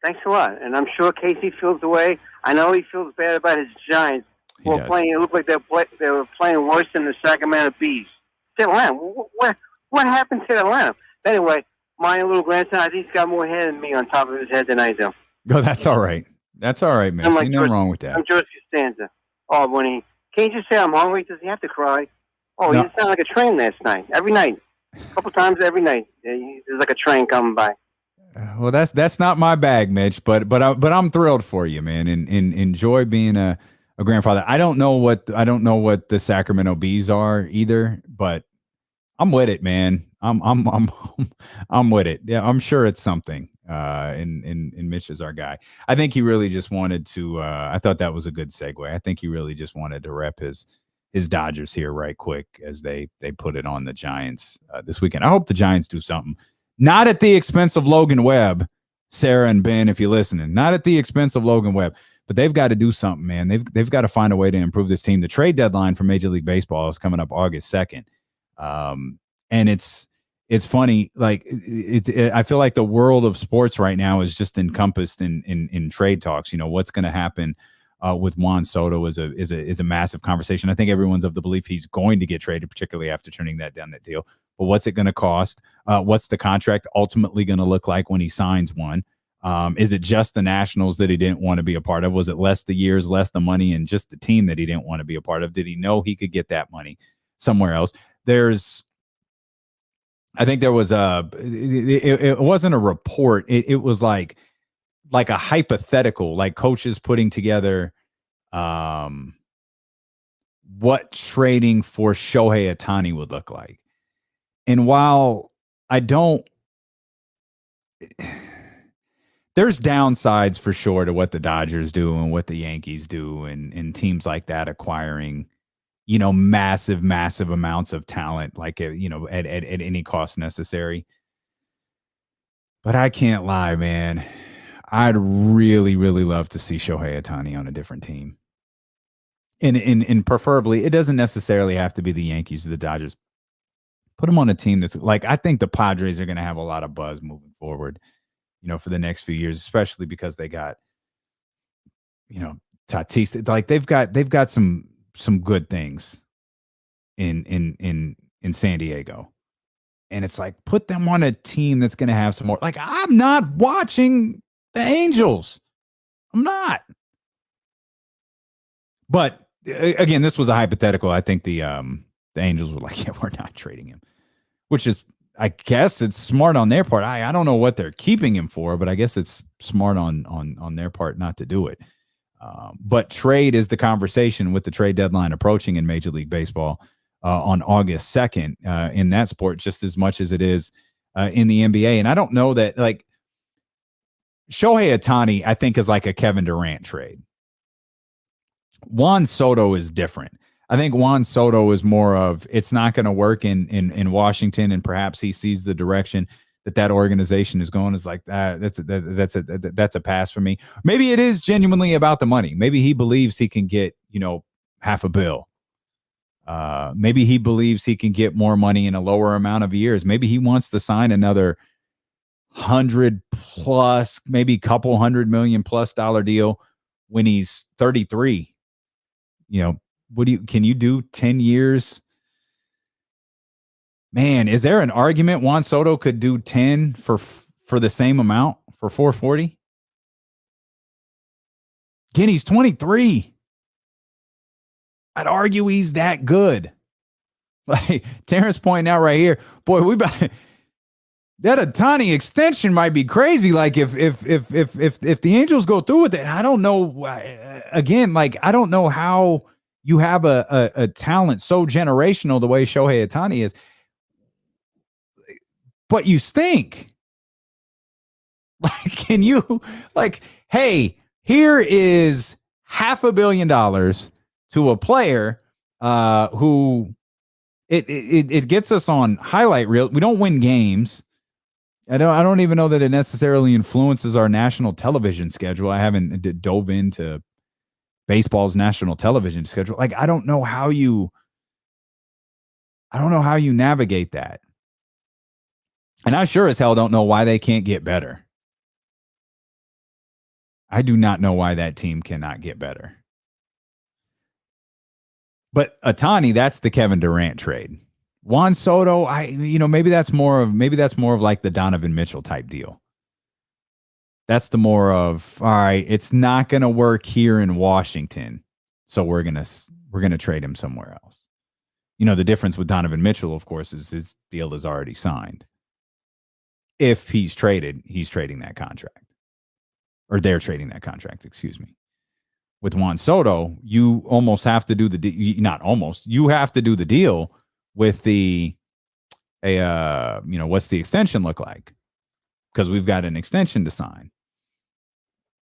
Thanks a lot, and I'm sure Casey feels the way. I know he feels bad about his Giants. It looked like they were playing worse than the Sacramento Bees. Atlanta, what happened to Atlanta? Anyway, my little grandson, I think he's got more hair than me on top of his head than I do. Oh, that's all right. That's all right, man. Like Ain't nothing wrong with that. I'm George Costanza. Oh, can't you say I'm hungry? Does he have to cry? Oh, no. You sound like a train last night. Every night. A couple times every night. There's like a train coming by. Well, that's not my bag, Mitch, but I'm thrilled for you, man, and enjoy being a grandfather. I don't know what the Sacramento Bees are either, but I'm with it, man. I'm with it. Yeah, I'm sure it's something. And Mitch is our guy. I think he really just wanted to. I thought that was a good segue. I think he really just wanted to rep his Dodgers here right quick as they put it on the Giants this weekend. I hope the Giants do something, not at the expense of Logan Webb, Sarah and Ben, if you're listening, not at the expense of Logan Webb, but they've got to do something, man. They've got to find a way to improve this team. The trade deadline for Major League Baseball is coming up August 2nd. And it's funny. Like I feel like the world of sports right now is just encompassed in trade talks. What's going to happen with Juan Soto is a massive conversation. I think everyone's of the belief he's going to get traded, particularly after turning that deal. But what's it going to cost? What's the contract ultimately going to look like when he signs one? Is it just the Nationals that he didn't want to be a part of? Was it less the years, less the money, and just the team that he didn't want to be a part of? Did he know he could get that money somewhere else? I think there was it wasn't a report. It was like a hypothetical, like coaches putting together what trading for Shohei Ohtani would look like. And while I don't, there's downsides for sure to what the Dodgers do and what the Yankees do and teams like that acquiring, massive amounts of talent, like, at any cost necessary. But I can't lie, man. I'd really, really love to see Shohei Ohtani on a different team. And preferably, it doesn't necessarily have to be the Yankees or the Dodgers. Put him on a team that's like, I think the Padres are going to have a lot of buzz moving forward, for the next few years, especially because they got, Tatis. Like they've got some good things in San Diego. And it's like, put them on a team that's going to have some more. Like, I'm not watching the Angels. I'm not. But again, this was a hypothetical. I think the Angels were like, yeah, we're not trading him, which is, I guess it's smart on their part. I don't know what they're keeping him for, but I guess it's smart on their part not to do it. But trade is the conversation with the trade deadline approaching in Major League Baseball on August 2nd in that sport, just as much as it is in the NBA. And I don't know that, like, Shohei Ohtani, I think, is like a Kevin Durant trade. Juan Soto is different. I think Juan Soto is more of, it's not going to work in Washington, and perhaps he sees the direction that organization is going, is like, that's a pass for me. Maybe it is genuinely about the money. Maybe he believes he can get, $500 million. Maybe he believes he can get more money in a lower amount of years. Maybe he wants to sign another 100 plus, maybe couple $100 million plus deal when he's 33. Can you do 10 years? Man, is there an argument Juan Soto could do 10 for the same amount for $440? Again, he's 23. I'd argue he's that good. Like Terrence pointing out right here, boy, that Ohtani extension might be crazy. Like if the Angels go through with it, I don't know. Again, like I don't know how you have a talent so generational the way Shohei Ohtani is, but you stink. Like, can you, like, hey, here is $500 million to a player who it gets us on highlight reel. We don't win games. I don't even know that it necessarily influences our national television schedule. I haven't dove into baseball's national television schedule. Like, I don't know how you navigate that. And I sure as hell don't know why they can't get better. I do not know why that team cannot get better. But Ohtani, that's the Kevin Durant trade. Juan Soto, maybe that's more of like the Donovan Mitchell type deal. That's the more of, all right, it's not going to work here in Washington, so we're going to trade him somewhere else. The difference with Donovan Mitchell, of course, is his deal is already signed. If he's traded, he's trading that contract. Or they're trading that contract, excuse me. With Juan Soto, you almost have to do you have to do the deal with what's the extension look like? Because we've got an extension to sign.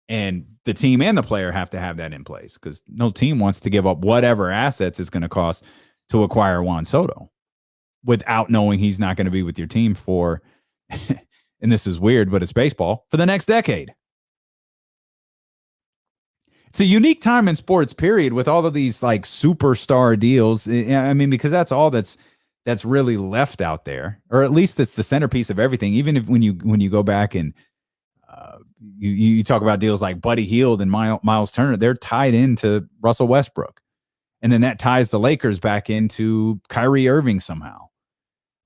And the team and the player have to have that in place, because no team wants to give up whatever assets it's going to cost to acquire Juan Soto without knowing he's not going to be with your team for, and this is weird, but it's baseball, for the next decade. It's a unique time in sports, period, with all of these like superstar deals. I mean, because that's all that's really left out there, or at least it's the centerpiece of everything. Even if when you go back and you talk about deals like Buddy Hield and Miles Turner, they're tied into Russell Westbrook, and then that ties the Lakers back into Kyrie Irving somehow.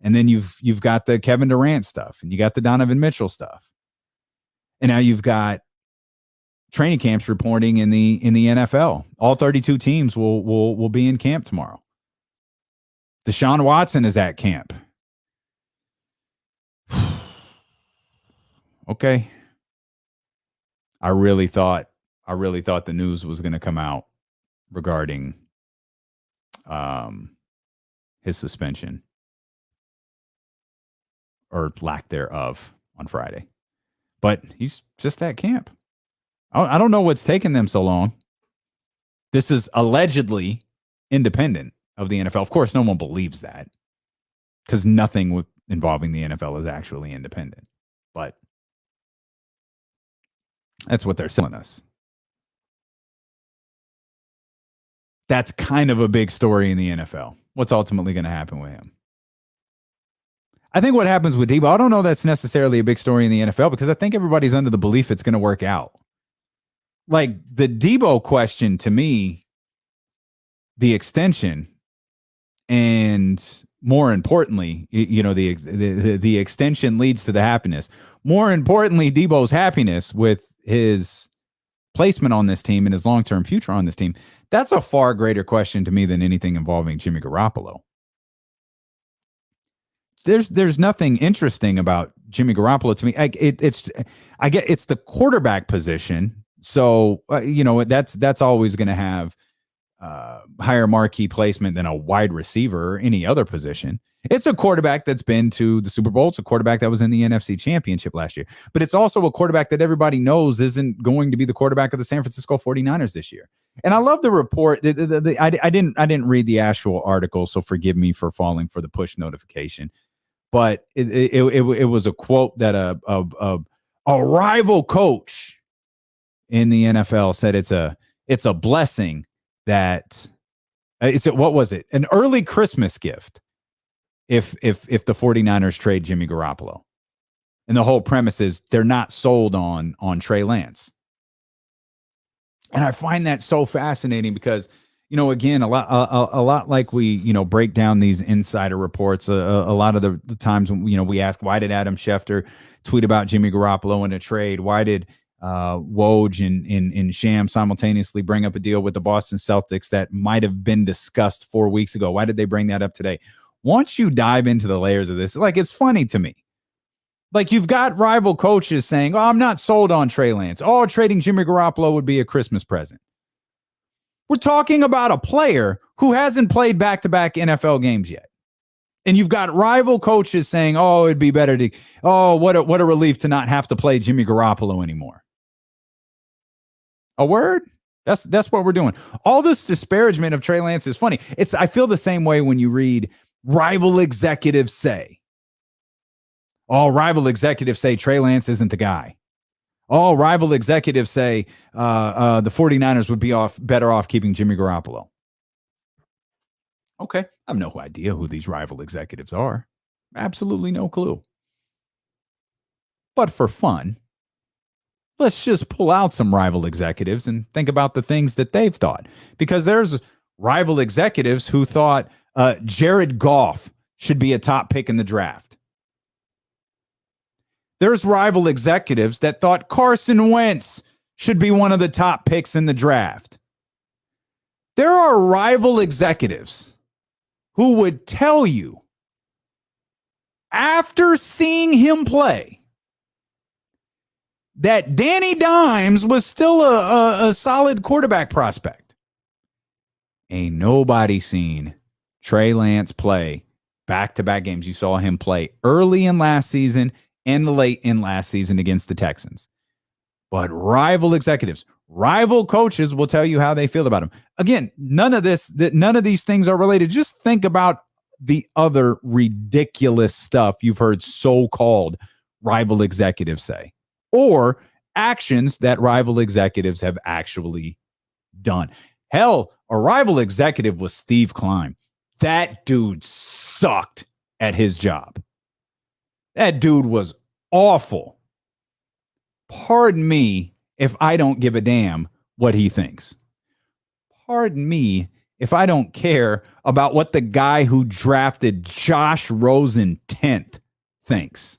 And then you've got the Kevin Durant stuff, and you got the Donovan Mitchell stuff, and now you've got training camps reporting in the NFL. All 32 teams will be in camp tomorrow. Deshaun Watson is at camp. Okay. I really thought the news was going to come out regarding his suspension, or lack thereof, on Friday. But he's just at camp. I don't know what's taking them so long. This is allegedly independent of the NFL. Of course, no one believes that, because nothing involving the NFL is actually independent. But That's what they're selling us. That's kind of a big story in the NFL. What's ultimately going to happen with him? I think what happens with Debo, I don't know that's necessarily a big story in the NFL because I think everybody's under the belief it's going to work out. Like the Debo question to me, the extension, and more importantly, the extension leads to the happiness. More importantly, Debo's happiness with his placement on this team and his long-term future on this team. That's a far greater question to me than anything involving Jimmy Garoppolo. There's nothing interesting about Jimmy Garoppolo to me. It's the quarterback position. So, that's always going to have higher marquee placement than a wide receiver or any other position. It's a quarterback that's been to the Super Bowl. It's a quarterback that was in the NFC Championship last year. But it's also a quarterback that everybody knows isn't going to be the quarterback of the San Francisco 49ers this year. And I love the report. I didn't read the actual article, so forgive me for falling for the push notification. But it was a quote that a rival coach in the NFL said it's a blessing that what was it? An early Christmas gift if the 49ers trade Jimmy Garoppolo. And the whole premise is they're not sold on Trey Lance. And I find that so fascinating because, again, a lot like we, break down these insider reports, a lot of the times when, we ask, why did Adam Schefter tweet about Jimmy Garoppolo in a trade? Why did Woj and Sham simultaneously bring up a deal with the Boston Celtics that might have been discussed 4 weeks ago? Why did they bring that up today? Once you dive into the layers of this, it's funny to me. Like you've got rival coaches saying, I'm not sold on Trey Lance. Trading Jimmy Garoppolo would be a Christmas present. We're talking about a player who hasn't played back-to-back NFL games yet. And you've got rival coaches saying, it'd be better to, what a relief to not have to play Jimmy Garoppolo anymore. A word? That's what we're doing. All this disparagement of Trey Lance is funny. I feel the same way when you read rival executives say. Rival executives say Trey Lance isn't the guy. Rival executives say the 49ers would be better off keeping Jimmy Garoppolo. Okay, I have no idea who these rival executives are. Absolutely no clue. But for fun, let's just pull out some rival executives and think about the things that they've thought. Because there's rival executives who thought Jared Goff should be a top pick in the draft. There's rival executives that thought Carson Wentz should be one of the top picks in the draft. There are rival executives who would tell you, after seeing him play, that Danny Dimes was still a solid quarterback prospect. Ain't nobody seen Trey Lance play back-to-back games. You saw him play early in last season and late in last season against the Texans. But rival executives, rival coaches will tell you how they feel about him. Again, none of these things are related. Just think about the other ridiculous stuff you've heard so-called rival executives say, or actions that rival executives have actually done. Hell, a rival executive was Steve Klein. That dude sucked at his job. That dude was awful. Pardon me if I don't give a damn what he thinks. Pardon me if I don't care about what the guy who drafted Josh Rosen 10th thinks.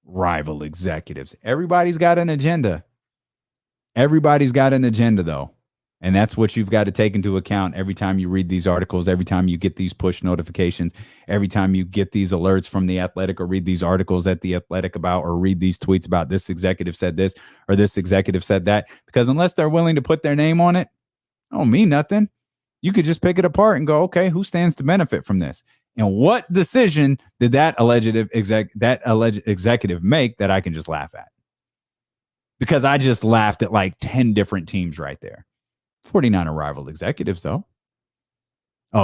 Rival executives. Everybody's got an agenda. Everybody's got an agenda, though. And that's what you've got to take into account every time you read these articles, every time you get these push notifications, every time you get these alerts from The Athletic or read these articles at The Athletic about or read these tweets about this executive said this or this executive said that. Because unless they're willing to put their name on it, it don't mean nothing. You could just pick it apart and go, okay, who stands to benefit from this? And what decision did that alleged executive make that I can just laugh at? Because I just laughed at like 10 different teams right there. 49er rival executives, though.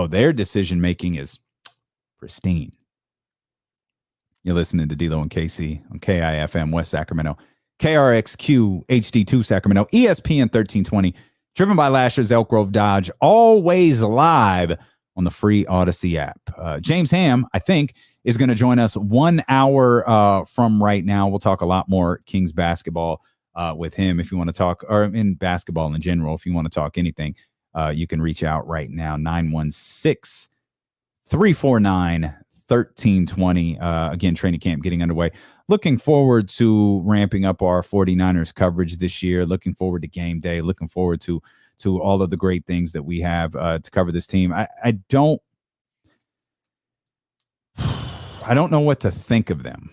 Their decision-making is pristine. You're listening to D-Lo and KC on KIFM, West Sacramento. KRXQ HD2 Sacramento, ESPN 1320, driven by last year's Elk Grove Dodge, always live on the free Odyssey app. James Ham, I think, is going to join us 1 hour from right now. We'll talk a lot more Kings basketball with him if you want to talk, or in basketball in general, if you want to talk anything. You can reach out right now, 916-349-1320. Again, training camp getting underway. Looking forward to ramping up our 49ers coverage this year. Looking forward to game day. Looking forward to all of the great things that we have to cover this team. I don't know what to think of them.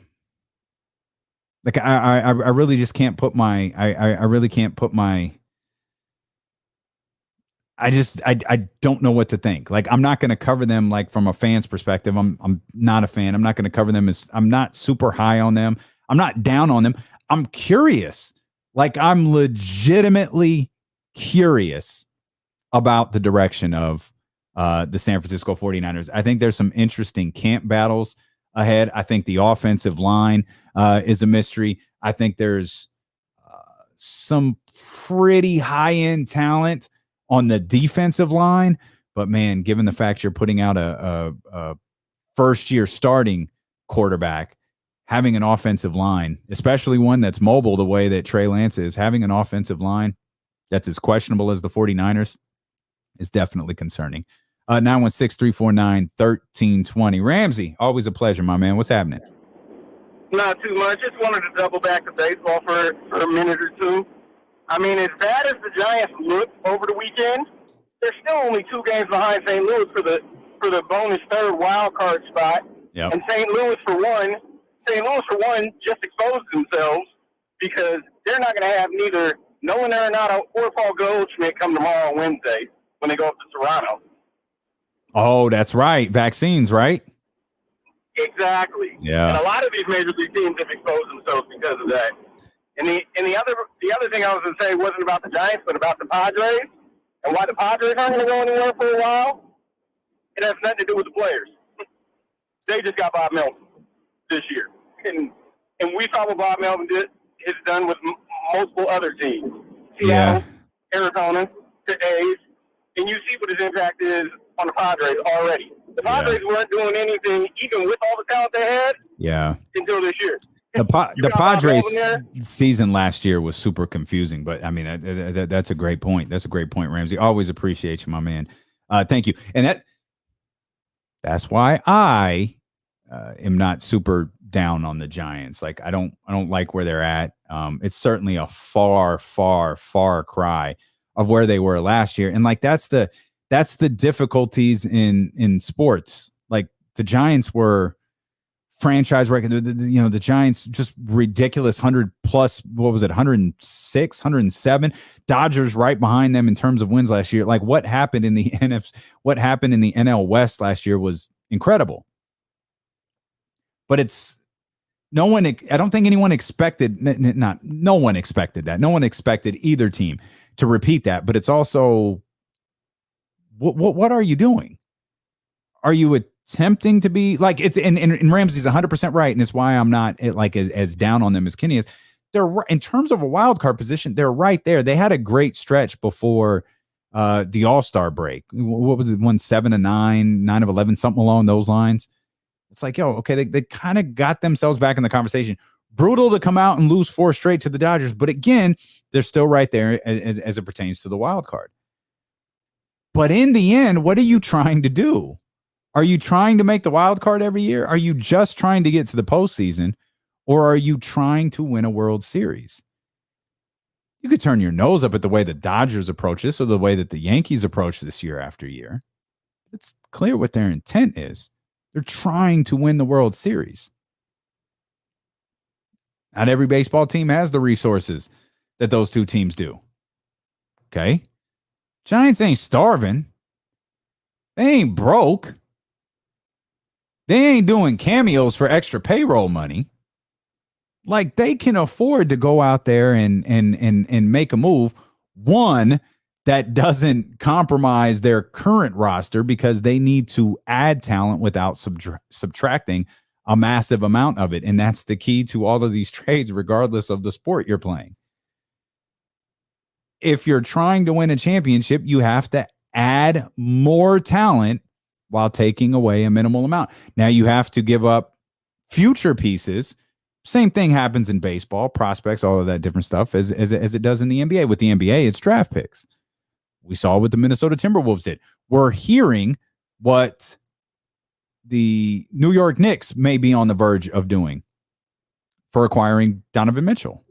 Like I really just can't put my I really can't put my I don't know what to think. Like, I'm not going to cover them like from a fan's perspective. I'm not a fan. I'm not going to cover them as I'm not super high on them. I'm not down on them. I'm curious. Like, I'm legitimately curious about the direction of the San Francisco 49ers. I think there's some interesting camp battles ahead. I think the offensive line is a mystery. I think there's some pretty high-end talent on the defensive line, but man, given the fact you're putting out a first-year starting quarterback, having an offensive line, especially one that's mobile the way that Trey Lance is, having an offensive line that's as questionable as the 49ers is definitely concerning. 916-349-1320. Ramsey, always a pleasure, my man. What's happening? Not too much. Just wanted to double back to baseball for a minute or two. I mean, as bad as the Giants looked over the weekend, they're still only 2 games behind St. Louis for the bonus third wild card spot. Yep. And St. Louis for one just exposed themselves because they're not going to have neither Nolan Arenado or Paul Goldschmidt come tomorrow on Wednesday when they go up to Toronto. Oh, that's right. Vaccines, right? Exactly. Yeah. And a lot of these major league teams have exposed themselves because of that. And the other thing I was going to say wasn't about the Giants, but about the Padres, and why the Padres aren't going to go anywhere for a while. It has nothing to do with the players. They just got Bob Melvin this year, and we saw what Bob Melvin has done with multiple other teams, Seattle, Arizona, the A's, and you see what his impact is on the Padres already. The Padres weren't doing anything, even with all the talent they had, until this year. The Padres season last year was super confusing, but I mean, that's a great point. That's a great point, Ramsey. Always appreciate you, my man. Thank you. And that's why I am not super down on the Giants. Like, I don't like where they're at. It's certainly a far, far, far cry of where they were last year. And like, that's the difficulties in sports. Like, the Giants were franchise record, the Giants just ridiculous 100 plus, what was it, 106, 107. Dodgers right behind them in terms of wins last year. Like, what happened in the NL West last year was incredible. But I don't think anyone expected, no one expected that. No one expected either team to repeat that. But it's also, what are you doing? Are you attempting to be like it's and Ramsey's 100% right, and it's why I'm not like as down on them as Kenny is. They're in terms of a wild card position, they're right there. They had a great stretch before the All-Star break. What was it? 7-9, 9-11, something along those lines. It's like, okay, they kind of got themselves back in the conversation. Brutal to come out and lose 4 straight to the Dodgers, but again, they're still right there as it pertains to the wild card. But in the end, what are you trying to do? Are you trying to make the wild card every year? Are you just trying to get to the postseason, or are you trying to win a World Series? You could turn your nose up at the way the Dodgers approach this or the way that the Yankees approach this year after year. It's clear what their intent is. They're trying to win the World Series. Not every baseball team has the resources that those two teams do. Okay? Giants ain't starving. They ain't broke. They ain't doing cameos for extra payroll money. Like, they can afford to go out there and make a move, one, that doesn't compromise their current roster because they need to add talent without subtracting a massive amount of it. And that's the key to all of these trades, regardless of the sport you're playing. If you're trying to win a championship, you have to add more talent while taking away a minimal amount. Now you have to give up future pieces. Same thing happens in baseball, prospects, all of that different stuff as it does in the NBA. With the NBA, it's draft picks. We saw what the Minnesota Timberwolves did. We're hearing what the New York Knicks may be on the verge of doing for acquiring Donovan Mitchell.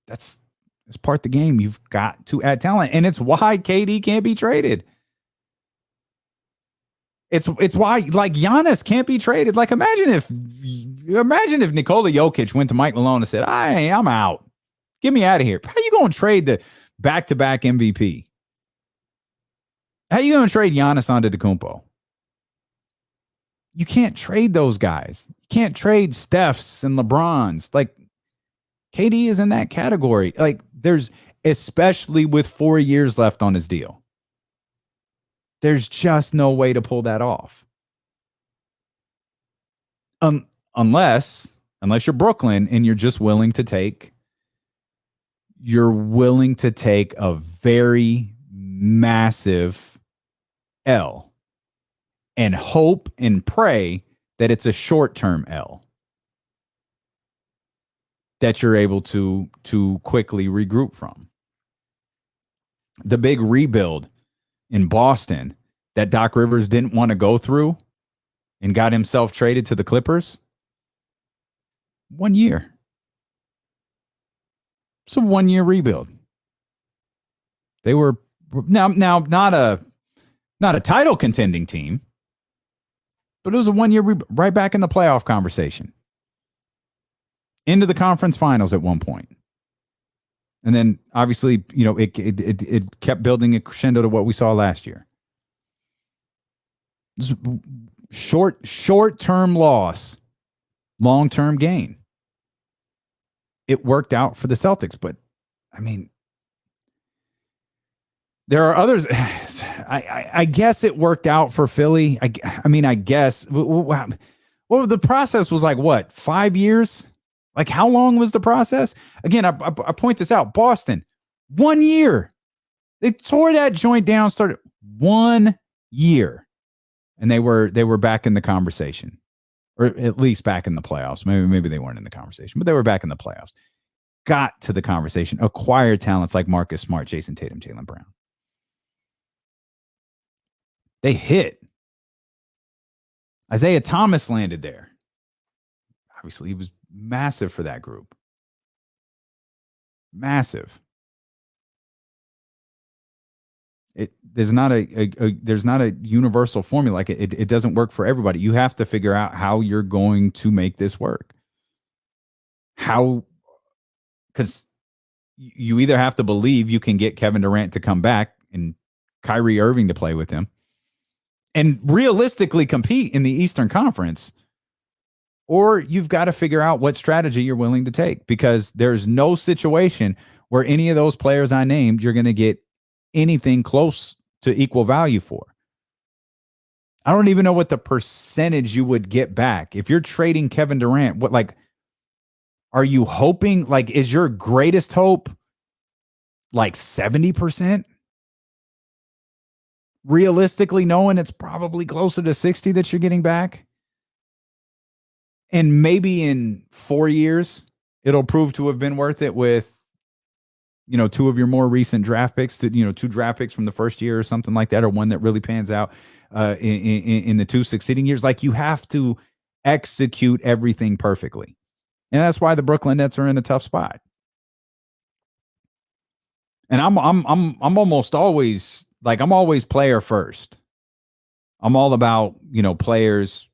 That's part of the game. You've got to add talent, and it's why KD can't be traded. It's why, like, Giannis can't be traded. Like, imagine if Nikola Jokic went to Mike Malone and said, I'm out. Get me out of here. How you going to trade the back-to-back MVP? How you going to trade Giannis Antetokounmpo? You can't trade those guys. You can't trade Stephs and LeBrons. Like, KD is in that category. Like, there's, especially with 4 years left on his deal, there's just no way to pull that off. Unless you're Brooklyn and you're just willing to take a very massive L and hope and pray that it's a short-term L that you're able to quickly regroup from. The big rebuild in Boston that Doc Rivers didn't want to go through and got himself traded to the Clippers. 1 year. It's a 1 year rebuild. They were now not a title contending team, but it was a 1 year right back in the playoff conversation. Into the conference finals at one point. And then obviously, it kept building a crescendo to what we saw last year. Short-term loss, long-term gain. It worked out for the Celtics, but I mean, there are others. I guess it worked out for Philly. I guess. Well, the process was like, what, 5 years? Like, how long was the process? Again, I point this out. Boston, 1 year. They tore that joint down, started 1 year. And they were back in the conversation. Or at least back in the playoffs. Maybe they weren't in the conversation, but they were back in the playoffs. Got to the conversation. Acquired talents like Marcus Smart, Jason Tatum, Jaylen Brown. They hit. Isaiah Thomas landed there. Obviously, he was massive for that group. Massive. There's not a universal formula. Like it doesn't work for everybody. You have to figure out how you're going to make this work. Because you either have to believe you can get Kevin Durant to come back and Kyrie Irving to play with him and realistically compete in the Eastern Conference, or you've got to figure out what strategy you're willing to take, because there's no situation where any of those players I named you're going to get anything close to equal value for. I don't even know what the percentage you would get back if you're trading Kevin Durant. What, like, are you hoping, like, is your greatest hope like 70%? Realistically, knowing it's probably closer to 60 that you're getting back. And maybe in 4 years, it'll prove to have been worth it with, two of your more recent draft picks, two draft picks from the first year or something like that, or one that really pans out in the two succeeding years. Like, you have to execute everything perfectly. And that's why the Brooklyn Nets are in a tough spot. And I'm almost always like, I'm always player first. I'm all about, players.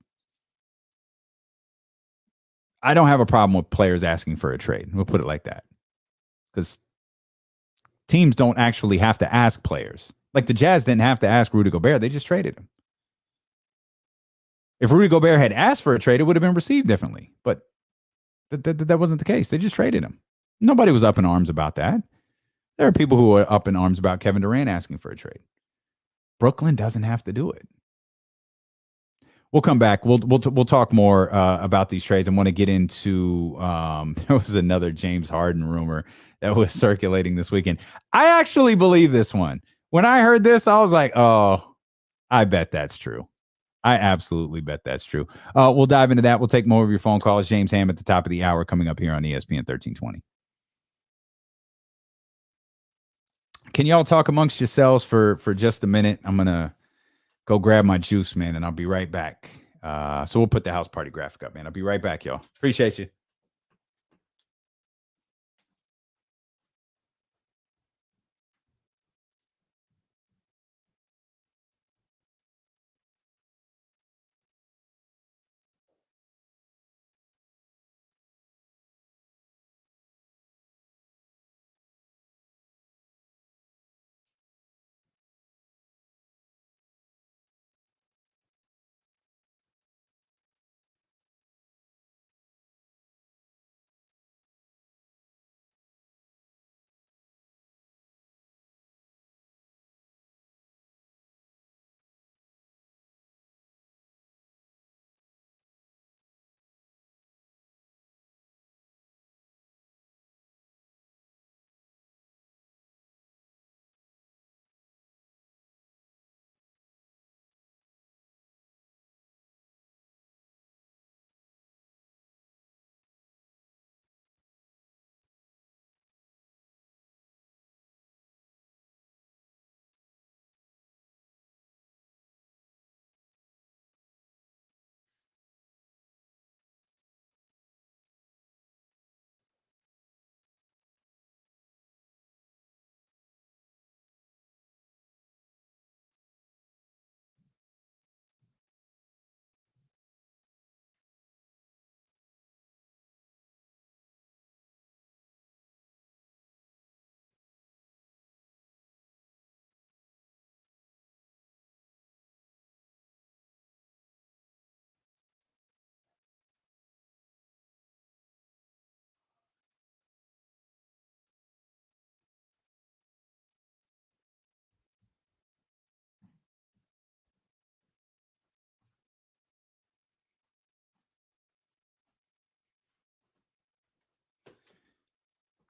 I don't have a problem with players asking for a trade. We'll put it like that. Because teams don't actually have to ask players. Like, the Jazz didn't have to ask Rudy Gobert. They just traded him. If Rudy Gobert had asked for a trade, it would have been received differently. But that wasn't the case. They just traded him. Nobody was up in arms about that. There are people who are up in arms about Kevin Durant asking for a trade. Brooklyn doesn't have to do it. We'll come back. We'll talk more about these trades. I want to get into there was another James Harden rumor that was circulating this weekend. I actually believe this one. When I heard this, I was like, oh, I bet that's true. I absolutely bet that's true. We'll dive into that. We'll take more of your phone calls. James Ham at the top of the hour coming up here on ESPN 1320. Can y'all talk amongst yourselves for just a minute? I'm going to go grab my juice, man, and I'll be right back. So we'll put the house party graphic up, man. I'll be right back, y'all. Appreciate you.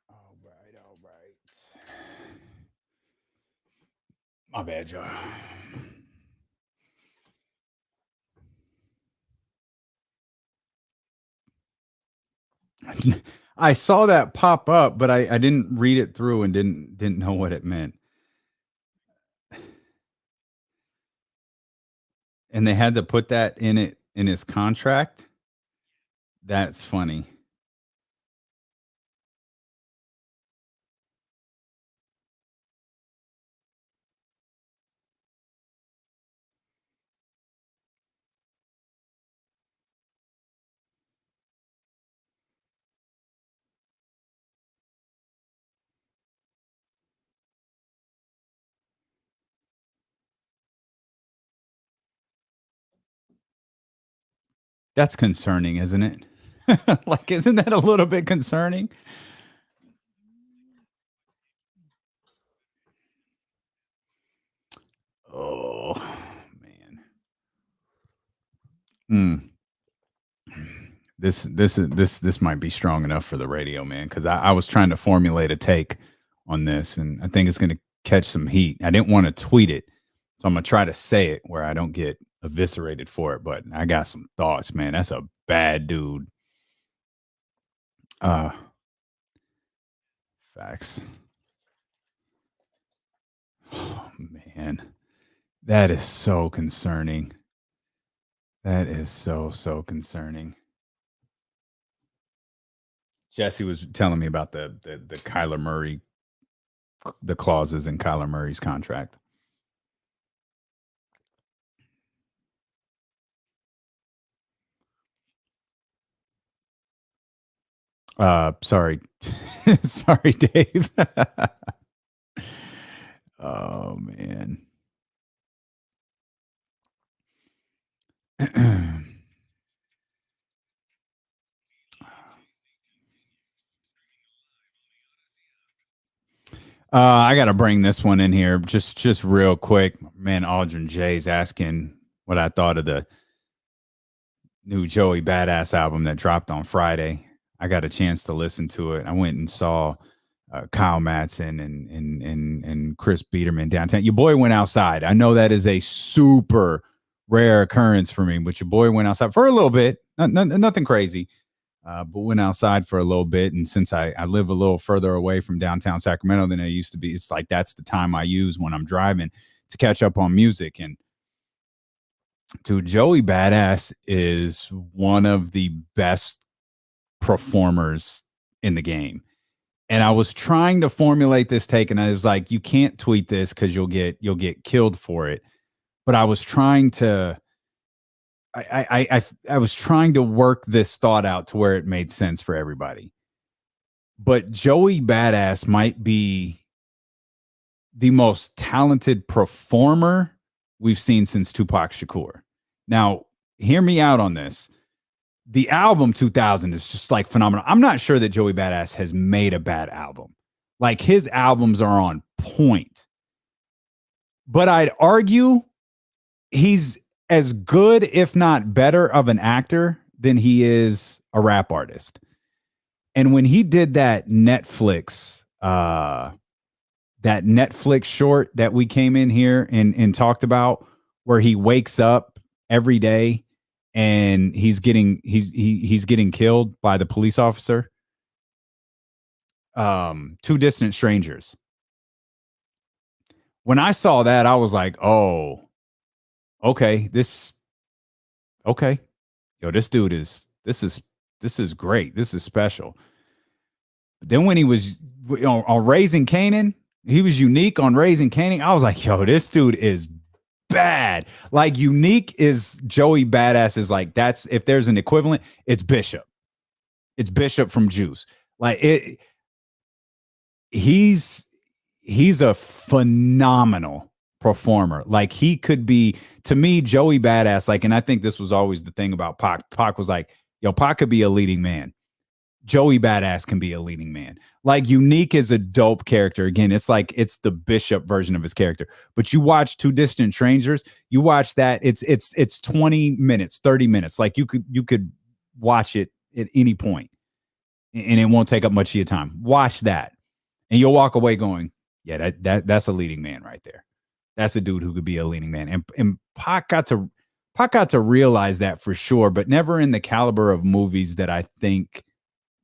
All right. My bad, y'all. I saw that pop up, but I didn't read it through and didn't know what it meant. And they had to put that in his contract. That's funny. That's concerning, isn't it? Like, isn't that a little bit concerning? Oh, man. This might be strong enough for the radio, man, because I was trying to formulate a take on this, and I think it's going to catch some heat. I didn't want to tweet it, so I'm going to try to say it where I don't get eviscerated for it, but I got some thoughts, man. That's a bad dude. Facts. Oh, man. That is so concerning. That is so concerning. Jesse was telling me about the Kyler Murray, the clauses in Kyler Murray's contract. Sorry. Sorry, Dave. Oh, man. I got to bring this one in here just real quick. Man, Aldrin Jay's asking what I thought of the new Joey Badass album that dropped on Friday. I got a chance to listen to it. I went and saw Kyle Madsen and Chris Biederman downtown. Your boy went outside. I know that is a super rare occurrence for me, but your boy went outside for a little bit. Nothing crazy, but went outside for a little bit. And since I live a little further away from downtown Sacramento than I used to be, it's like that's the time I use when I'm driving to catch up on music. And dude, Joey Badass is one of the best performers in the game. And I was trying to formulate this take, and I was like, you can't tweet this because you'll get killed for it. But I was trying to I was trying to work this thought out to where it made sense for everybody. But Joey Badass might be the most talented performer we've seen since Tupac Shakur. Now, hear me out on this. The album 2000 is just like phenomenal. I'm not sure that Joey Badass has made a bad album. Like his albums are on point. But I'd argue he's as good, if not better, of an actor than he is a rap artist. And when he did that Netflix short that we came in here and talked about, where he wakes up every day and he's getting killed by the police officer. Two Distant Strangers. When I saw that, I was like, oh, okay, yo, this dude is great. This is special. But then when he was on Raising Kanan, he was unique on Raising Kanan. I was like, yo, this dude is bad. Like unique is Joey Badass is like, that's, if there's an equivalent, it's Bishop. It's Bishop from Juice. Like he's a phenomenal performer. Like he could be, to me, Joey Badass, like, and I think this was always the thing about Pac. Pac was like, yo, Pac could be a leading man. Joey Badass can be a leading man. Like Unique is a dope character. Again, it's like it's the Bishop version of his character. But you watch Two Distant Strangers, you watch that, it's 20 minutes, 30 minutes. Like you could watch it at any point and it won't take up much of your time. Watch that. And you'll walk away going, yeah, that's a leading man right there. That's a dude who could be a leading man. And Pac got to realize that for sure, but never in the caliber of movies that I think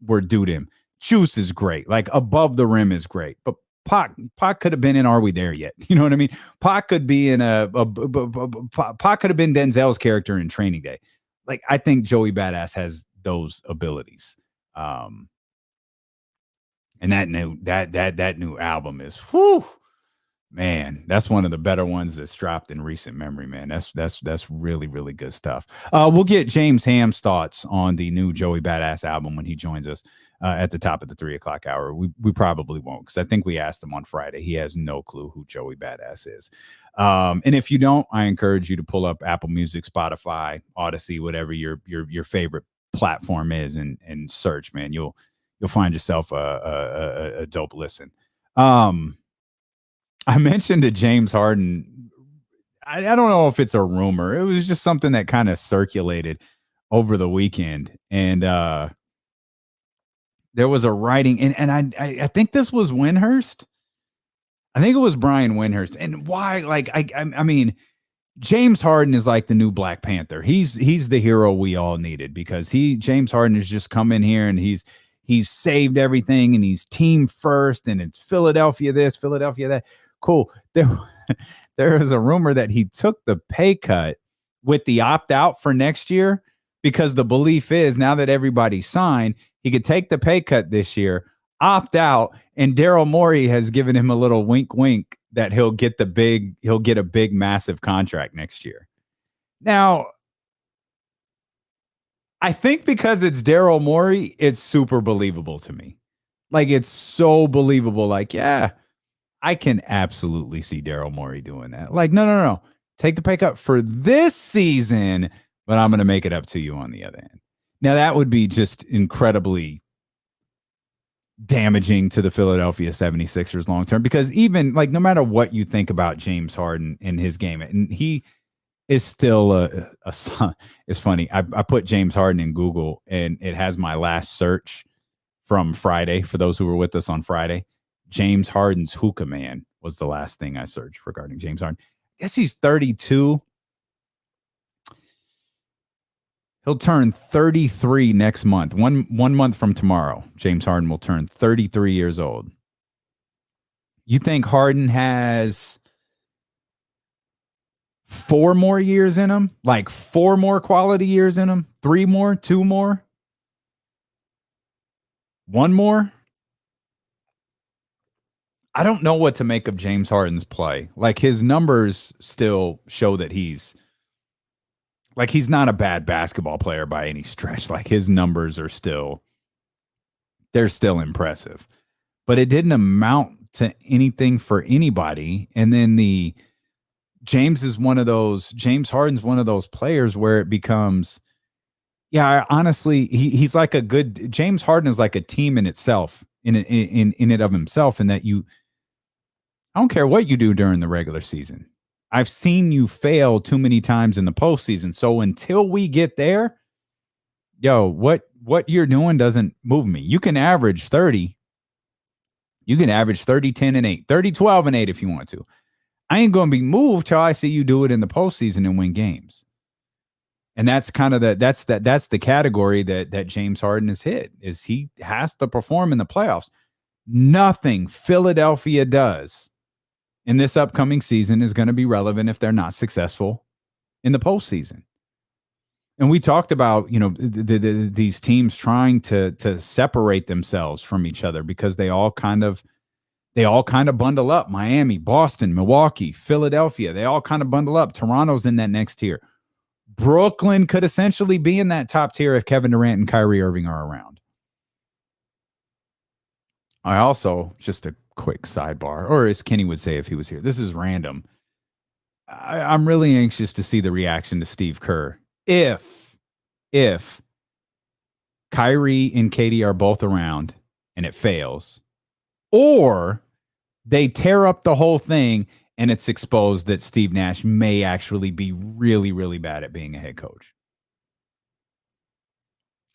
were due to him. Juice is great. Like Above the Rim is great. But Pac could have been in Are We There Yet? You know what I mean? Pac could be in Pac could have been Denzel's character in Training Day. Like I think Joey Badass has those abilities. And that new album is, whew, man, that's one of the better ones that's dropped in recent memory, man. That's really, really good stuff. We'll get James Ham's thoughts on the new Joey Badass album when he joins us at the top of the 3:00 hour. We probably won't, because I think we asked him on Friday. He has no clue who Joey Badass is. And if you don't, I encourage you to pull up Apple Music, Spotify, Odyssey, whatever your favorite platform is, and search, man. You'll find yourself a dope listen. I mentioned to James Harden, I don't know if it's a rumor. It was just something that kind of circulated over the weekend. And there was a writing, and I think this was Windhurst. I think it was Brian Windhurst. And why? Like, I mean, James Harden is like the new Black Panther. He's the hero we all needed, because James Harden has just come in here and he's saved everything, and he's team first, and it's Philadelphia this, Philadelphia that. Cool. There is a rumor that he took the pay cut with the opt-out for next year, because the belief is now that everybody's signed, he could take the pay cut this year, opt out, and Daryl Morey has given him a little wink wink that he'll get a big massive contract next year. Now, I think because it's Daryl Morey, it's super believable to me. Like, it's so believable. Like, yeah, I can absolutely see Daryl Morey doing that. Like, no. Take the pay cut for this season, but I'm going to make it up to you on the other end. Now, that would be just incredibly damaging to the Philadelphia 76ers long term, because even, like, no matter what you think about James Harden and his game, and is still it's funny. I put James Harden in Google, and it has my last search from Friday. For those who were with us on Friday, James Harden's hookah man was the last thing I searched regarding James Harden. I guess he's 32. He'll turn 33 next month. One month from tomorrow, James Harden will turn 33 years old. You think Harden has 4 more years in him? Like 4 more quality years in him? 3 more? 2 more? 1 more? I don't know what to make of James Harden's play. Like, his numbers still show that he's not a bad basketball player by any stretch. Like, his numbers are still impressive. But it didn't amount to anything for anybody. And then James Harden's one of those players where it becomes, honestly, he's like James Harden is like a team in itself, in it of himself, and that I don't care what you do during the regular season. I've seen you fail too many times in the postseason. So until we get there, what you're doing doesn't move me. You can average 30. You can average 30, 10, and 8, 30, 12, and 8 if you want to. I ain't going to be moved till I see you do it in the postseason and win games. And that's kind of that's the category that James Harden has hit, is he has to perform in the playoffs. Nothing Philadelphia does in this upcoming season is going to be relevant if they're not successful in the postseason. And we talked about, these teams trying to separate themselves from each other because they all kind of bundle up. Miami, Boston, Milwaukee, Philadelphia, they all kind of bundle up. Toronto's in that next tier. Brooklyn could essentially be in that top tier if Kevin Durant and Kyrie Irving are around. I also, just a quick sidebar, or as Kenny would say if he was here, this is random. I'm really anxious to see the reaction to Steve Kerr if Kyrie and Katie are both around and it fails, or they tear up the whole thing and it's exposed that Steve Nash may actually be really, really bad at being a head coach.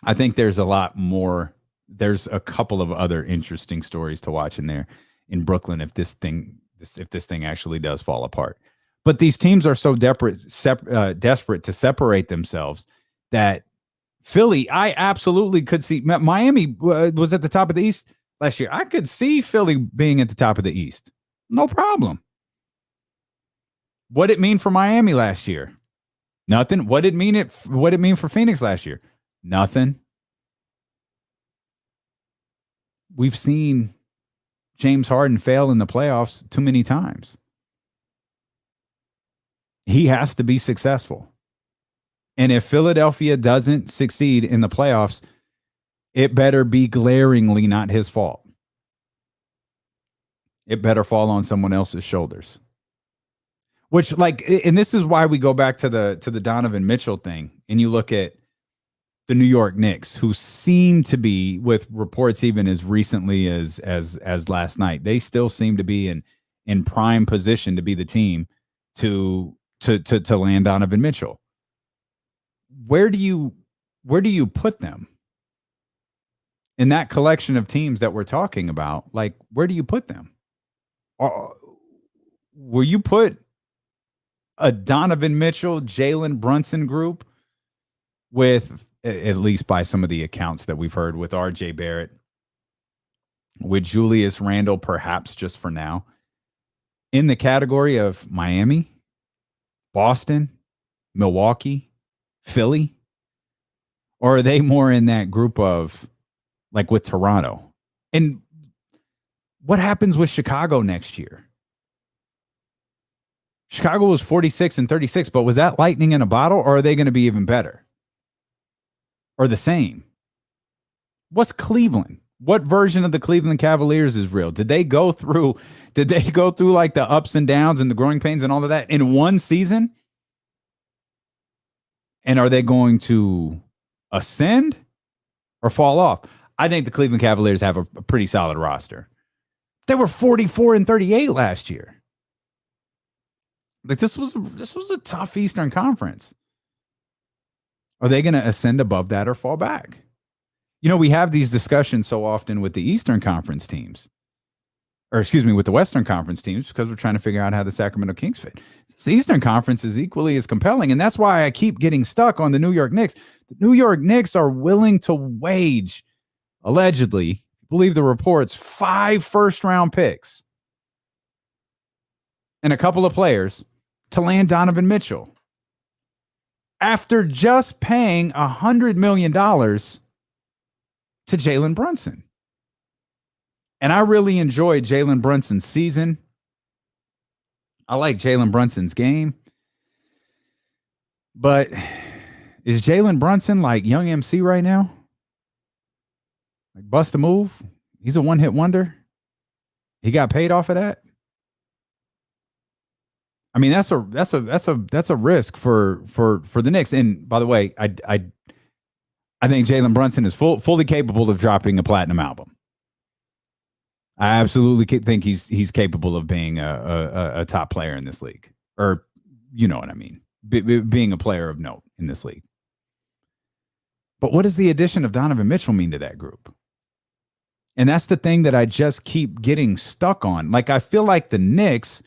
I think there's a lot more. There's a couple of other interesting stories to watch in there in Brooklyn if this thing actually does fall apart. But these teams are so desperate to separate themselves that Philly, I absolutely could see. Miami was at the top of the East last year. I could see Philly being at the top of the East. No problem. What did it mean for Miami last year? Nothing. What did it mean for Phoenix last year? Nothing. We've seen James Harden fail in the playoffs too many times. He has to be successful. And if Philadelphia doesn't succeed in the playoffs, it better be glaringly not his fault. It better fall on someone else's shoulders. Which, and this is why we go back to the Donovan Mitchell thing, and you look at the New York Knicks, who seem to be, with reports even as recently as last night, they still seem to be in prime position to be the team to land Donovan Mitchell. Where do you put them in that collection of teams that we're talking about? Like, where do you put them? Will you put a Donovan Mitchell, Jalen Brunson group with, at least by some of the accounts that we've heard, with RJ Barrett, with Julius Randle, perhaps just for now, in the category of Miami, Boston, Milwaukee, Philly? Or are they more in that group of, like, with Toronto? And what happens with Chicago next year? Chicago was 46-36, but was that lightning in a bottle, or are they going to be even better? Or the same? What's Cleveland? What version of the Cleveland Cavaliers is real? Did they go through like the ups and downs and the growing pains and all of that in one season? And are they going to ascend or fall off? I think the Cleveland Cavaliers have a pretty solid roster. They were 44-38 last year. Like this was a tough Eastern Conference. Are they going to ascend above that or fall back? You know, we have these discussions so often with the Eastern Conference teams, or excuse me, with the Western Conference teams, because we're trying to figure out how the Sacramento Kings fit. The Eastern Conference is equally as compelling, and that's why I keep getting stuck on the New York Knicks. The New York Knicks are willing to wage, allegedly, believe the reports, 5 first-round picks and a couple of players to land Donovan Mitchell after just paying $100 million to Jalen Brunson. And I really enjoyed Jalen Brunson's season. I like Jalen Brunson's game. But is Jalen Brunson like Young MC right now? Like bust a move? He's a one-hit wonder? He got paid off of that? I mean, that's a risk for the Knicks. And by the way, I think Jalen Brunson is fully capable of dropping a platinum album. I absolutely think he's capable of being a top player in this league, or you know what I mean, being a player of note in this league. But what does the addition of Donovan Mitchell mean to that group? And that's the thing that I just keep getting stuck on. Like I feel like the Knicks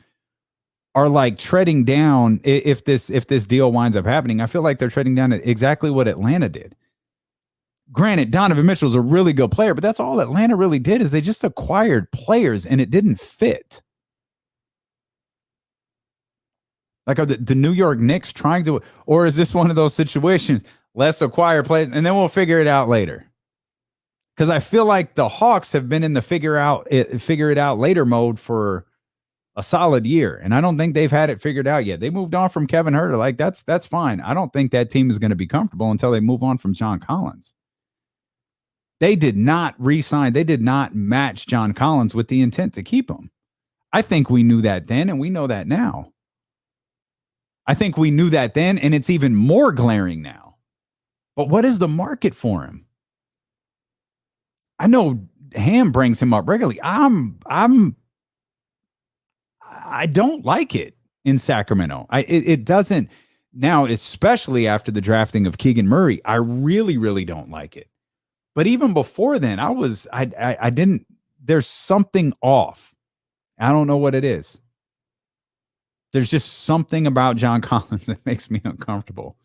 are like treading down, if this deal winds up happening, I feel like they're treading down exactly what Atlanta did. Granted, Donovan Mitchell's a really good player, but that's all Atlanta really did is they just acquired players and it didn't fit. Like are the New York Knicks trying to, or is this one of those situations, let's acquire players and then we'll figure it out later? Because I feel like the Hawks have been in the figure it out later mode for a solid year, and I don't think they've had it figured out yet. They moved on from Kevin Huerter. Like that's fine. I don't think that team is going to be comfortable until they move on from John Collins. They did not re-sign. They did not match John Collins with the intent to keep him. I think we knew that then, and we know that now. I think we knew that then, and it's even more glaring now. But what is the market for him? I know Ham brings him up regularly. I don't like it in Sacramento. It doesn't now, especially after the drafting of Keegan Murray. I really, really don't like it. But even before then, I didn't. There's something off. I don't know what it is. There's just something about John Collins that makes me uncomfortable.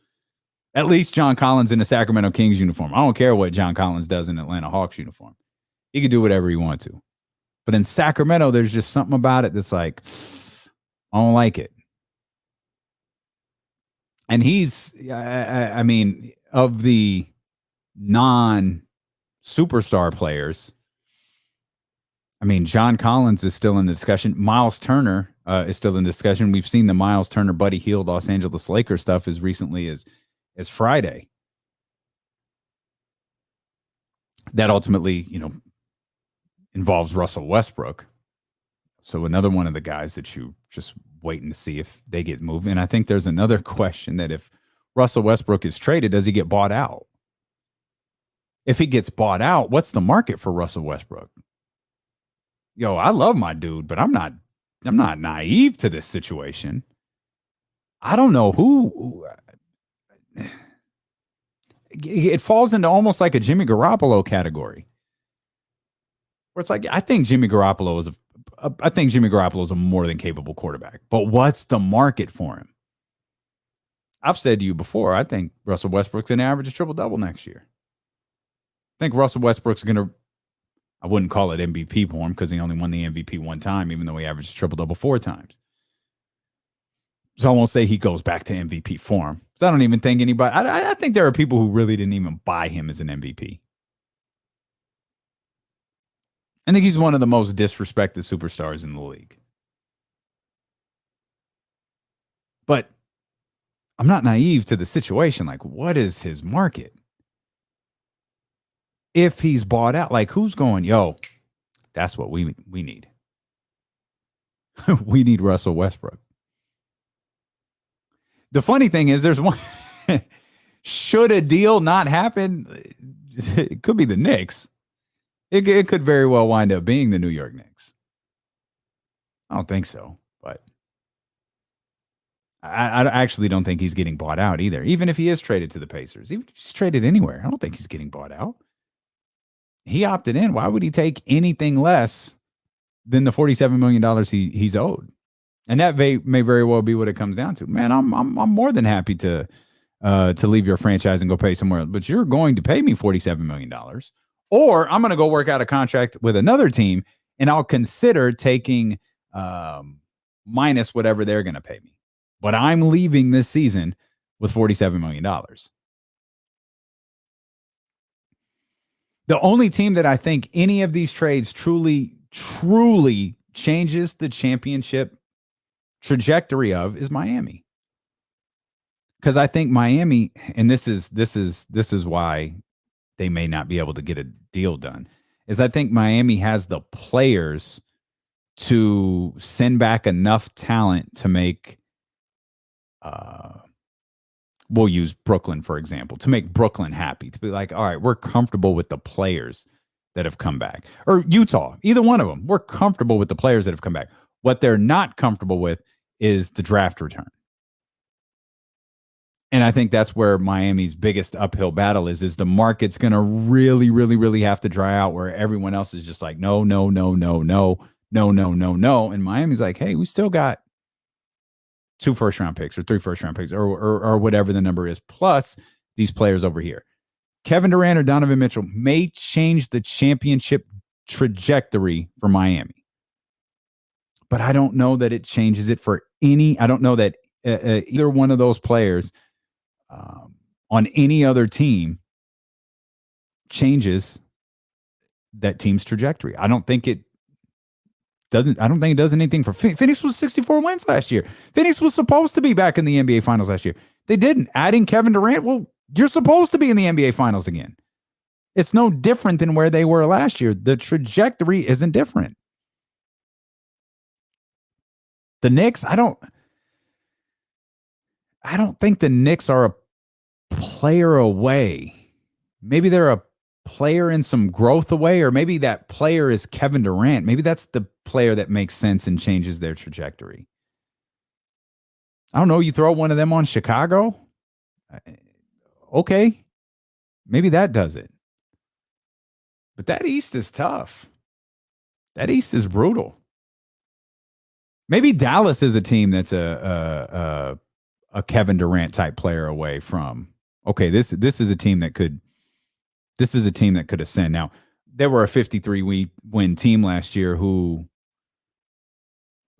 At least John Collins in a Sacramento Kings uniform. I don't care what John Collins does in Atlanta Hawks uniform. He can do whatever he wants to. But in Sacramento, there's just something about it that's like, I don't like it. And he's, I mean, of the non-superstar players, I mean, John Collins is still in the discussion. Miles Turner is still in discussion. We've seen the Miles Turner, Buddy Hield, Los Angeles Lakers stuff as recently as Friday. That ultimately, involves Russell Westbrook. So another one of the guys that you just waiting to see if they get moved. And I think there's another question that if Russell Westbrook is traded, does he get bought out? If he gets bought out, what's the market for Russell Westbrook? Yo, I love my dude, but I'm not naive to this situation. I don't know who it falls into almost like a Jimmy Garoppolo category. Where it's like, I think Jimmy Garoppolo is a more than capable quarterback. But what's the market for him? I've said to you before, I think Russell Westbrook's going to average a triple-double next year. I think Russell Westbrook's going to, I wouldn't call it MVP for him because he only won the MVP one time, even though he averaged a triple-double 4 times. So I won't say he goes back to MVP form. So I don't even think anybody, I think there are people who really didn't even buy him as an MVP. I think he's one of the most disrespected superstars in the league. But I'm not naive to the situation. Like, what is his market? If he's bought out, like who's going, yo, that's what we need. We need Russell Westbrook. The funny thing is there's one, should a deal not happen, it could be the Knicks. It could very well wind up being the New York Knicks. I don't think so, but I actually don't think he's getting bought out either. Even if he is traded to the Pacers, even if he's traded anywhere, I don't think he's getting bought out. He opted in. Why would he take anything less than the $47 million he's owed? And that may very well be what it comes down to. Man, I'm more than happy to leave your franchise and go pay somewhere else, but you're going to pay me $47 million, or I'm going to go work out a contract with another team, and I'll consider taking minus whatever they're going to pay me. But I'm leaving this season with $47 million. The only team that I think any of these trades truly changes the championship trajectory of is Miami. Because I think Miami, and this is why they may not be able to get a deal done, is I think Miami has the players to send back enough talent to make we'll use Brooklyn, for example, to make Brooklyn happy, to be like, all right, we're comfortable with the players that have come back. Or Utah, either one of them, we're comfortable with the players that have come back. What they're not comfortable with is the draft return. And I think that's where Miami's biggest uphill battle is the market's going to really, really, really have to dry out, where everyone else is just like, no. And Miami's like, hey, we still got 2 first-round picks or 3 first-round picks or whatever the number is, plus these players over here. Kevin Durant or Donovan Mitchell may change the championship trajectory for Miami. But I don't know that it changes it for any. I don't know that either one of those players on any other team changes that team's trajectory. I don't think it does anything for Phoenix. Was 64 wins last year. Phoenix was supposed to be back in the NBA Finals last year. They didn't. Adding Kevin Durant, well, you're supposed to be in the NBA Finals again. It's no different than where they were last year. The trajectory isn't different. The Knicks, I don't think the Knicks are a player away. Maybe they're a player in some growth away, or maybe that player is Kevin Durant. Maybe that's the player that makes sense and changes their trajectory. I don't know. You throw one of them on Chicago. Okay. Maybe that does it. But that East is tough. That East is brutal. Maybe Dallas is a team that's a Kevin Durant type player away from. Okay, this is a team that could. This is a team that could ascend. Now, there were a 53-win team last year who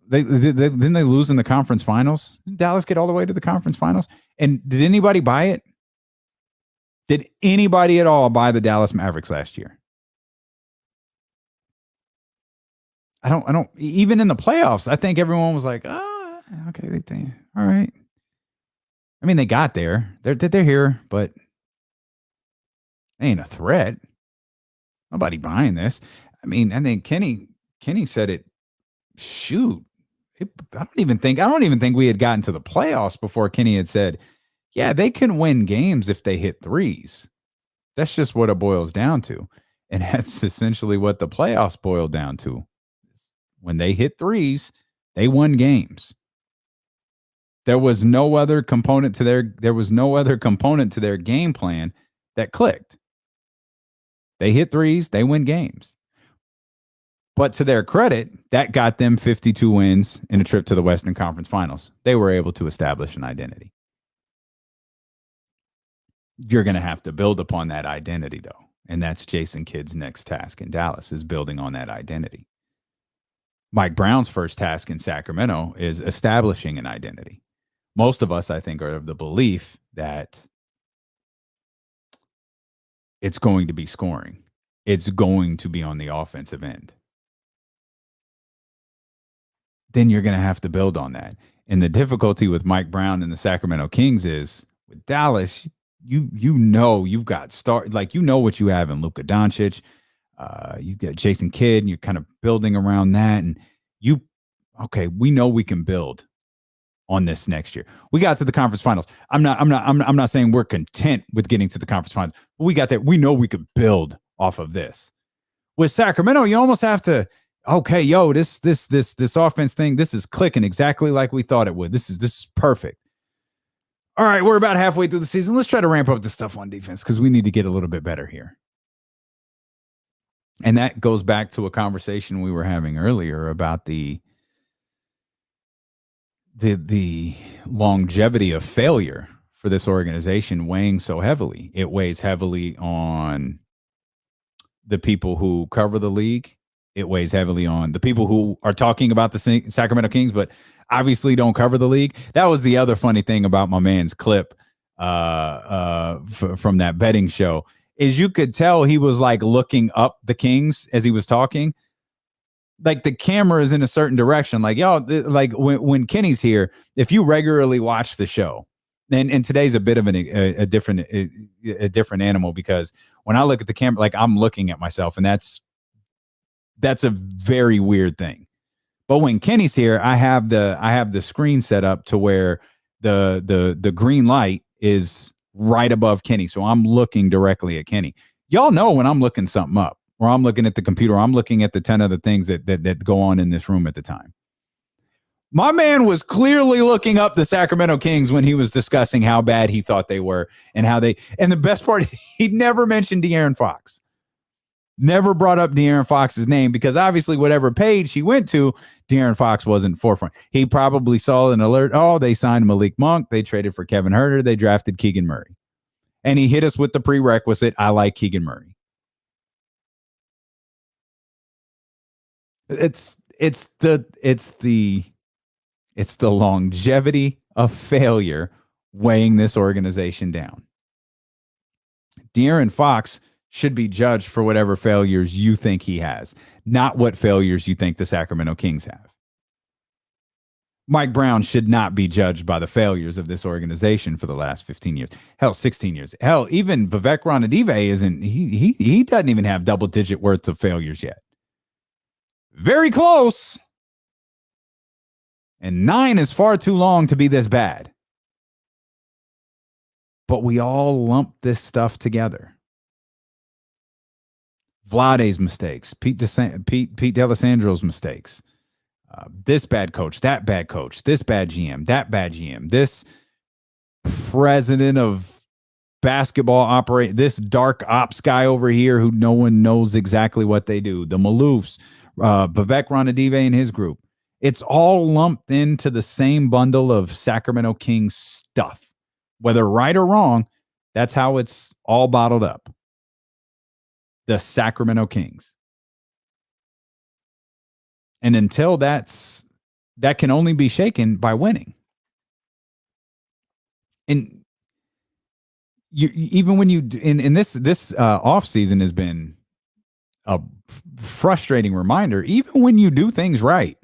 didn't they lose in the conference finals? Did Dallas get all the way to the conference finals? And did anybody buy it? Did anybody at all buy the Dallas Mavericks last year? I don't even in the playoffs, I think everyone was like, oh, okay, they think, all right. I mean, they got there. They're here, but they ain't a threat. Nobody buying this. I mean, I think Kenny said it. Shoot, I don't even think we had gotten to the playoffs before Kenny had said, yeah, they can win games if they hit threes. That's just what it boils down to. And that's essentially what the playoffs boiled down to. When they hit threes, they won games. There was no other component to their game plan that clicked. They hit threes, they win games. But to their credit, that got them 52 wins in a trip to the Western Conference Finals. They were able to establish an identity. You're going to have to build upon that identity, though. And that's Jason Kidd's next task in Dallas, is building on that identity. Mike Brown's first task in Sacramento is establishing an identity. Most of us, I think, are of the belief that it's going to be scoring. It's going to be on the offensive end. Then you're going to have to build on that. And the difficulty with Mike Brown and the Sacramento Kings is, with Dallas, you know you've got what you have in Luka Doncic. You get Jason Kidd, and you're kind of building around that. And we know we can build on this next year. We got to the conference finals. I'm not saying we're content with getting to the conference finals, but we got there. We know we could build off of this. With Sacramento, you almost have to, okay, yo, this offense thing, this is clicking exactly like we thought it would. This is perfect. All right, we're about halfway through the season. Let's try to ramp up the stuff on defense because we need to get a little bit better here. And that goes back to a conversation we were having earlier about the longevity of failure for this organization weighing so heavily. It weighs heavily on the people who cover the league. It weighs heavily on the people who are talking about the Sacramento Kings, but obviously don't cover the league. That was the other funny thing about my man's clip from that betting show, is you could tell he was like looking up the Kings as he was talking. Like the camera is in a certain direction. Like, yo, like when Kenny's here, if you regularly watch the show, and today's a bit of a different animal, because when I look at the camera, like I'm looking at myself, and that's a very weird thing. But when Kenny's here, I have the screen set up to where the green light is right above Kenny, so I'm looking directly at Kenny. Y'all know when I'm looking something up, or I'm looking at the computer, or I'm looking at the 10 other things that go on in this room at the time. My man was clearly looking up the Sacramento Kings when he was discussing how bad he thought they were and the best part, he never mentioned De'Aaron Fox. Never brought up De'Aaron Fox's name, because obviously whatever page he went to, De'Aaron Fox wasn't forefront. He probably saw an alert. Oh, they signed Malik Monk. They traded for Kevin Huerter. They drafted Keegan Murray. And he hit us with the prerequisite, I like Keegan Murray. It's the longevity of failure weighing this organization down. De'Aaron Fox should be judged for whatever failures you think he has, not what failures you think the Sacramento Kings have. Mike Brown should not be judged by the failures of this organization for the last 15 years. Hell, 16 years. Hell, even Vivek Ranadive isn't, he doesn't even have double-digit worth of failures yet. Very close. And 9 is far too long to be this bad. But we all lump this stuff together. Vlade's mistakes, Pete D'Alessandro's mistakes, this bad coach, that bad coach, this bad GM, that bad GM, this president of basketball this dark ops guy over here who no one knows exactly what they do, the Maloofs, Vivek Ranadive and his group. It's all lumped into the same bundle of Sacramento Kings stuff. Whether right or wrong, that's how it's all bottled up. The Sacramento Kings. And until that can only be shaken by winning. And even when you in this off season has been a frustrating reminder, even when you do things right,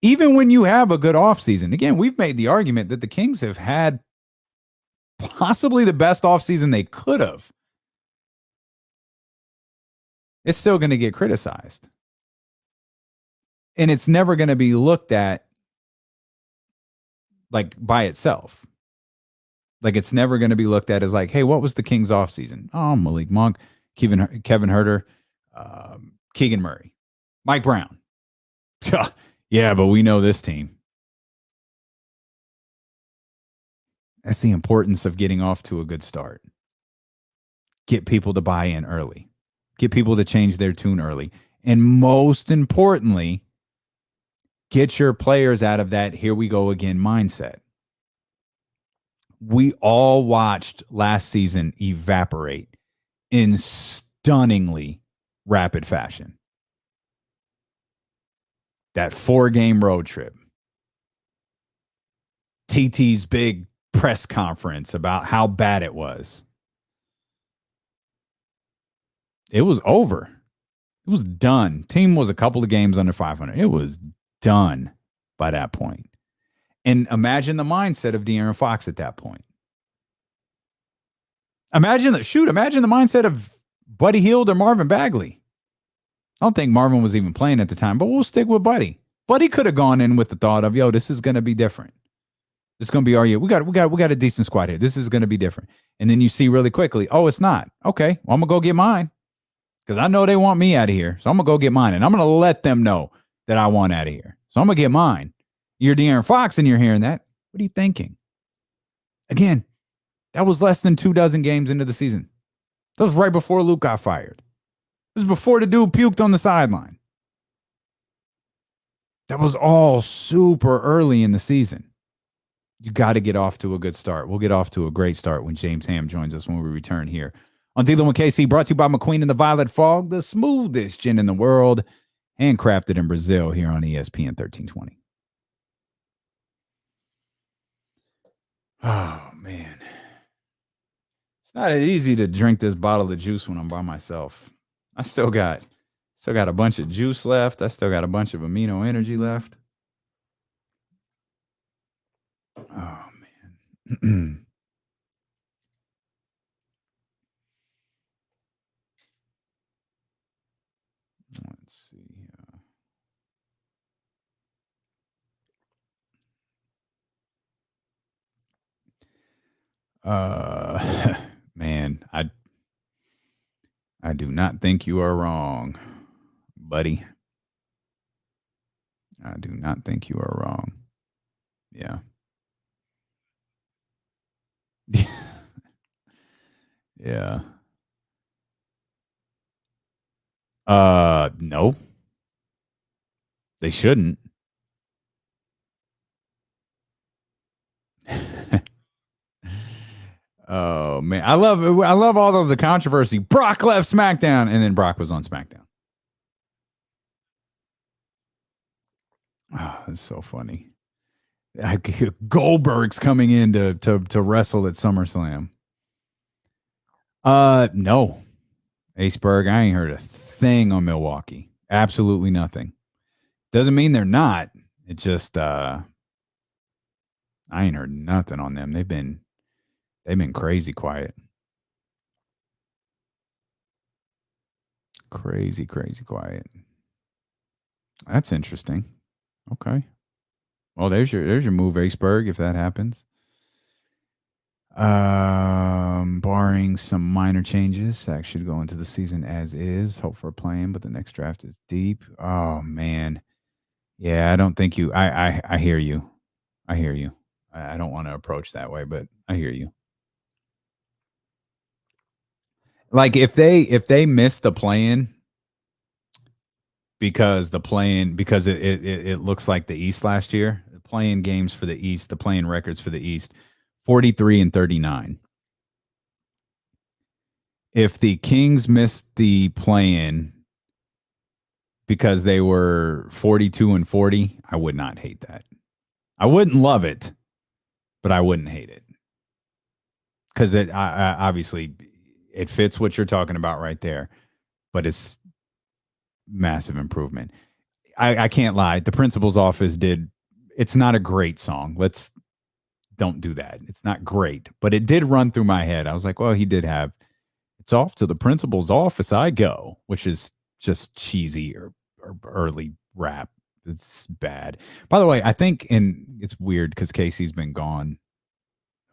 even when you have a good off season. Again, we've made the argument that the Kings have had possibly the best off season they could have. It's still going to get criticized. And it's never going to be looked at like by itself. Like it's never going to be looked at as like, hey, what was the Kings offseason? Oh, Malik Monk, Kevin Huerter, Keegan Murray, Mike Brown. Yeah, but we know this team. That's the importance of getting off to a good start. Get people to buy in early. Get people to change their tune early. And most importantly, get your players out of that here we go again mindset. We all watched last season evaporate in stunningly rapid fashion. That 4-game road trip. TT's big press conference about how bad it was. It was over. It was done. Team was a couple of games under 500. It was done by that point. And imagine the mindset of De'Aaron Fox at that point. Imagine the mindset of Buddy Hield or Marvin Bagley. I don't think Marvin was even playing at the time, but we'll stick with Buddy. Buddy could have gone in with the thought of, yo, this is going to be different. This is going to be our year. We got a decent squad here. This is going to be different. And then you see really quickly, oh, it's not. Okay, well, I'm going to go get mine. because I know they want me out of here. So I'm going to go get mine. And I'm going to let them know that I want out of here. So I'm going to get mine. You're De'Aaron Fox and you're hearing that. What are you thinking? Again, that was less than 24 games into the season. That was right before Luke got fired. It was before the dude puked on the sideline. That was all super early in the season. You got to get off to a good start. We'll get off to a great start when James Ham joins us when we return here on Dealing with KC, brought to you by McQueen and the Violet Fog, the smoothest gin in the world, handcrafted in Brazil here on ESPN 1320. Oh, man. It's not easy to drink this bottle of juice when I'm by myself. I still got a bunch of juice left. I still got a bunch of amino energy left. Oh, man. Let's see. Man, I do not think you are wrong, buddy. I do not think you are wrong. Yeah. Yeah. No. They shouldn't. Oh man, I love all of the controversy. Brock left SmackDown, and then Brock was on SmackDown. Oh, that's so funny. Goldberg's coming in to wrestle at SummerSlam. No. Aceberg, I ain't heard a thing on Milwaukee. Absolutely nothing. Doesn't mean they're not. It just I ain't heard nothing on them. They've been crazy quiet. Crazy quiet. That's interesting. Okay. Well, there's your move, Aceberg, if that happens. Barring some minor changes, Sack should go into the season as is. Hope for a plan, but the next draft is deep. Oh man. Yeah, I don't think you I hear you. I hear you. I don't want to approach that way, but I hear you. Like if they miss the play-in because it looks like the East last year, the play-in games for the East, the play-in records for the East, 43-39. If the Kings missed the play-in because they were 42-40, I would not hate that. I wouldn't love it, but I wouldn't hate it. Because it obviously it fits what you're talking about right there, but it's massive improvement. I can't lie. The principal's office it's not a great song. Don't do that. It's not great, but it did run through my head. I was like, well, he did have, it's off to the principal's office I go, which is just cheesy or early rap. It's bad. By the way, I think, and it's weird because Casey's been gone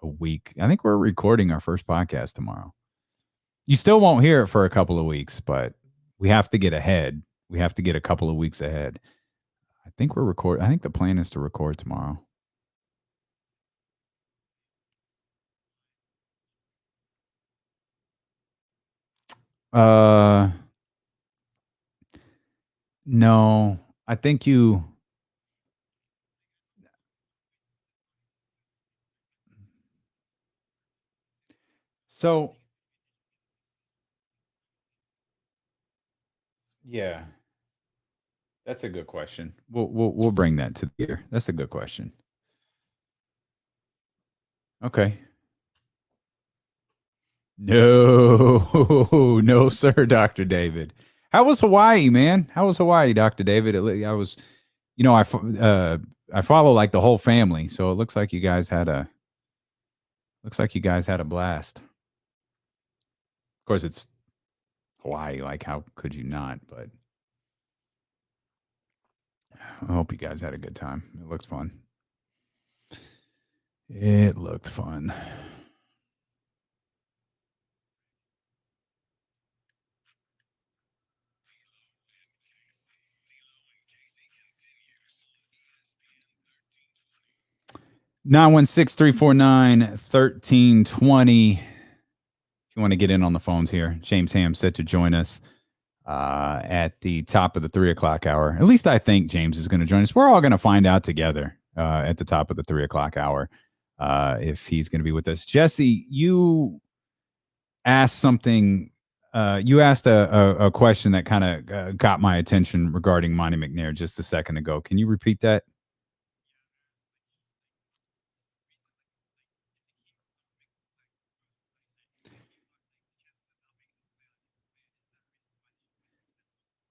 a week. I think we're recording our first podcast tomorrow. You still won't hear it for a couple of weeks, but we have to get ahead. We have to get a couple of weeks ahead. I think I think the plan is to record tomorrow. No, I think you. So, yeah, that's a good question. We'll bring that to the year. That's a good question. Okay. No, no, sir, Dr. David. How was Hawaii, man? How was Hawaii, Dr. David? I was, I follow like the whole family, so it looks like you guys had a blast. Of course, it's Hawaii. Like, how could you not? But I hope you guys had a good time. It looked fun. It looked fun. 916-349-1320. If you want to get in on the phones here, James Ham set to join us at the top of the 3 o'clock hour. At least I think James is going to join us. We're all going to find out together at the top of the 3 o'clock hour if he's going to be with us. Jesse, you asked something. You asked a question that kind of got my attention regarding Monte McNair just a second ago. Can you repeat that?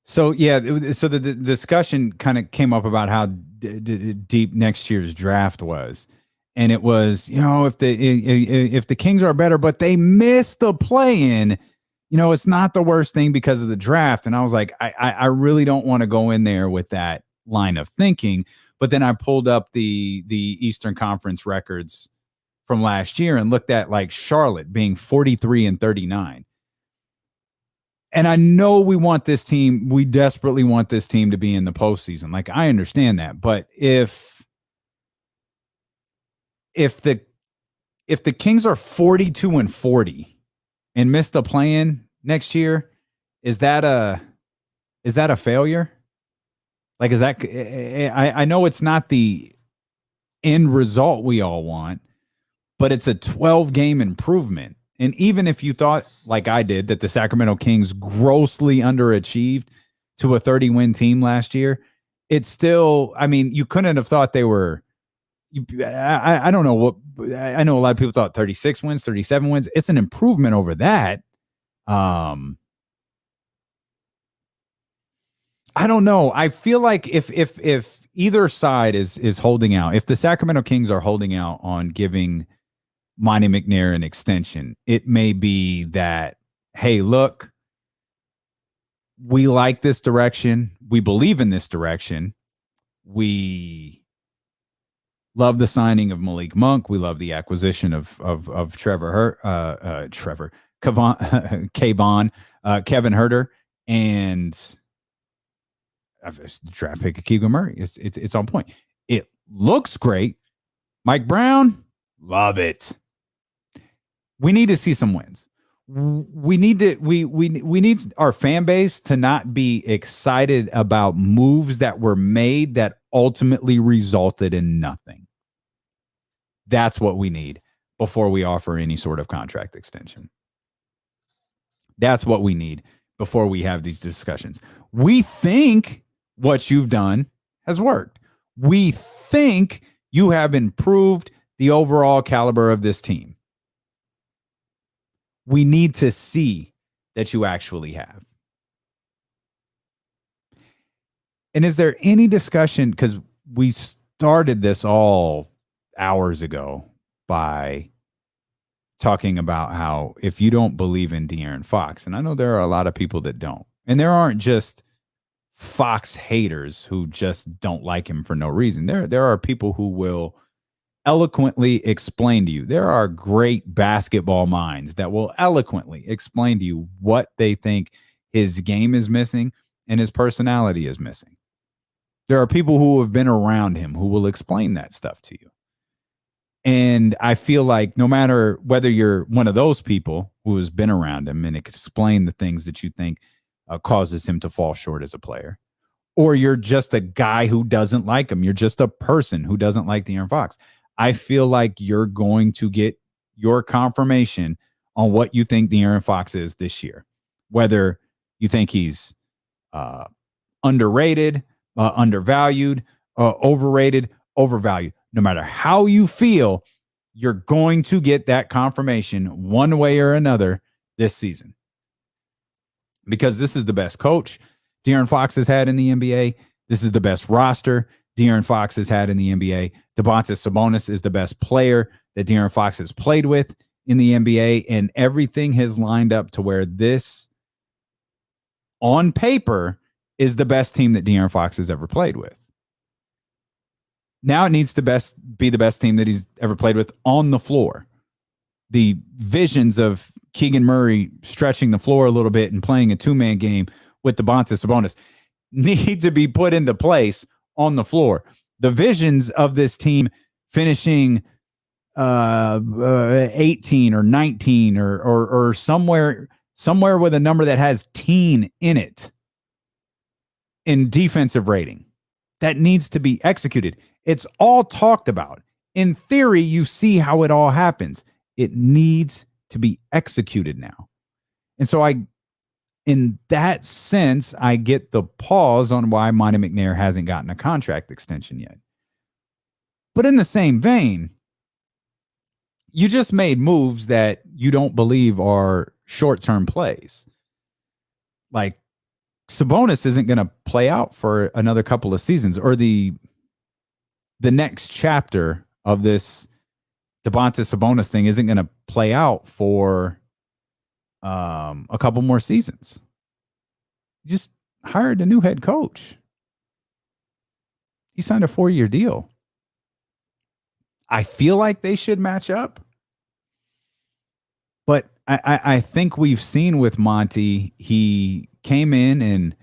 So, yeah, so the discussion kind of came up about how deep next year's draft was. And it was, if the Kings are better, but they missed the play-in, it's not the worst thing because of the draft. And I was like, I really don't want to go in there with that line of thinking. But then I pulled up the Eastern Conference records from last year and looked at like Charlotte being 43-39. And I know we desperately want this team to be in the postseason. Like, I understand that. But if the Kings are 42-40 and miss the play-in next year, is that a failure? Like, is that I know it's not the end result we all want, but it's a 12-game improvement. And even if you thought, like I did, that the Sacramento Kings grossly underachieved to a 30-win team last year, it's still, you couldn't have thought they were, I don't know what, I know a lot of people thought 36 wins, 37 wins. It's an improvement over that. I don't know. I feel like if either side is holding out, if the Sacramento Kings are holding out on giving Monte McNair an extension, it may be that, hey, look, we like this direction. We believe in this direction. We love the signing of Malik Monk. We love the acquisition of Kevin Huerter, and draft pick of Keegan Murray. It's on point. It looks great. Mike Brown, love it. We need to see some wins. We need our fan base to not be excited about moves that were made that ultimately resulted in nothing. That's what we need before we offer any sort of contract extension. That's what we need before we have these discussions. We think what you've done has worked. We think you have improved the overall caliber of this team. We need to see that you actually have. And is there any discussion, because we started this all hours ago by talking about how if you don't believe in De'Aaron Fox, and I know there are a lot of people that don't, and there aren't just Fox haters who just don't like him for no reason. There are people who will eloquently explain to you. There are great basketball minds that will eloquently explain to you what they think his game is missing and his personality is missing. There are people who have been around him who will explain that stuff to you. And I feel like no matter whether you're one of those people who has been around him and explain the things that you think causes him to fall short as a player, or you're just a guy who doesn't like him, you're just a person who doesn't like De'Aaron Fox, I feel like you're going to get your confirmation on what you think De'Aaron Fox is this year. Whether you think he's underrated, undervalued, overrated, overvalued. No matter how you feel, you're going to get that confirmation one way or another this season. Because this is the best coach De'Aaron Fox has had in the NBA. This is the best roster De'Aaron Fox has had in the NBA. Domantas Sabonis is the best player that De'Aaron Fox has played with in the NBA, and everything has lined up to where this, on paper, is the best team that De'Aaron Fox has ever played with. Now it needs to be the best team that he's ever played with on the floor. The visions of Keegan Murray stretching the floor a little bit and playing a two-man game with Domantas Sabonis need to be put into place on the floor. The visions of this team finishing 18 or 19 or somewhere with a number that has teen in it in defensive rating. That needs to be executed. It's all talked about. In theory, you see how it all happens. It needs to be executed now. And so in that sense, I get the pause on why Monte McNair hasn't gotten a contract extension yet. But in the same vein, you just made moves that you don't believe are short-term plays. Like Sabonis isn't going to play out for another couple of seasons, or the next chapter of this Domantas Sabonis thing isn't going to play out for a couple more seasons. You just hired a new head coach. He signed a 4-year deal. I feel like they should match up. But I think we've seen with Monty, he came in and,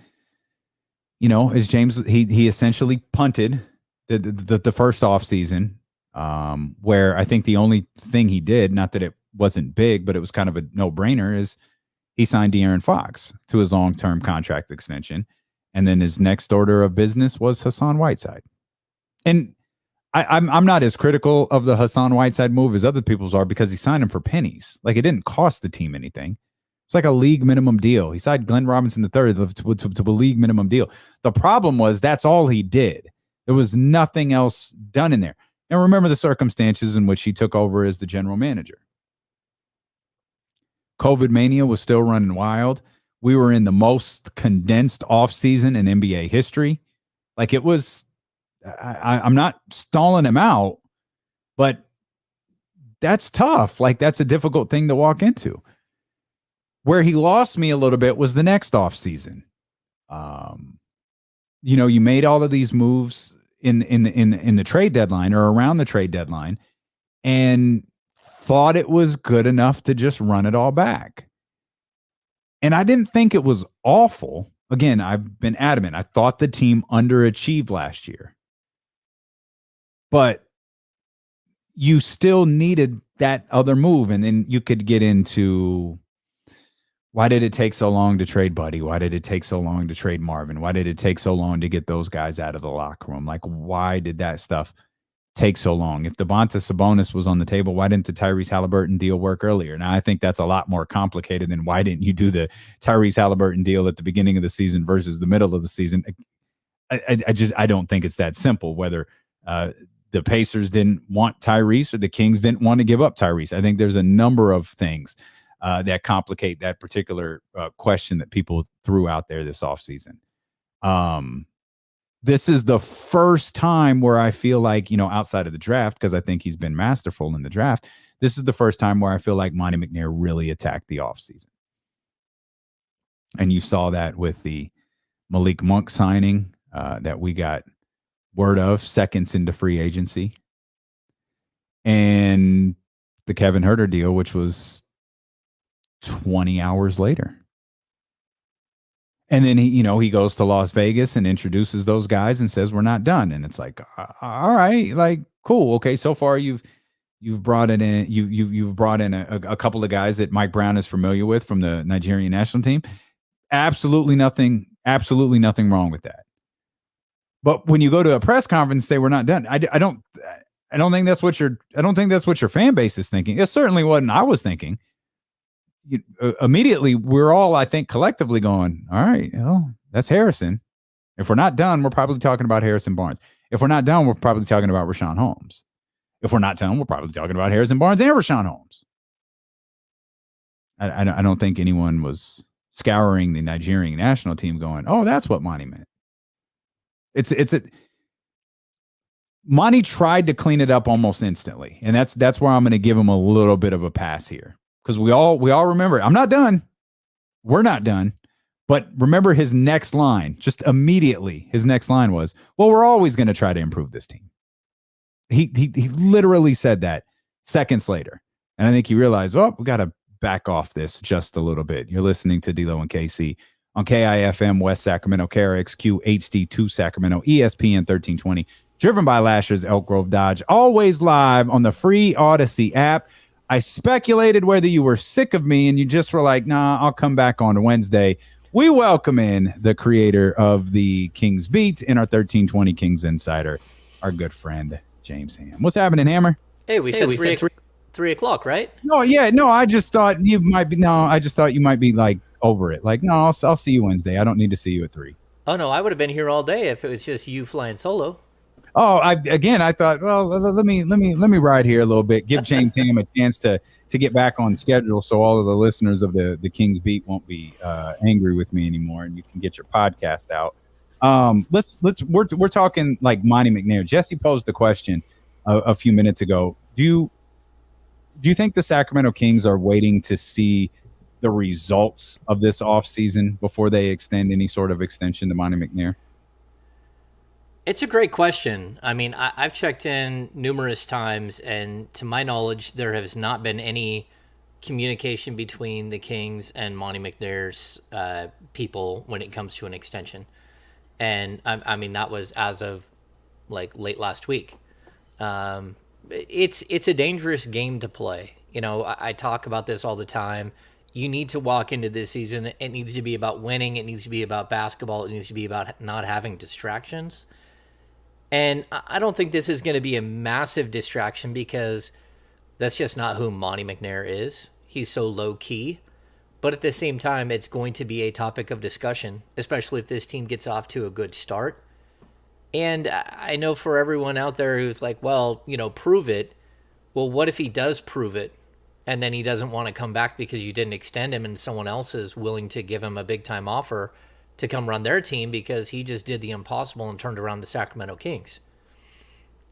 as James, he essentially punted the first offseason, where I think the only thing he did, not that it wasn't big, but it was kind of a no-brainer, is he signed De'Aaron Fox to his long-term contract extension. And then his next order of business was Hassan Whiteside. And I'm not as critical of the Hassan Whiteside move as other people's are, because he signed him for pennies. Like, it didn't cost the team anything. It's like a league minimum deal. He signed Glenn Robinson III to a league minimum deal. The problem was that's all he did. There was nothing else done in there. And remember the circumstances in which he took over as the general manager. COVID mania was still running wild. We were in the most condensed offseason in NBA history. Like, it was, I'm not stalling him out, but that's tough. Like, that's a difficult thing to walk into. Where he lost me a little bit was the next offseason. You made all of these moves in the trade deadline or around the trade deadline, and thought it was good enough to just run it all back. And I didn't think it was awful. Again, I've been adamant. I thought the team underachieved last year. But you still needed that other move. And then you could get into, why did it take so long to trade Buddy? Why did it take so long to trade Marvin? Why did it take so long to get those guys out of the locker room? Like, why did that stuff take so long? If Domantas Sabonis was on the table, why didn't the Tyrese Halliburton deal work earlier? Now, I think that's a lot more complicated than why didn't you do the Tyrese Halliburton deal at the beginning of the season versus the middle of the season. I don't think it's that simple, whether the Pacers didn't want Tyrese or the Kings didn't want to give up Tyrese. I think there's a number of things that complicate that particular question that people threw out there this offseason. This is the first time where I feel like, outside of the draft, because I think he's been masterful in the draft, this is the first time where I feel like Monte McNair really attacked the offseason. And you saw that with the Malik Monk signing that we got word of seconds into free agency, and the Kevin Huerter deal, which was 20 hours later. And then he goes to Las Vegas and introduces those guys and says, we're not done. And it's like, all right, like, cool. Okay. So far you've brought in a couple of guys that Mike Brown is familiar with from the Nigerian national team. Absolutely nothing wrong with that. But when you go to a press conference and say we're not done, I don't think that's what your fan base is thinking. It certainly wasn't I was thinking. Immediately, we're all, I think, collectively going, all right, that's Harrison. If we're not done, we're probably talking about Harrison Barnes. If we're not done, we're probably talking about Rashawn Holmes. If we're not done, we're probably talking about Harrison Barnes and Rashawn Holmes. I don't think anyone was scouring the Nigerian national team going, oh, that's what Monty meant. Monty tried to clean it up almost instantly, and that's where I'm going to give him a little bit of a pass here. Because we all remember, I'm not done. We're not done. But remember his next line, just immediately, his next line was, well, we're always going to try to improve this team. He literally said that seconds later. And I think he realized, we got to back off this just a little bit. You're listening to D-Lo and KC on KIFM West Sacramento, KRXQ HD2 Sacramento, ESPN 1320. driven by Lasher's Elk Grove Dodge, always live on the free Odyssey app. I speculated whether you were sick of me and you just were like, nah, I'll come back on Wednesday. We welcome in the creator of the Kings Beat and our 1320 Kings Insider, our good friend, James Ham. What's happening, Hammer? Hey, we said 3 o'clock, right? No, yeah, no, I just thought you might be, like over it. Like, no, I'll see you Wednesday. I don't need to see you at 3. Oh, no, I would have been here all day if it was just you flying solo. Oh, I thought, well, let me ride here a little bit, give James Ham a chance to get back on schedule, so all of the listeners of the Kings Beat won't be angry with me anymore, and you can get your podcast out. We're talking like Monte McNair. Jesse posed the question a few minutes ago. Do you think the Sacramento Kings are waiting to see the results of this offseason before they extend any sort of extension to Monte McNair? It's a great question. I mean, I've checked in numerous times, and to my knowledge, there has not been any communication between the Kings and Monte McNair's people when it comes to an extension. And I mean, that was as of like late last week. It's a dangerous game to play. You know, I talk about this all the time. You need to walk into this season. It needs to be about winning. It needs to be about basketball. It needs to be about not having distractions. And I don't think this is going to be a massive distraction because that's just not who Monte McNair is. He's so low key. But at the same time, it's going to be a topic of discussion, especially if this team gets off to a good start. And I know for everyone out there who's like, well, you know, prove it. Well, what if he does prove it and then he doesn't want to come back because you didn't extend him and someone else is willing to give him a big time offer to come run their team because he just did the impossible and turned around the Sacramento Kings?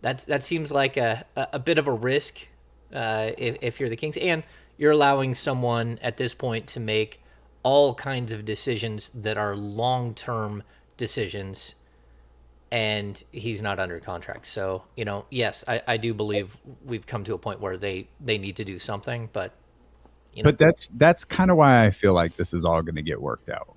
That seems like a bit of a risk if you're the Kings, and you're allowing someone at this point to make all kinds of decisions that are long-term decisions, and he's not under contract. So, you know, yes, I do believe we've come to a point where they need to do something, but you know. But that's kind of why I feel like this is all going to get worked out.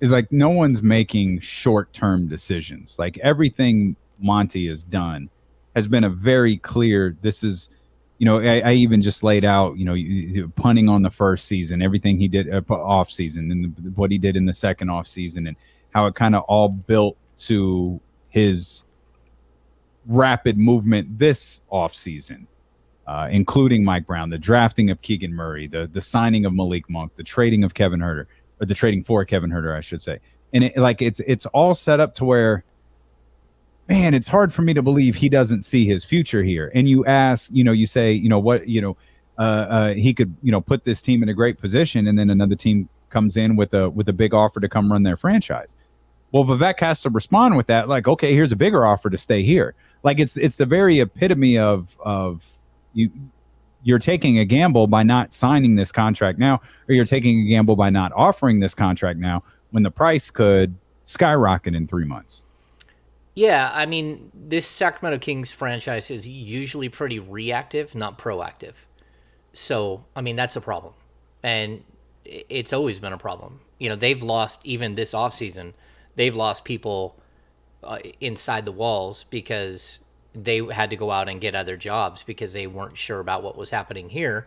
Is like no one's making short-term decisions. Like everything Monty has done has been a very clear, this is, you know, I even just laid out, you know, punting on the first season, everything he did off season and what he did in the second off season and how it kind of all built to his rapid movement this off season, including Mike Brown, the drafting of Keegan Murray, the signing of Malik Monk, the trading of Kevin Huerter, or the trading for Kevin Huerter, I should say. And it's all set up to where, man, it's hard for me to believe he doesn't see his future here. And you ask, you know, you say, you know, what, you know, he could, you know, put this team in a great position, and then another team comes in with a big offer to come run their franchise. Well, Vivek has to respond with that, like, okay, here's a bigger offer to stay here. Like it's the very epitome of you're taking a gamble by not signing this contract now, or you're taking a gamble by not offering this contract now when the price could skyrocket in 3 months. Yeah, I mean, this Sacramento Kings franchise is usually pretty reactive, not proactive. So, I mean, that's a problem. And it's always been a problem. You know, they've lost, even this offseason, they've lost people inside the walls because they had to go out and get other jobs because they weren't sure about what was happening here.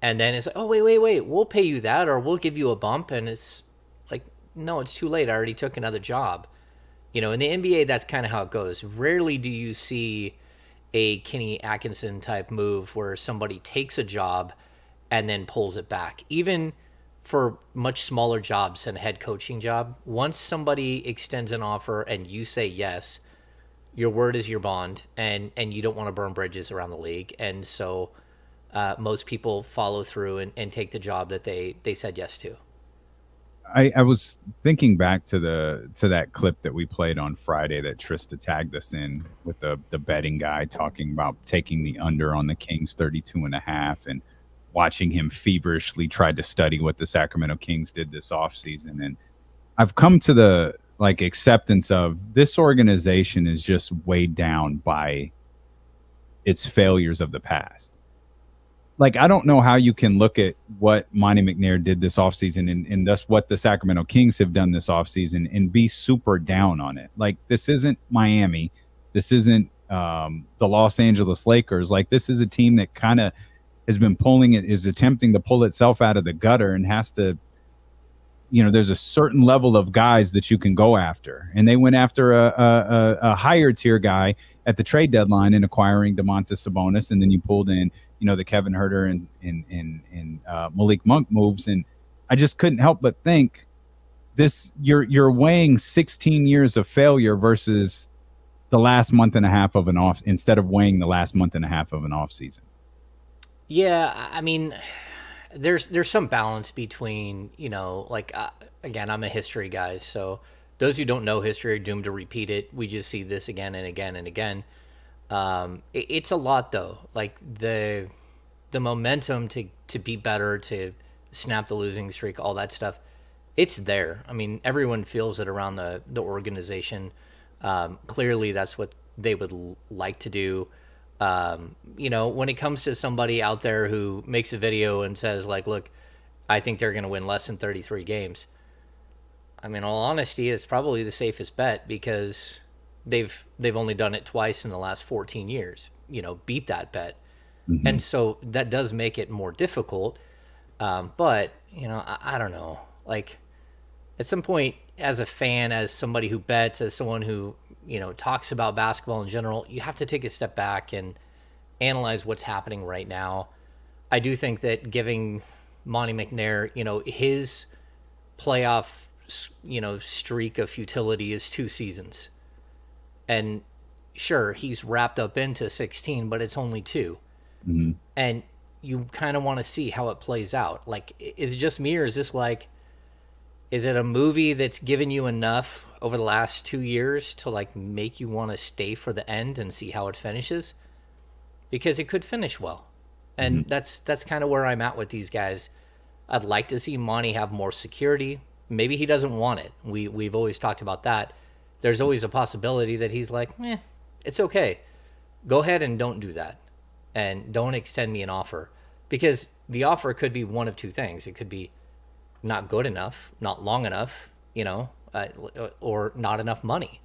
And then it's like, oh, wait, we'll pay you that, or we'll give you a bump. And it's like, no, it's too late. I already took another job. You know, in the NBA, that's kind of how it goes. Rarely do you see a Kenny Atkinson type move where somebody takes a job and then pulls it back. Even for much smaller jobs than a head coaching job, once somebody extends an offer and you say yes, your word is your bond, and you don't want to burn bridges around the league. And so most people follow through and take the job that they said yes to. I was thinking back to that clip that we played on Friday that Trista tagged us in with the betting guy talking about taking the under on the Kings 32.5 and watching him feverishly try to study what the Sacramento Kings did this offseason. And I've come to the acceptance of this organization is just weighed down by its failures of the past. Like, I don't know how you can look at what Monte McNair did this offseason and thus what the Sacramento Kings have done this offseason and be super down on it. Like, this isn't Miami. This isn't the Los Angeles Lakers. Like, this is a team that kind of has been is attempting to pull itself out of the gutter and has to, there's a certain level of guys that you can go after. And they went after a higher tier guy at the trade deadline in acquiring Domantas Sabonis. And then you pulled in, the Kevin Huerter and Malik Monk moves. And I just couldn't help but think you're weighing 16 years of failure versus the last month and a half of an off, instead of weighing the last month and a half of an off season. Yeah. I mean, there's some balance between, again, I'm a history guy, so those who don't know history are doomed to repeat it. We just see this again and again and again. It's a lot, though. Like, the momentum to be better, to snap the losing streak, all that stuff, it's there. I mean, everyone feels it around the organization. Clearly, that's what they would like to do. When it comes to somebody out there who makes a video and says, like, look, I think they're going to win less than 33 games. I mean, in all honesty, it's probably the safest bet, because they've only done it twice in the last 14 years, beat that bet. Mm-hmm. And so that does make it more difficult. But, I don't know. Like, at some point, as a fan, as somebody who bets, as someone who, talks about basketball in general, you have to take a step back and analyze what's happening right now. I do think that giving Monte McNair, his playoff, streak of futility is 2 seasons. And sure, he's wrapped up into 16, but it's only 2. Mm-hmm. And you kind of want to see how it plays out. Like, is it just me, or is this is it a movie that's given you enough over the last 2 years to make you want to stay for the end and see how it finishes? Because it could finish well. And that's kind of where I'm at with these guys. I'd like to see Monty have more security. Maybe he doesn't want it. We've always talked about that. There's always a possibility that he's like, it's okay. Go ahead and don't do that. And don't extend me an offer. Because the offer could be one of 2 things. It could be not good enough, not long enough, or not enough money.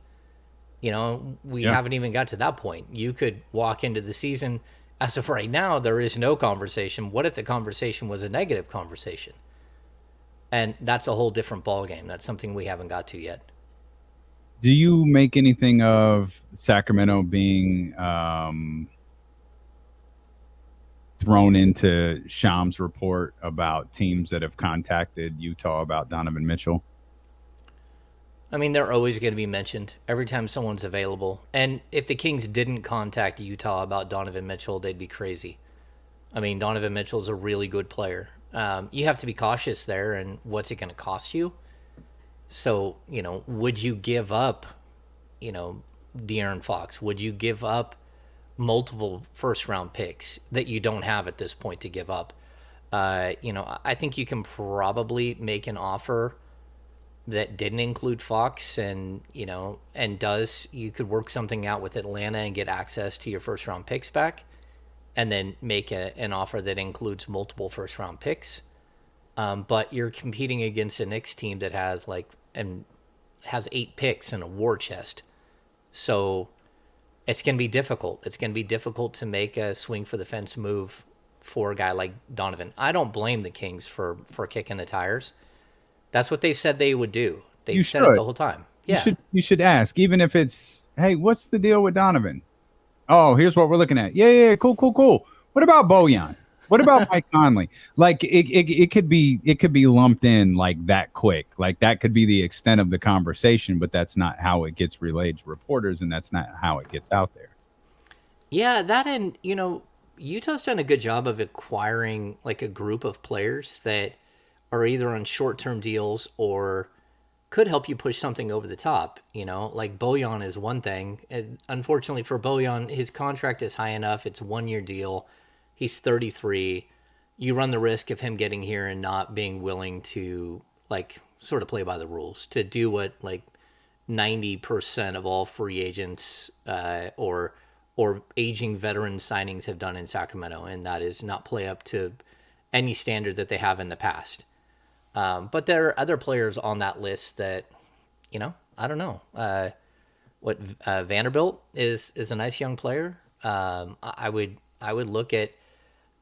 We haven't even got to that point. You could walk into the season, as of right now, there is no conversation. What if the conversation was a negative conversation? And that's a whole different ballgame. That's something we haven't got to yet. Do you make anything of Sacramento being thrown into Sham's report about teams that have contacted Utah about Donovan Mitchell? I mean, they're always going to be mentioned every time someone's available. And if the Kings didn't contact Utah about Donovan Mitchell, they'd be crazy. I mean, Donovan Mitchell's a really good player. You have to be cautious there, and what's it going to cost you? So, would you give up, De'Aaron Fox? Would you give up multiple first-round picks that you don't have at this point to give up? I think you can probably make an offer that didn't include Fox, and you could work something out with Atlanta and get access to your first-round picks back, and then make an offer that includes multiple first-round picks. But you're competing against a Knicks team that has 8 picks and a war chest. So it's going to be difficult. It's going to be difficult to make a swing for the fence move for a guy like Donovan. I don't blame the Kings for kicking the tires. That's what they said they would do. They said it the whole time. Yeah. You should ask, even if it's, hey, what's the deal with Donovan? Oh, here's what we're looking at. Yeah, cool. What about Bojan? What about Mike Conley? Like, it could be lumped in like that quick. Like, that could be the extent of the conversation, but that's not how it gets relayed to reporters, and that's not how it gets out there. Yeah, that, and Utah's done a good job of acquiring like a group of players that are either on short-term deals or could help you push something over the top. Like Bojan is one thing. And unfortunately for Bojan, his contract is high enough. It's a 1-year deal. He's 33. You run the risk of him getting here and not being willing to sort of play by the rules, to do what 90% of all free agents or aging veteran signings have done in Sacramento, and that is not play up to any standard that they have in the past. But there are other players on that list that, I don't know. what Vanderbilt is a nice young player. I would look at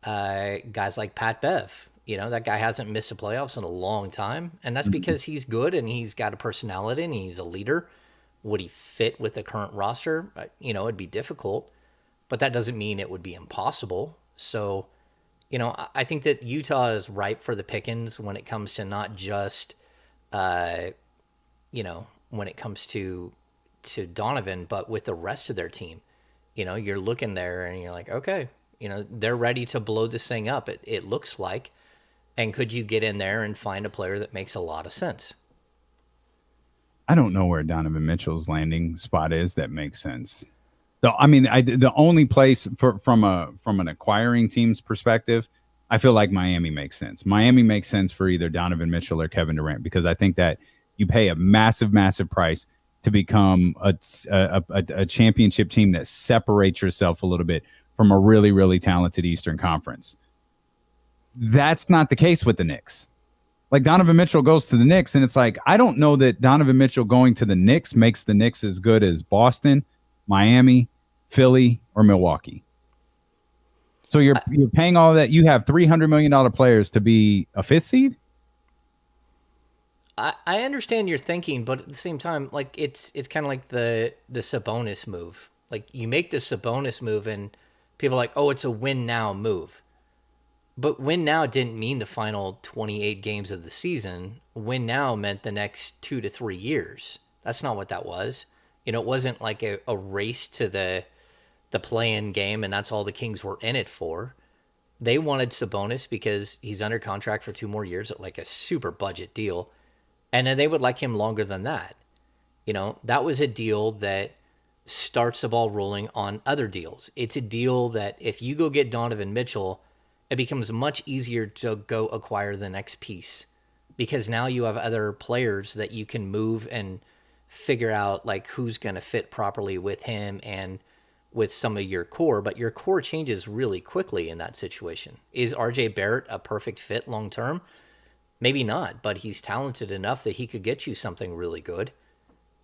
guys like Pat Bev. That guy hasn't missed the playoffs in a long time, and that's because he's good and he's got a personality and he's a leader. Would he fit with the current roster? It'd be difficult, but that doesn't mean it would be impossible. So, I think that Utah is ripe for the pickings when it comes to not just, when it comes to Donovan, but with the rest of their team. You're looking there and you're like, okay, they're ready to blow this thing up. It looks like, and could you get in there and find a player that makes a lot of sense? I don't know where Donovan Mitchell's landing spot is that makes sense. The only place from an acquiring team's perspective, I feel like Miami makes sense. Miami makes sense for either Donovan Mitchell or Kevin Durant, because I think that you pay a massive, massive price to become a championship team that separates yourself a little bit from a really, really talented Eastern Conference. That's not the case with the Knicks. Like, Donovan Mitchell goes to the Knicks, and it's like, I don't know that Donovan Mitchell going to the Knicks makes the Knicks as good as Boston, Miami, Philly, or Milwaukee. So you're paying all that. You have $300 million players to be a fifth seed? I understand your thinking, but at the same time, like, it's kind of like the Sabonis move. Like, you make the Sabonis move, and people are like, oh, it's a win now move. But win now didn't mean the final 28 games of the season. Win now meant the next 2 to 3 years. That's not what that was. It wasn't like a race to the play-in game, and that's all the Kings were in it for. They wanted Sabonis because he's under contract for 2 more years at like a super budget deal. And then they would like him longer than that. That was a deal that starts the ball rolling on other deals. It's a deal that if you go get Donovan Mitchell, it becomes much easier to go acquire the next piece, because now you have other players that you can move and figure out like who's going to fit properly with him and with some of your core. But your core changes really quickly in that situation. Is RJ Barrett a perfect fit long term? Maybe not, but he's talented enough that he could get you something really good.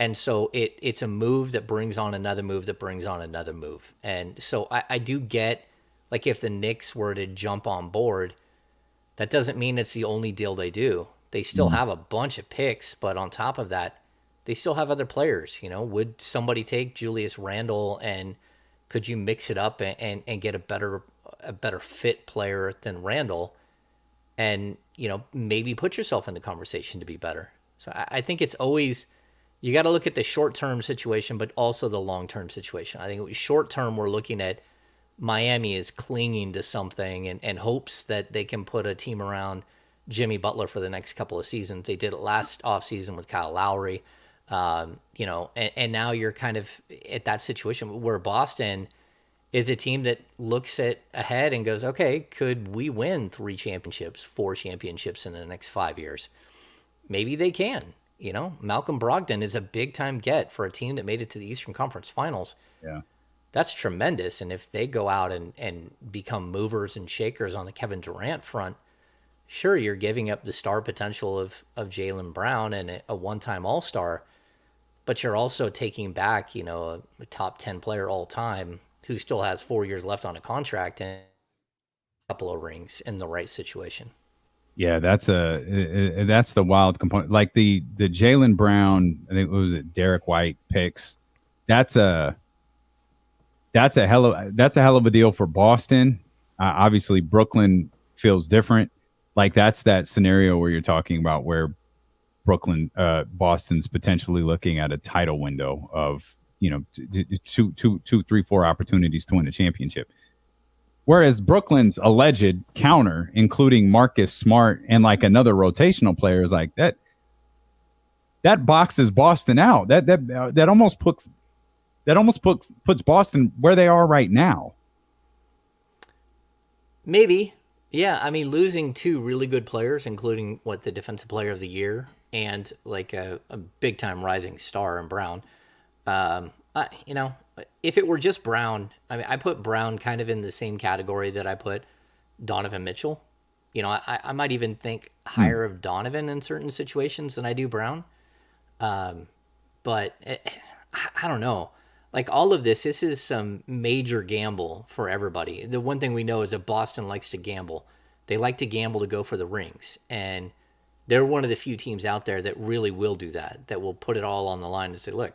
And so it's a move that brings on another move that brings on another move. And so I do get, like, if the Knicks were to jump on board, that doesn't mean it's the only deal they do. They still have a bunch of picks, but on top of that, they still have other players. Would somebody take Julius Randle, and could you mix it up and get a better fit player than Randle, and maybe put yourself in the conversation to be better? So I think it's always, you got to look at the short-term situation, but also the long-term situation. I think short-term, we're looking at Miami is clinging to something and hopes that they can put a team around Jimmy Butler for the next couple of seasons. They did it last offseason with Kyle Lowry, and now you're kind of at that situation where Boston is a team that looks ahead and goes, okay, could we win 3 championships, 4 championships in the next 5 years? Maybe they can. Malcolm Brogdon is a big-time get for a team that made it to the Eastern Conference Finals. Yeah. That's tremendous. And if they go out and become movers and shakers on the Kevin Durant front, sure, you're giving up the star potential of Jaylen Brown and a one-time All-Star, but you're also taking back, a top 10 player all time who still has 4 years left on a contract and a couple of rings in the right situation. Yeah, that's the wild component. Like the Jaylen Brown, I think, what was it, Derek White picks. That's a hell of a deal for Boston. Obviously, Brooklyn feels different. Like, that's that scenario where you're talking about where Boston's potentially looking at a title window of 2, 3, 4 opportunities to win a championship. Whereas Brooklyn's alleged counter, including Marcus Smart and like another rotational player, is like that boxes Boston out. That almost puts Boston where they are right now. Maybe. Yeah, I mean, losing 2 really good players, including the defensive player of the year and like a big time rising star in Brown. If it were just Brown, I mean, I put Brown kind of in the same category that I put Donovan Mitchell. I might even think higher of Donovan in certain situations than I do Brown. But I don't know. Like all of this is some major gamble for everybody. The one thing we know is that Boston likes to gamble. They like to gamble to go for the rings. And they're one of the few teams out there that really will do that, that will put it all on the line and say, look,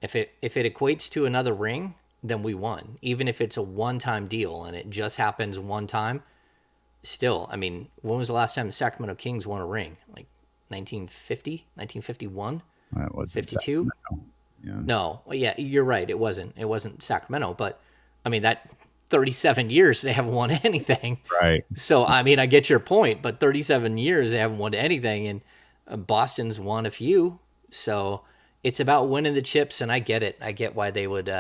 if it equates to another ring, then we won. Even if it's a one-time deal and it just happens one time, still, I mean, when was the last time the Sacramento Kings won a ring? Like 1950, 1951, That was 52? Yeah. No, well, yeah, you're right. It wasn't Sacramento, but I mean, that 37 years they haven't won anything. Right. So, I mean, I get your point, but 37 years they haven't won anything, and Boston's won a few. So it's about winning the chips, and I get it. I get why they would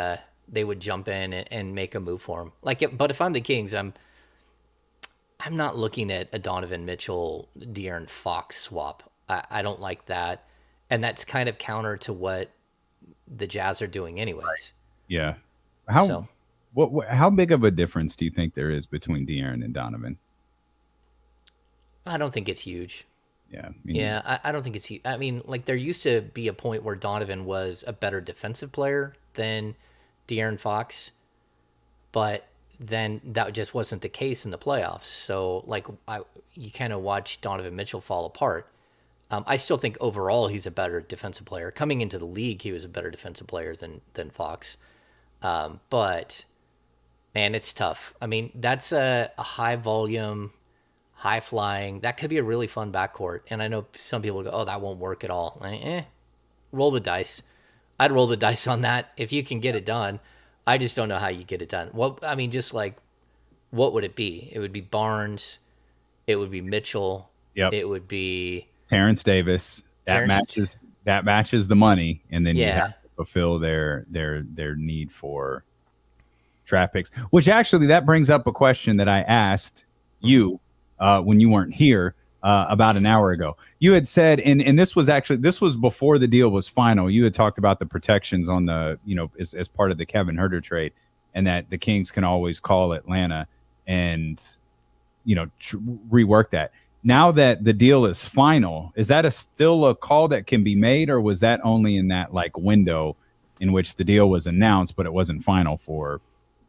jump in and make a move for him. But if I'm the Kings, I'm not looking at a Donovan Mitchell, De'Aaron Fox swap. I don't like that, and that's kind of counter to what the Jazz are doing, anyways. Yeah. How big of a difference do you think there is between De'Aaron and Donovan? I don't think it's huge. Yeah. I don't think it's huge. I mean, like there used to be a point where Donovan was a better defensive player than De'Aaron Fox, but then that just wasn't the case in the playoffs. So like you kind of watch Donovan Mitchell fall apart. I still think overall he's a better defensive player. Coming into the league, he was a better defensive player than Fox. But man, it's tough. I mean, that's a high volume, high flying. That could be a really fun backcourt. And I know some people go, "Oh, that won't work at all." Roll the dice. I'd roll the dice on that if you can get it done. I just don't know how you get it done. What would it be? It would be Barnes. It would be Mitchell. Yep. It would be Terrence Davis. That matches the money, and then you have to fulfill their need for draft picks. Which actually that brings up a question that I asked you when you weren't here about an hour ago. You had said, and this was before the deal was final. You had talked about the protections on the as part of the Kevin Huerter trade, and that the Kings can always call Atlanta and rework that. Now that the deal is final, is that still a call that can be made, or was that only in that window in which the deal was announced, but it wasn't final for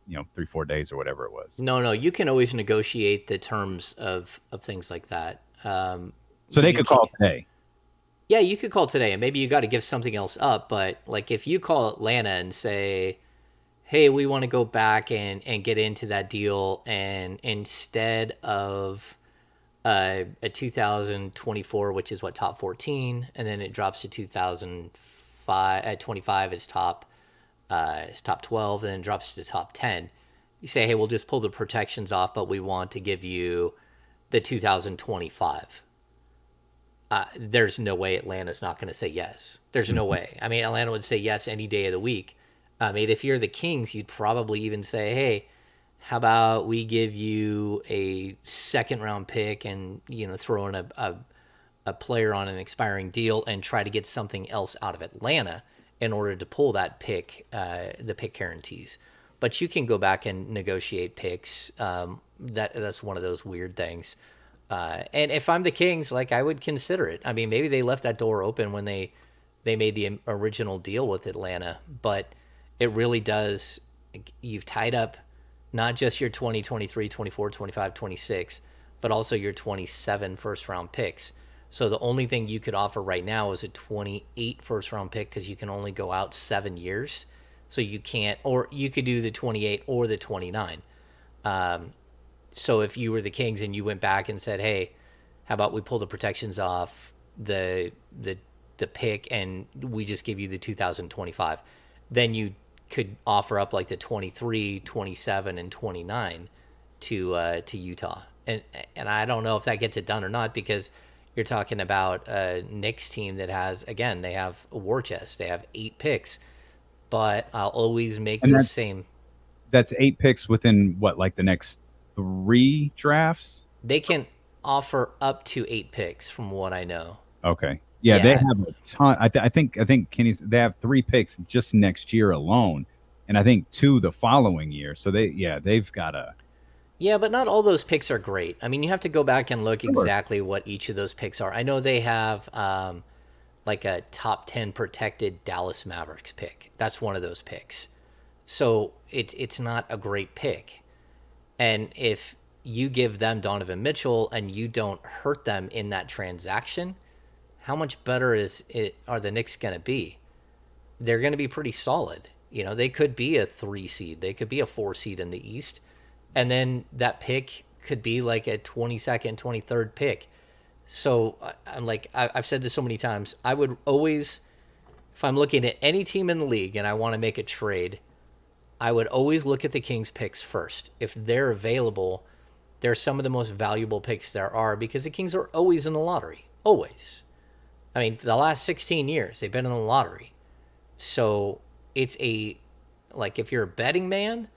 3-4 days or whatever it was? No, you can always negotiate the terms of things like that. So they could call today. Yeah, you could call today, and maybe you got to give something else up. But like if you call Atlanta and say, "Hey, we want to go back and get into that deal, and instead of a 2024, which is top 14, and then it drops to 2005 at 25 is top 12, and then drops to top 10. You say, hey, we'll just pull the protections off, but we want to give you the 2025. There's no way Atlanta's not going to say yes. There's no way. I mean, Atlanta would say yes any day of the week. I mean, if you're the Kings, you'd probably even say, hey, how about we give you a second-round pick and throw in a player on an expiring deal and try to get something else out of Atlanta in order to pull that pick, the pick guarantees. But you can go back and negotiate picks. That's one of those weird things. And if I'm the Kings, I would consider it. I mean, maybe they left that door open when they made the original deal with Atlanta, but it really does. You've tied up not just your 20, 23, 24, 25, 26, but also your 27 first-round picks. So the only thing you could offer right now is a 28 first-round pick because you can only go out 7 years. So you can't, or you could do the 28 or the 29. So if you were the Kings and you went back and said, hey, how about we pull the protections off the pick and we just give you the 2025, then you could offer up the 23, 27, and 29 to Utah. And I don't know if that gets it done or not, because you're talking about a Knicks team that has, again, they have a war chest. They have 8 picks, but I'll always make the same. That's 8 picks within the next 3 drafts? They can offer up to 8 picks from what I know. Okay. Yeah, they have a ton. I think Kenny's. They have 3 picks just next year alone, and I think 2 the following year. So they've got a. Yeah, but not all those picks are great. I mean, you have to go back and look exactly what each of those picks are. I know they have like a top 10 protected Dallas Mavericks pick. That's one of those picks. So it's not a great pick. And if you give them Donovan Mitchell and you don't hurt them in that transaction, how much better are the Knicks going to be? They're going to be pretty solid. You know, they could be a 3 seed. They could be a 4 seed in the East. And then that pick could be like a 22nd, 23rd pick. So I'm like, I've said this so many times. I would always, if I'm looking at any team in the league and I want to make a trade, I would always look at the Kings picks first. If they're available, they're some of the most valuable picks there are because the Kings are always in the lottery. Always. I mean, the last 16 years, they've been in the lottery. So it's like if you're a betting man,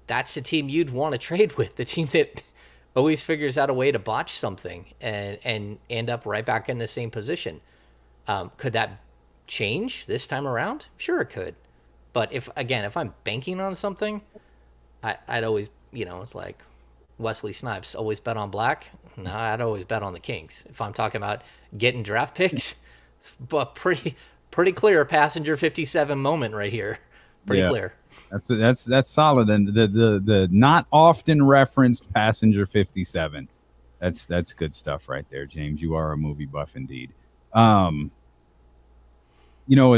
that's the team you'd want to trade with. The team that always figures out a way to botch something and end up right back in the same position. Could that change this time around? Sure, it could. But if I'm banking on something, I'd always, it's like Wesley Snipes, always bet on black. No, I'd always bet on the Kings. If I'm talking about getting draft picks, but pretty clear passenger 57 moment right here. Pretty clear. That's solid. And the not often referenced passenger 57. That's good stuff right there, James. You are a movie buff indeed. As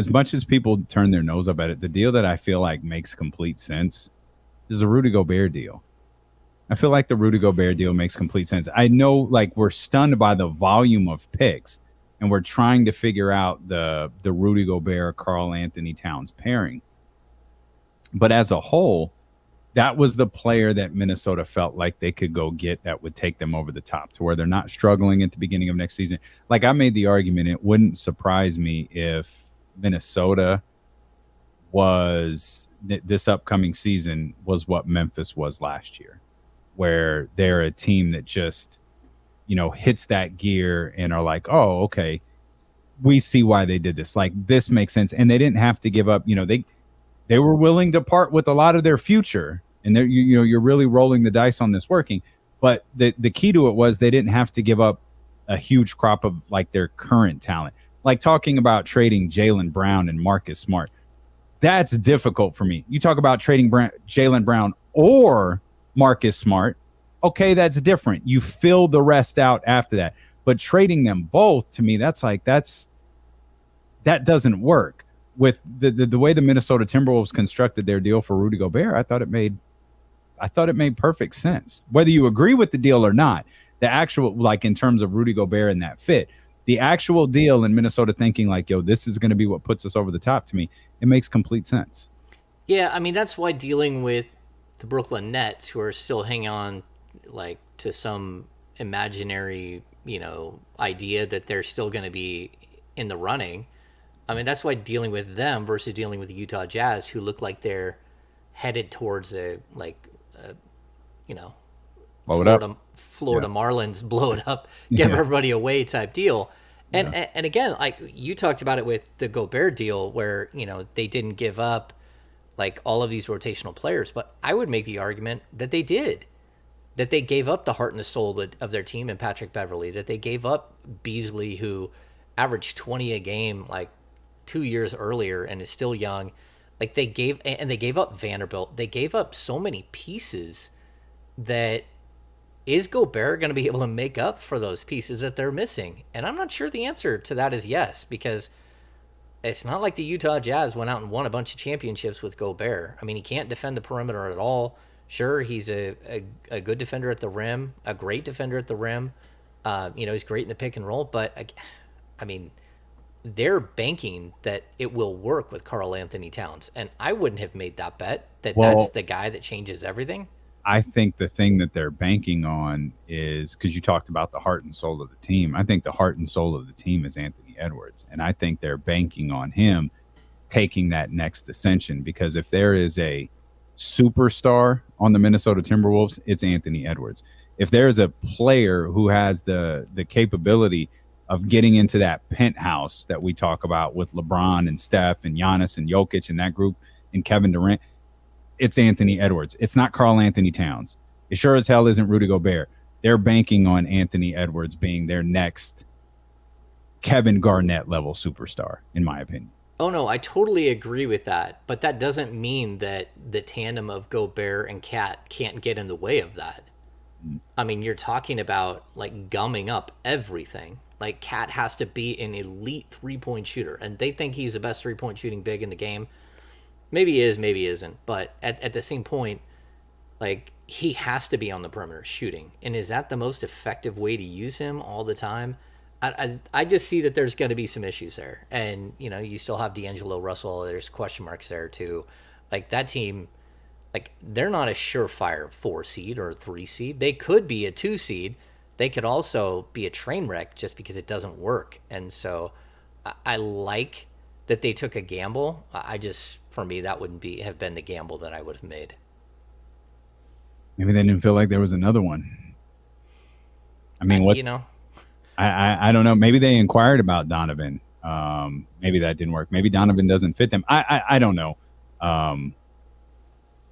much as people turn their nose up at it, the deal that I feel like makes complete sense is the Rudy Gobert deal. I feel like the Rudy Gobert deal makes complete sense. I know, like, we're stunned by the volume of picks, and we're trying to figure out the Rudy Gobert, Karl Anthony Towns pairing. But as a whole, that was the player that Minnesota felt like they could go get that would take them over the top to where they're not struggling at the beginning of next season. Like, I made the argument, it wouldn't surprise me if Minnesota was this upcoming season was what Memphis was last year, where they're a team that just, hits that gear and are like, oh, okay, we see why they did this. Like, this makes sense. And they didn't have to give up, they were willing to part with a lot of their future. And they're, you're really rolling the dice on this working. But the key to it was they didn't have to give up a huge crop of like their current talent. Like talking about trading Jaylen Brown and Marcus Smart. That's difficult for me. You talk about trading Jaylen Brown or Marcus Smart. Okay, that's different. You fill the rest out after that. But trading them both, to me, that doesn't work. With the way the Minnesota Timberwolves constructed their deal for Rudy Gobert, I thought it made perfect sense. Whether you agree with the deal or not, the actual, like in terms of Rudy Gobert and that fit, the actual deal in Minnesota thinking like, yo, this is going to be what puts us over the top, to me, it makes complete sense. Yeah, I mean, that's why dealing with the Brooklyn Nets, who are still hanging on like to some imaginary, idea that they're still going to be in the running. I mean, that's why dealing with them versus dealing with the Utah Jazz, who look like they're headed towards Florida Marlins, blow it up, give everybody away type deal. And again, like you talked about it with the Gobert deal where, they didn't give up like all of these rotational players, but I would make the argument that they did. That they gave up the heart and the soul of their team in Patrick Beverley, that they gave up Beasley, who averaged 20 a game like 2 years earlier and is still young. Like they gave up Vanderbilt. They gave up so many pieces that is Gobert going to be able to make up for those pieces that they're missing? And I'm not sure the answer to that is yes, because it's not like the Utah Jazz went out and won a bunch of championships with Gobert. I mean, he can't defend the perimeter at all. Sure, he's a good defender at the rim, a great defender at the rim. He's great in the pick and roll, but I mean, they're banking that it will work with Karl Anthony Towns. And I wouldn't have made that bet that's the guy that changes everything. I think the thing that they're banking on is, because you talked about the heart and soul of the team, I think the heart and soul of the team is Anthony Edwards. And I think they're banking on him taking that next ascension, because if there is a superstar on the Minnesota Timberwolves, it's Anthony Edwards. If there's a player who has the capability of getting into that penthouse that we talk about with LeBron and Steph and Giannis and Jokic and that group and Kevin Durant, it's Anthony Edwards. It's not Karl Anthony Towns. It sure as hell isn't Rudy Gobert. They're banking on Anthony Edwards being their next Kevin Garnett level superstar, in my opinion. Oh no, I totally agree with that, but that doesn't mean that the tandem of Gobert and Cat can't get in the way of that. I mean, you're talking about like gumming up everything. Like Cat has to be an elite 3-point shooter, and they think he's the best 3-point shooting big in the game. Maybe he is, maybe he isn't. But at the same point, like he has to be on the perimeter shooting. And is that the most effective way to use him all the time? I just see that there's going to be some issues there. And, you know, you still have D'Angelo Russell. There's question marks there too. Like that team, like they're not a surefire 4 seed or a 3 seed. They could be a 2 seed. They could also be a train wreck just because it doesn't work. And so I like that they took a gamble. I just, for me, that wouldn't have been the gamble that I would have made. Maybe they didn't feel like there was another one. I mean, what, you know, I don't know. Maybe they inquired about Donovan. Maybe that didn't work. Maybe Donovan doesn't fit them. I don't know.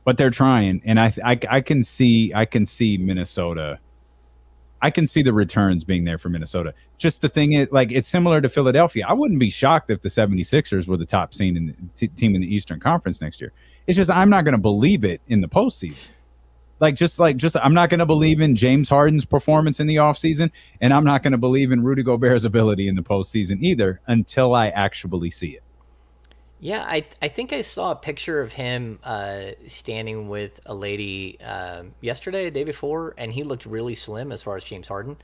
But they're trying, and I can see Minnesota. I can see the returns being there for Minnesota. Just the thing is, like, it's similar to Philadelphia. I wouldn't be shocked if the 76ers were the top seed in the team in the Eastern Conference next year. It's just I'm not going to believe it in the postseason. Just I'm not going to believe in James Harden's performance in the offseason, and I'm not going to believe in Rudy Gobert's ability in the postseason either until I actually see it. Yeah, I think I saw a picture of him standing with a lady yesterday, the day before, and he looked really slim as far as James Harden.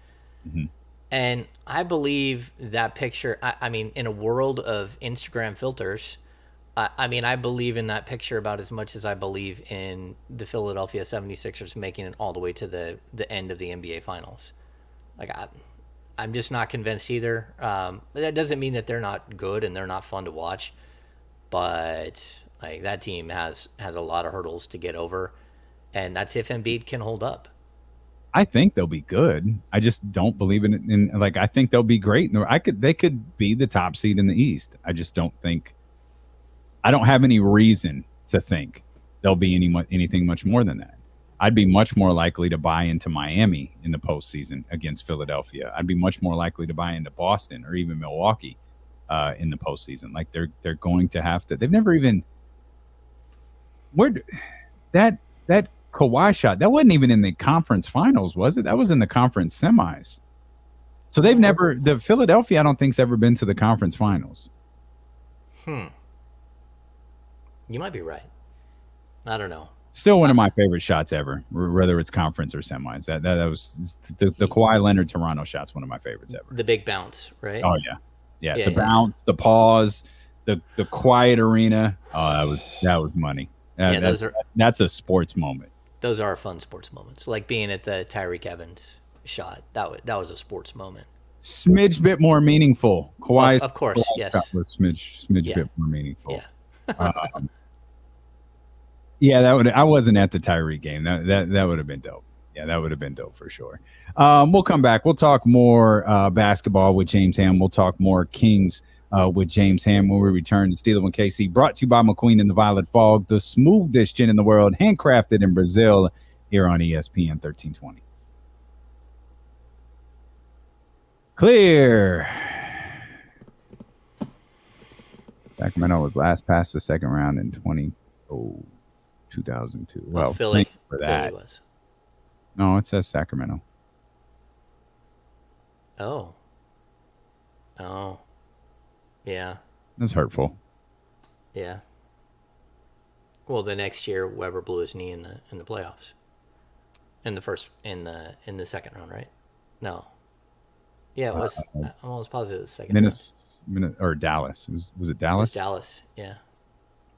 Mm-hmm. And I believe that picture, I mean, in a world of Instagram filters, I mean, I believe in that picture about as much as I believe in the Philadelphia 76ers making it all the way to the end of the NBA Finals. Like, I'm just not convinced either. That doesn't mean that they're not good and they're not fun to watch. But like that team has a lot of hurdles to get over, and that's if Embiid can hold up. I think they'll be good. I just don't believe in like I think they'll be great. They could be the top seed in the East. I just don't think. I don't have any reason to think they'll be anything much more than that. I'd be much more likely to buy into Miami in the postseason against Philadelphia. I'd be much more likely to buy into Boston or even Milwaukee. In the postseason, like they're going to have to. They've never even that Kawhi shot that wasn't even in the conference finals, was it? That was in the conference semis. So they've never. The Philadelphia, I don't think's ever been to the conference finals. You might be right. I don't know. Still one of my favorite shots ever, whether it's conference or semis. That was the Kawhi Leonard Toronto shot's one of my favorites ever. The big bounce, right? Oh yeah. Yeah, the bounce, the pause, the quiet arena. Oh, that was money. That's a sports moment. Those are fun sports moments, like being at the Tyreek Evans shot. That was a sports moment. Smidge bit more meaningful. Kawhi's of course, yes. Was smidge bit more meaningful. Yeah. Yeah, that would. I wasn't at the Tyreek game. That would have been dope. Yeah, that would have been dope for sure. We'll come back. We'll talk more basketball with James Ham. We'll talk more Kings with James Ham when we return to Steeler and KC. Brought to you by McQueen and the Violet Fog, the smoothest gin in the world, handcrafted in Brazil, here on ESPN 1320. Clear. Sacramento was last past the second round in 2002. Well, Philly for that. Philly was. No, it says Sacramento. Oh. Yeah. That's hurtful. Yeah. Well, the next year Weber blew his knee in the playoffs. In the second round, right? No. Yeah, it was. I'm almost positive it was the second round. Or Dallas. Was it Dallas? It was Dallas. Yeah.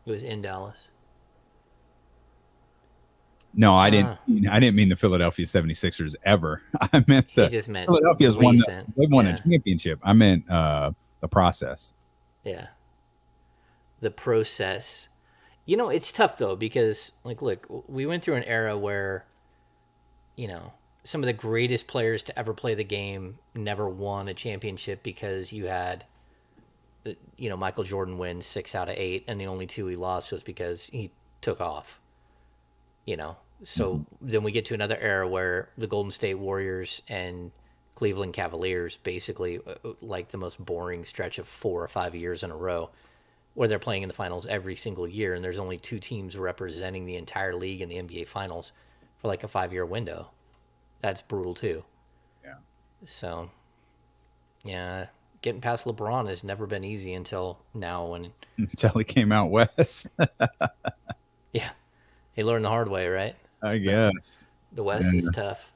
It was in Dallas. No, I didn't mean the Philadelphia 76ers ever. I meant Philadelphia's won. They've won a championship. I meant the process. Yeah. The process. You know, it's tough though because like look, we went through an era where some of the greatest players to ever play the game never won a championship because you had Michael Jordan win 6 out of 8 and the only 2 he lost was because he took off. So then we get to another era where the Golden State Warriors and Cleveland Cavaliers basically like the most boring stretch of 4 or 5 years in a row where they're playing in the finals every single year, and there's only 2 teams representing the entire league in the NBA finals for like a 5-year window. That's brutal too. Yeah. So, yeah, getting past LeBron has never been easy until now until he came out west. Yeah. He learned the hard way, right? I guess. The West is tough.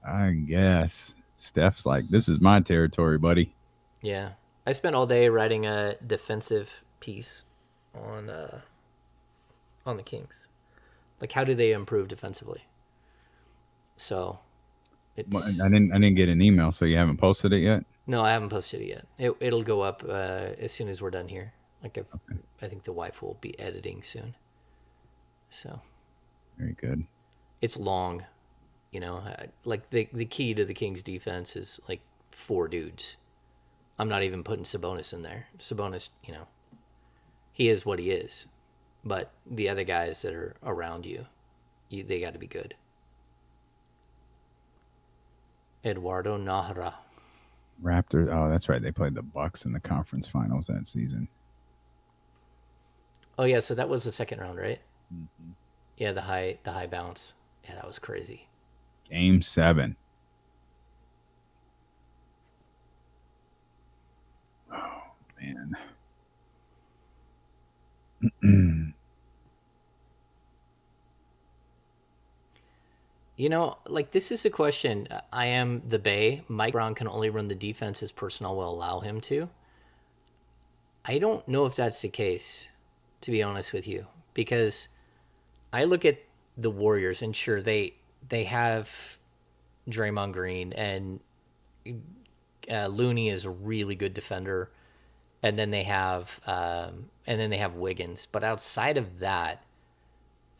I guess. Steph's like, this is my territory, buddy. Yeah. I spent all day writing a defensive piece on the Kings. Like, how do they improve defensively? So it's... I didn't get an email, so you haven't posted it yet? No, I haven't posted it yet. It'll go up as soon as we're done here. Like, I think the wife will be editing soon. So very good. It's long, you know. Like the key to the Kings' defense is like 4 dudes. I'm not even putting Sabonis in there. Sabonis, you know, he is what he is, but the other guys that are around they got to be good. Eduardo Nahara. Raptors. Oh, that's right. They played the Bucks in the conference finals that season. Oh yeah, so that was the second round, right? Mm-hmm. Yeah, the high bounce. Yeah, that was crazy. Game 7. Oh man. You know, like, this is a question. I am the Bay. Mike Brown can only run the defense his personnel will allow him to. I don't know if that's the case, to be honest with you, because I look at the Warriors, and sure, they have Draymond Green, and Looney is a really good defender, and then they have Wiggins. But outside of that,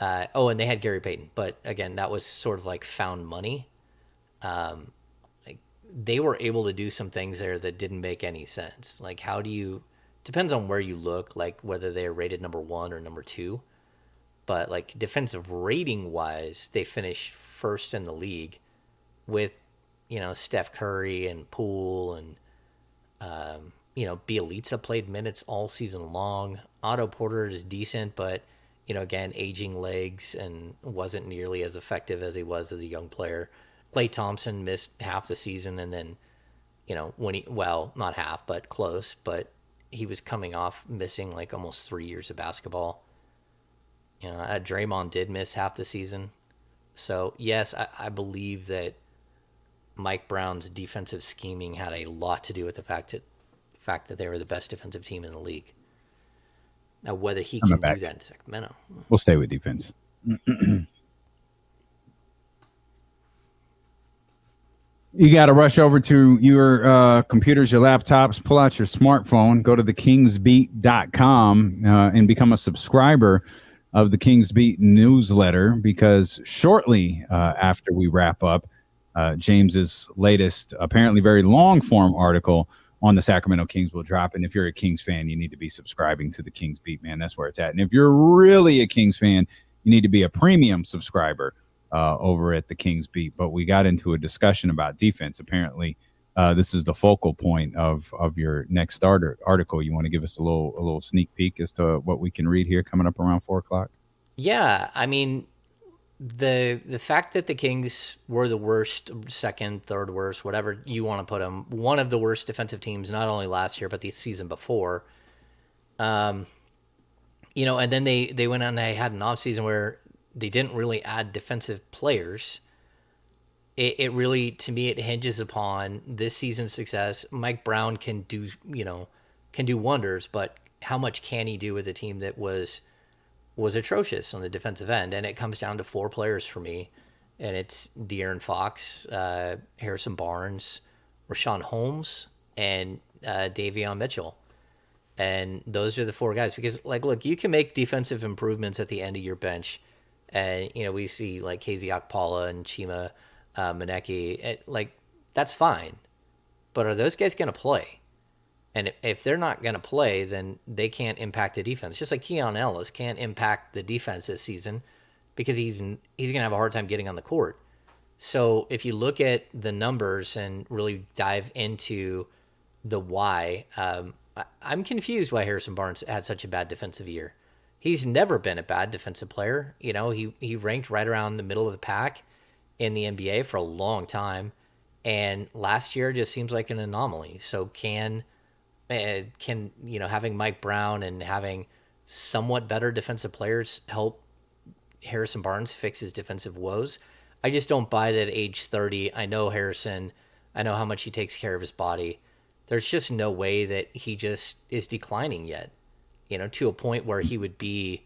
and they had Gary Payton, but again, that was sort of like found money. Like, they were able to do some things there that didn't make any sense. Like, how do you? Depends on where you look, like whether they're rated number 1 or number 2. But like, defensive rating wise, they finished first in the league with, you know, Steph Curry and Poole and you know, Bielitsa played minutes all season long. Otto Porter is decent, but, you know, again, aging legs and wasn't nearly as effective as he was as a young player. Klay Thompson missed half the season, and then, you know, not half, but close, but he was coming off missing like almost 3 years of basketball. You know, Draymond did miss half the season. So, yes, I believe that Mike Brown's defensive scheming had a lot to do with the fact that they were the best defensive team in the league. Now, whether he can do that in Sacramento. We'll stay with defense. You got to rush over to your computers, your laptops, pull out your smartphone, go to thekingsbeat.com and become a subscriber of the Kings Beat newsletter, because shortly after we wrap up, James's latest, apparently very long-form article on the Sacramento Kings will drop. And if you're a Kings fan, you need to be subscribing to the Kings Beat, man. That's where it's at. And if you're really a Kings fan, you need to be a premium subscriber over at the Kings Beat. But we got into a discussion about defense. Apparently, this is the focal point of your next article. You want to give us a little sneak peek as to what we can read here coming up around 4:00? Yeah, I mean, the fact that the Kings were the worst, second, third worst, whatever you want to put them, one of the worst defensive teams, not only last year but the season before. You know, and then they went on. They had an offseason where they didn't really add defensive players. It really, to me, it hinges upon this season's success. Mike Brown can do wonders, but how much can he do with a team that was atrocious on the defensive end? And it comes down to 4 players for me, and it's De'Aaron Fox, Harrison Barnes, Rashawn Holmes, and Davion Mitchell. And those are the 4 guys. Because, like, look, you can make defensive improvements at the end of your bench, and, you know, we see like KZ Okpala and Chima Maneki, like, that's fine. But are those guys going to play? And if they're not going to play, then they can't impact the defense. Just like Keon Ellis can't impact the defense this season because he's going to have a hard time getting on the court. So if you look at the numbers and really dive into the why, I'm confused why Harrison Barnes had such a bad defensive year. He's never been a bad defensive player. You know, he ranked right around the middle of the pack in the NBA for a long time, and last year just seems like an anomaly. So can having Mike Brown and having somewhat better defensive players help Harrison Barnes fix his defensive woes? I just don't buy that at age 30. I know Harrison. I know how much he takes care of his body. There's just no way that he just is declining yet, to a point where he would be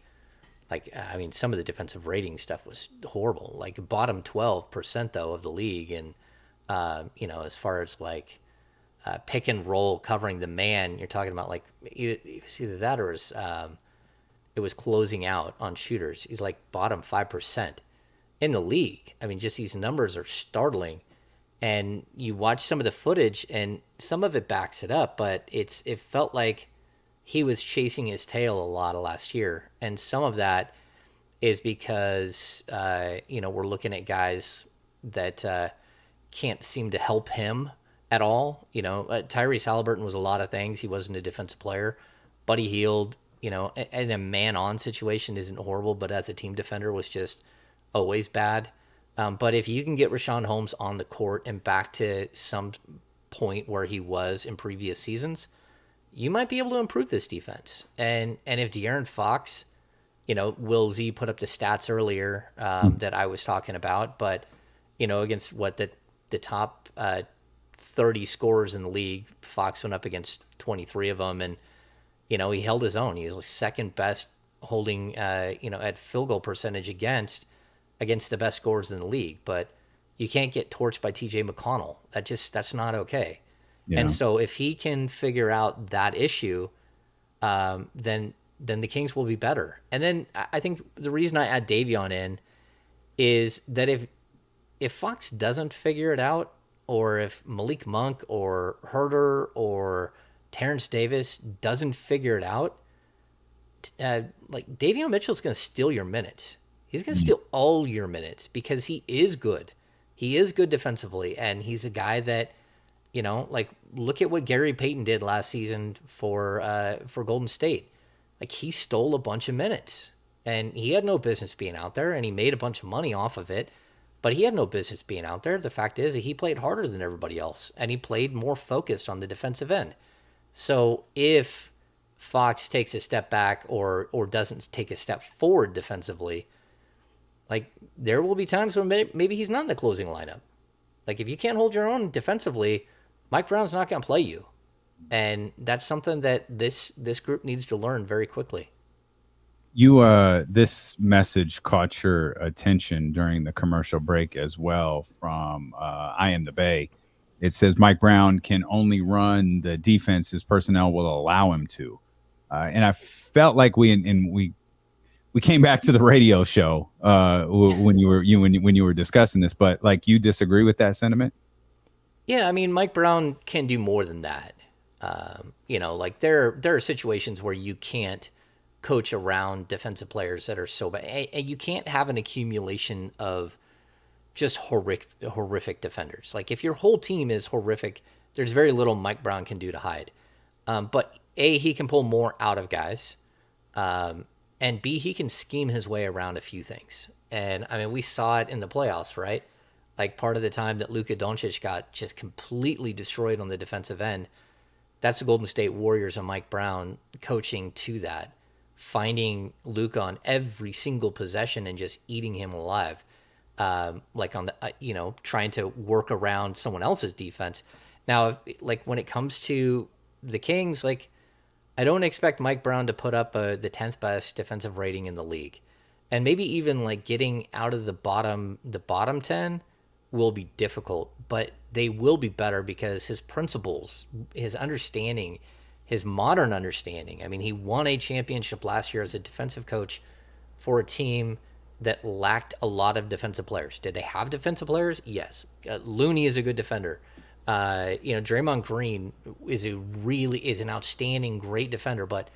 like, I mean, some of the defensive rating stuff was horrible, like bottom 12% though of the league. And, as far as like pick and roll covering the man, you're talking about like it was either that or it was closing out on shooters. He's like bottom 5% in the league. I mean, just these numbers are startling. And you watch some of the footage, and some of it backs it up, but it felt like he was chasing his tail a lot of last year. And some of that is because, we're looking at guys that can't seem to help him at all. Tyrese Halliburton was a lot of things. He wasn't a defensive player. Buddy Hield, and a man-on situation isn't horrible, but as a team defender was just always bad. But if you can get Rashawn Holmes on the court and back to some point where he was in previous seasons, you might be able to improve this defense. And if De'Aaron Fox, Will Z put up the stats earlier that I was talking about, but, against what the top 30 scorers in the league, Fox went up against 23 of them, and, he held his own. He was the second best holding, at field goal percentage against the best scorers in the league. But you can't get torched by TJ McConnell. That's not okay. Yeah. And so if he can figure out that issue, then the Kings will be better. And then I think the reason I add Davion in is that if Fox doesn't figure it out, or if Malik Monk or Herter or Terrence Davis doesn't figure it out, like Davion Mitchell's going to steal your minutes. He's going to steal all your minutes because he is good. He is good defensively, and he's a guy that, like look at what Gary Payton did last season for Golden State. Like he stole a bunch of minutes, and he had no business being out there, and he made a bunch of money off of it, but he had no business being out there. The fact is that he played harder than everybody else, and he played more focused on the defensive end. So if Fox takes a step back or doesn't take a step forward defensively, like there will be times when maybe he's not in the closing lineup. Like if you can't hold your own defensively, Mike Brown's not going to play you. And that's something that this group needs to learn very quickly. This message caught your attention during the commercial break as well from I Am the Bay. It says Mike Brown can only run the defense his personnel will allow him to. And I felt like we came back to the radio show when you were discussing this, but like you disagree with that sentiment? Yeah, I mean Mike Brown can do more than that. Like there are situations where you can't coach around defensive players that are so bad, and you can't have an accumulation of just horrific defenders. Like if your whole team is horrific, there's very little Mike Brown can do to hide. But A, he can pull more out of guys. And B, he can scheme his way around a few things. And I mean, we saw it in the playoffs, right? Like part of the time that Luka Doncic got just completely destroyed on the defensive end, that's the Golden State Warriors and Mike Brown coaching to that, finding Luka on every single possession and just eating him alive. Like on the, trying to work around someone else's defense. Now, like when it comes to the Kings, like I don't expect Mike Brown to put up the 10th best defensive rating in the league, and maybe even like getting out of the bottom 10 will be difficult, but they will be better because his principles, his understanding, his modern understanding. I mean, he won a championship last year as a defensive coach for a team that lacked a lot of defensive players. Did they have defensive players? Yes. Looney is a good defender. Draymond Green is an outstanding, great defender, but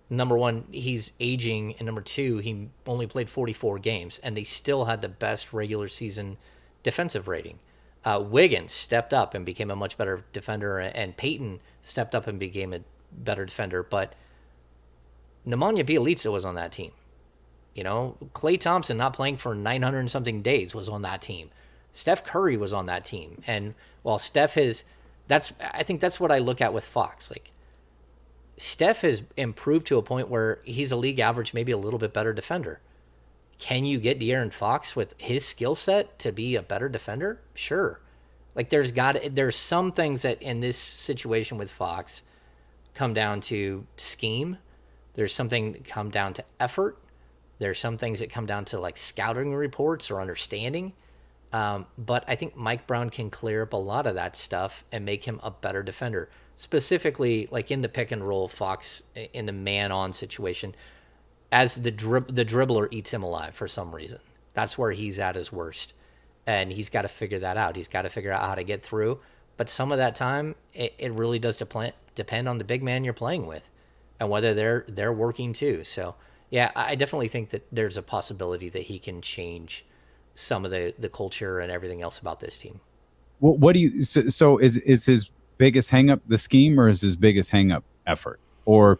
number one, he's aging, and number two, he only played 44 games, and they still had the best regular season defensive rating. Wiggins stepped up and became a much better defender, and Peyton stepped up and became a better defender. But Nemanja Bjelica was on that team. Klay Thompson not playing for 900 and something days was on that team. Steph Curry was on that team. And while Steph I think that's what I look at with Fox. Like, Steph has improved to a point where he's a league average, maybe a little bit better defender. Can you get De'Aaron Fox with his skill set to be a better defender? Sure. Like, there's some things that in this situation with Fox come down to scheme. There's something that come down to effort. There's some things that come down to like scouting reports or understanding. But I think Mike Brown can clear up a lot of that stuff and make him a better defender. Specifically, like in the pick and roll, Fox in the man-on situation, as the dribbler eats him alive for some reason. That's where he's at his worst. And he's got to figure that out. He's got to figure out how to get through. But some of that time, it really does depend on the big man you're playing with and whether they're working too. So, yeah, I definitely think that there's a possibility that he can change some of the culture and everything else about this team. Well, what do you? So is his biggest hangup the scheme, or is his biggest hangup effort, or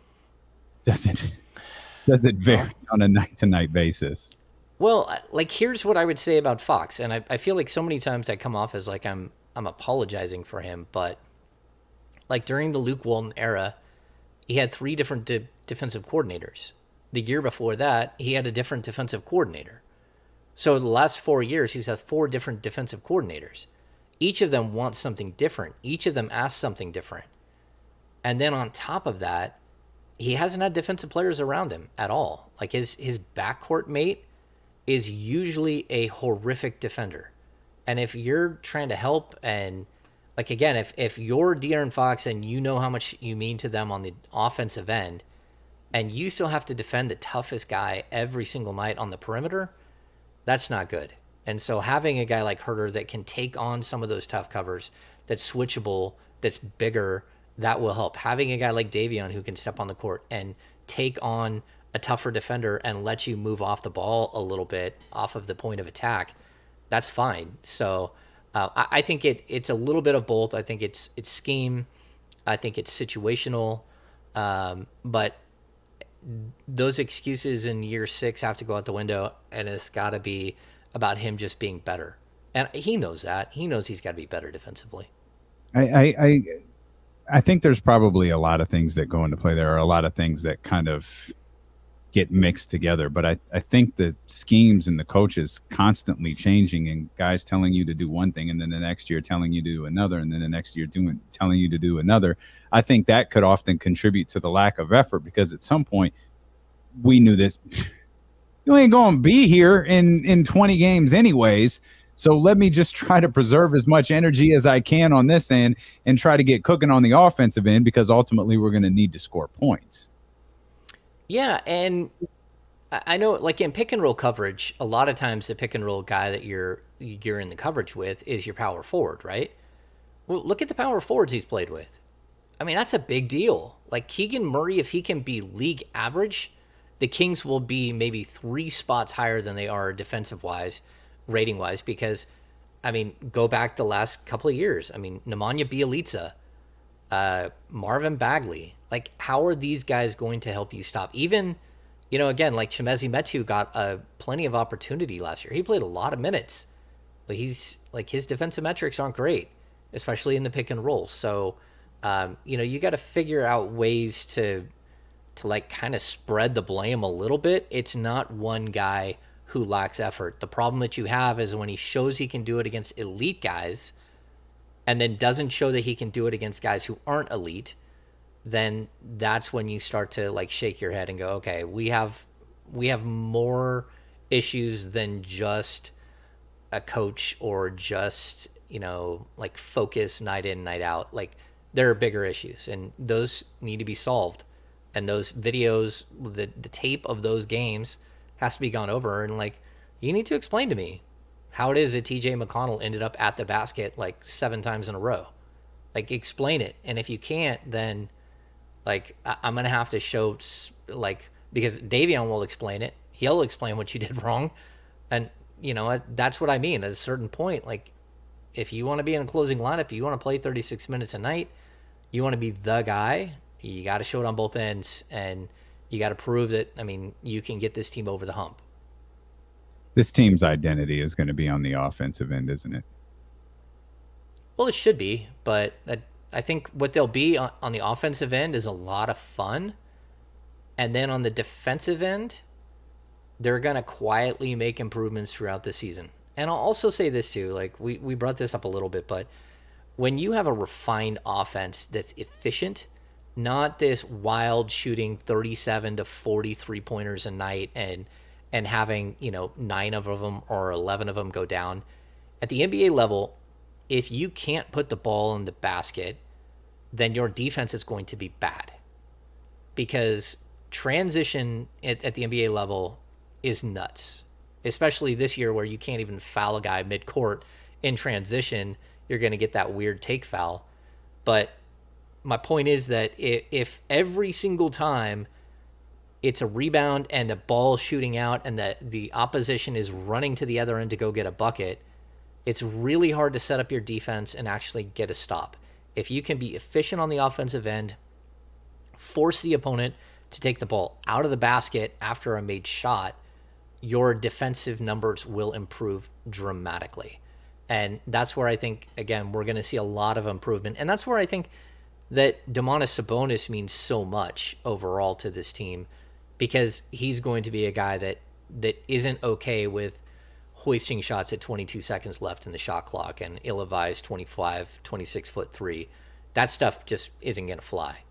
does it vary on a night-to-night basis? Well, like, here's what I would say about Fox, and I feel like so many times I come off as like I'm apologizing for him, but like during the Luke Walton era, he had 3 different defensive coordinators. The year before that, he had a different defensive coordinator. So the last 4 years, he's had 4 different defensive coordinators. Each of them wants something different. Each of them asks something different. And then on top of that, he hasn't had defensive players around him at all. Like his backcourt mate is usually a horrific defender. And if you're trying to help, and like, again, if you're De'Aaron Fox and you know how much you mean to them on the offensive end, and you still have to defend the toughest guy every single night on the perimeter, that's not good. And so having a guy like Herter that can take on some of those tough covers, that's switchable, that's bigger, that will help. Having a guy like Davion who can step on the court and take on a tougher defender and let you move off the ball a little bit off of the point of attack, that's fine. So I think it's a little bit of both. I think it's scheme. I think it's situational. But those excuses in year 6 have to go out the window, and it's got to be about him just being better. And he knows that. He knows he's got to be better defensively. I think there's probably a lot of things that go into play. There are a lot of things that kind of get mixed together. But I think the schemes and the coaches constantly changing, and guys telling you to do one thing and then the next year telling you to do another, and then the next year telling you to do another. I think that could often contribute to the lack of effort, because at some point we knew this. You ain't going to be here in 20 games anyways. So let me just try to preserve as much energy as I can on this end and try to get cooking on the offensive end, because ultimately we're going to need to score points. Yeah, and I know, like in pick and roll coverage, a lot of times the pick and roll guy that you're in the coverage with is your power forward, right? Well, look at the power forwards he's played with. I mean, that's a big deal. Like Keegan Murray, if he can be league average, the Kings will be maybe 3 spots higher than they are defensive-wise, rating-wise, because, I mean, go back the last couple of years. I mean, Nemanja Bjelica, Marvin Bagley. Like, how are these guys going to help you stop? Even, again, like Chimezie Metu got plenty of opportunity last year. He played a lot of minutes, but his defensive metrics aren't great, especially in the pick and roll. So, you got to figure out ways to like kind of spread the blame a little bit. It's not one guy who lacks effort. The problem that you have is when he shows he can do it against elite guys and then doesn't show that he can do it against guys who aren't elite, then that's when you start to like shake your head and go, okay, we have more issues than just a coach or just, like focus night in, night out. Like, there are bigger issues, and those need to be solved. And those videos, the tape of those games has to be gone over. And like, you need to explain to me how it is that TJ McConnell ended up at the basket like 7 times in a row. Like, explain it. And if you can't, then like, I'm going to have to show, like, because Davion will explain it. He'll explain what you did wrong. And that's what I mean. At a certain point, like, if you want to be in a closing lineup, you want to play 36 minutes a night, you want to be the guy, you got to show it on both ends, and you got to prove that, you can get this team over the hump. This team's identity is going to be on the offensive end, isn't it? Well, it should be, but I think what they'll be on the offensive end is a lot of fun. And then on the defensive end, they're going to quietly make improvements throughout the season. And I'll also say this too, like we brought this up a little bit, but when you have a refined offense that's efficient, not this wild shooting 37 to 40 3-pointers a night and having, 9 of them or 11 of them go down. At the NBA level, if you can't put the ball in the basket, then your defense is going to be bad. Because transition at the NBA level is nuts. Especially this year where you can't even foul a guy mid-court in transition. You're going to get that weird take foul. But my point is that if every single time it's a rebound and a ball shooting out and the opposition is running to the other end to go get a bucket, it's really hard to set up your defense and actually get a stop. If you can be efficient on the offensive end, force the opponent to take the ball out of the basket after a made shot, your defensive numbers will improve dramatically. And that's where I think, again, we're going to see a lot of improvement. And that's where I think that Domantas Sabonis means so much overall to this team, because he's going to be a guy that isn't okay with hoisting shots at 22 seconds left in the shot clock and ill-advised 26-foot three. That stuff just isn't going to fly.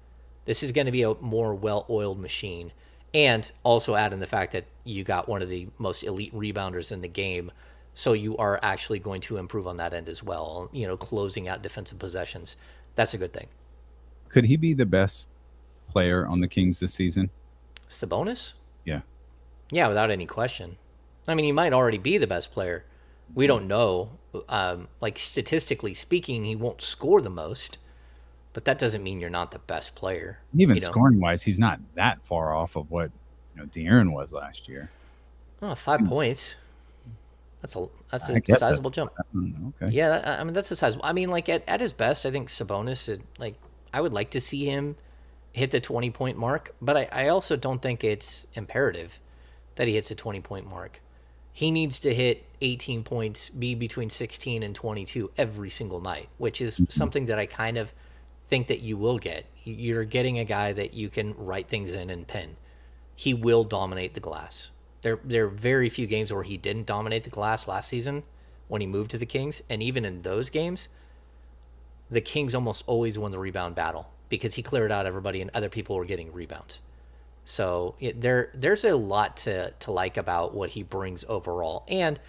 This is going to be a more well-oiled machine. And also add in the fact that you got one of the most elite rebounders in the game, so you are actually going to improve on that end as well, closing out defensive possessions. That's a good thing. Could he be the best player on the Kings this season? Sabonis? Yeah. Yeah, without any question. He might already be the best player. We don't know. Statistically speaking, he won't score the most, but that doesn't mean you're not the best player. Even scoring-wise, he's not that far off of what De'Aaron was last year. Oh, 5 points. That's a sizable jump. Okay. Yeah, that's a sizable. At his best, I think Sabonis, I would like to see him hit the 20-point mark, but I also don't think it's imperative that he hits a 20-point mark. He needs to hit 18 points, be between 16 and 22 every single night, which is something that I kind of think that you will get. You're getting a guy that you can write things in and pin. He will dominate the glass. There are very few games where he didn't dominate the glass last season when he moved to the Kings, and even in those games, the Kings almost always won the rebound battle because he cleared out everybody and other people were getting rebounds. So there's a lot to like about what he brings overall. And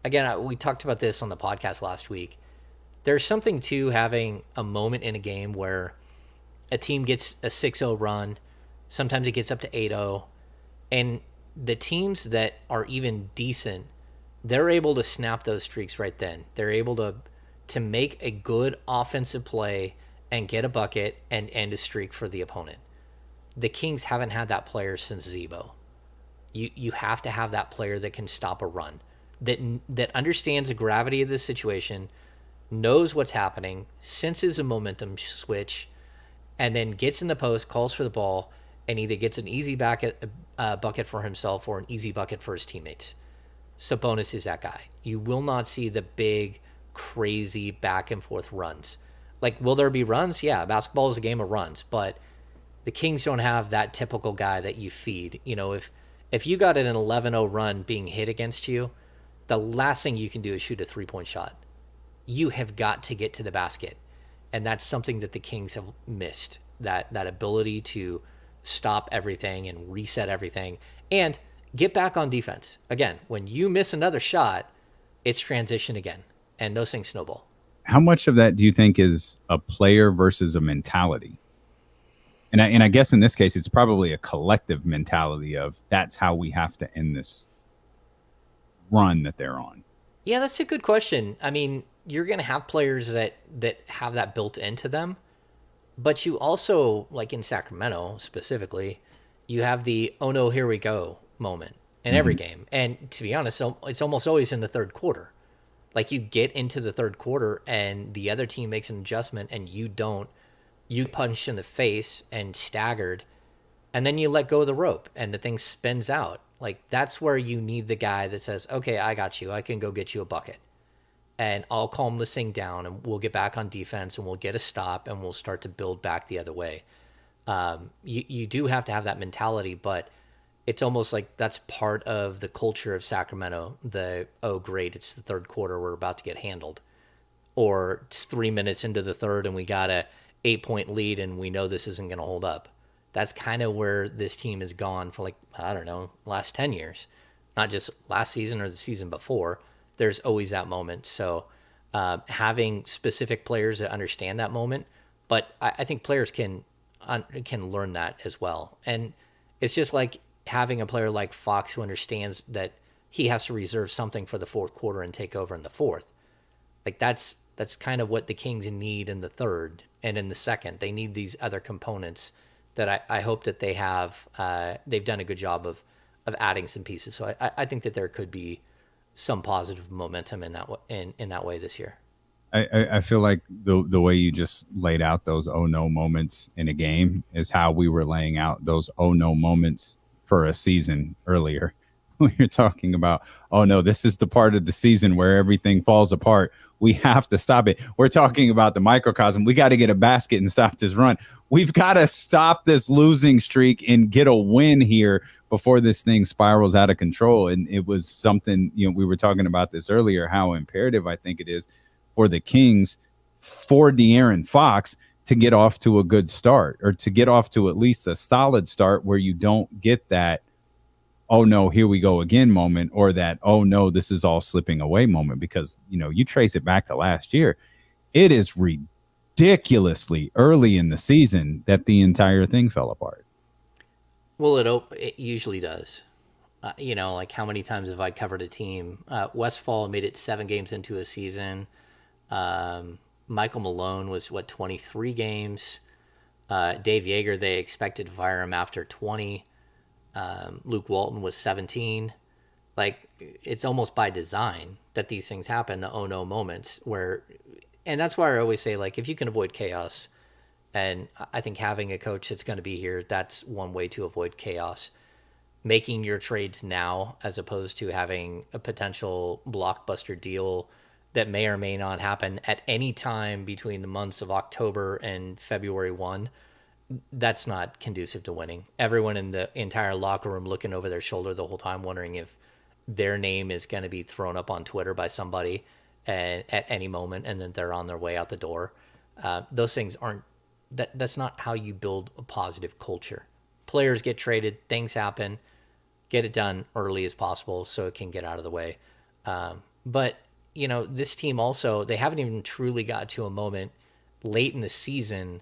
again, we talked about this on the podcast last week. There's something to having a moment in a game where a team gets a 6-0 run. Sometimes it gets up to 8-0. And the teams that are even decent, they're able to snap those streaks right then. They're able to make a good offensive play and get a bucket and end a streak for the opponent. The Kings haven't had that player since Zebo. You have to have that player that can stop a run, that understands the gravity of the situation, knows what's happening, senses a momentum switch, and then gets in the post, calls for the ball, and either gets an easy bucket for himself or an easy bucket for his teammates. Sabonis is that guy. You will not see the big, crazy back and forth runs. Will there be runs? Yeah, basketball is a game of runs, but the Kings don't have that typical guy that you feed. If you got an 11-0 run being hit against you, the last thing you can do is shoot a 3-point shot. You have got to get to the basket. And that's something that the Kings have missed, that ability to stop everything and reset everything and get back on defense. Again, when you miss another shot, it's transition again, and those things snowball. How much of that do you think is a player versus a mentality? And I guess in this case, it's probably a collective mentality of that's how we have to end this run that they're on. Yeah, that's a good question. You're going to have players that have that built into them, but you also, like in Sacramento specifically, you have the, oh no, here we go moment. in every game. And to be honest, it's almost always in the third quarter. Like, you get into the third quarter and the other team makes an adjustment and you don't. You punched in the face and staggered, and then you let go of the rope and the thing spins out. Like, that's where you need the guy that says, okay, I got you. I can go get you a bucket. And I'll calm this thing down, and we'll get back on defense, and we'll get a stop, and we'll start to build back the other way. You do have to have that mentality, but it's almost like that's part of the culture of Sacramento. Oh, great, it's the third quarter, we're about to get handled. Or it's 3 minutes into the third, and we got a 8-point lead, and we know this isn't going to hold up. That's kind of where this team has gone for, like, I don't know, last 10 years. Not just last season or the season before. There's always that moment. So having specific players that understand that moment, but I think players can learn that as well. And it's just like having a player like Fox who understands that he has to reserve something for the fourth quarter and take over in the fourth. Like, that's kind of what the Kings need in the third and in the second. They need these other components that I hope that they have. They've done a good job of adding some pieces. So I think that there could be some positive momentum in that way this year. I feel like the way you just laid out those oh no moments in a game is how we were laying out those oh no moments for a season earlier. When you're talking about, oh no, this is the part of the season where everything falls apart. We have to stop it. We're talking about the microcosm. We got to get a basket and stop this run. We've got to stop this losing streak and get a win here before this thing spirals out of control. And it was something, we were talking about this earlier, how imperative I think it is for the Kings, for De'Aaron Fox, to get off to a good start, or to get off to at least a solid start where you don't get that, oh no, here we go again moment, or that, oh no, this is all slipping away moment. Because, you trace it back to last year, it is ridiculously early in the season that the entire thing fell apart. Well, it usually does. Like, how many times have I covered a team? Westfall made it 7 games into a season. Michael Malone was 23 games. Dave Yeager, they expected to fire him after 20. Luke Walton was 17. Like, it's almost by design that these things happen, the oh no moments and that's why I always say, like, if you can avoid chaos, and I think having a coach that's going to be here, that's one way to avoid chaos. Making your trades now, as opposed to having a potential blockbuster deal that may or may not happen at any time between the months of October and February 1. That's not conducive to winning. Everyone in the entire locker room looking over their shoulder the whole time, wondering if their name is going to be thrown up on Twitter by somebody at any moment, and then they're on their way out the door. Those things aren't. That's not how you build a positive culture. Players get traded, things happen. Get it done early as possible so it can get out of the way. But this team also, they haven't even truly got to a moment late in the season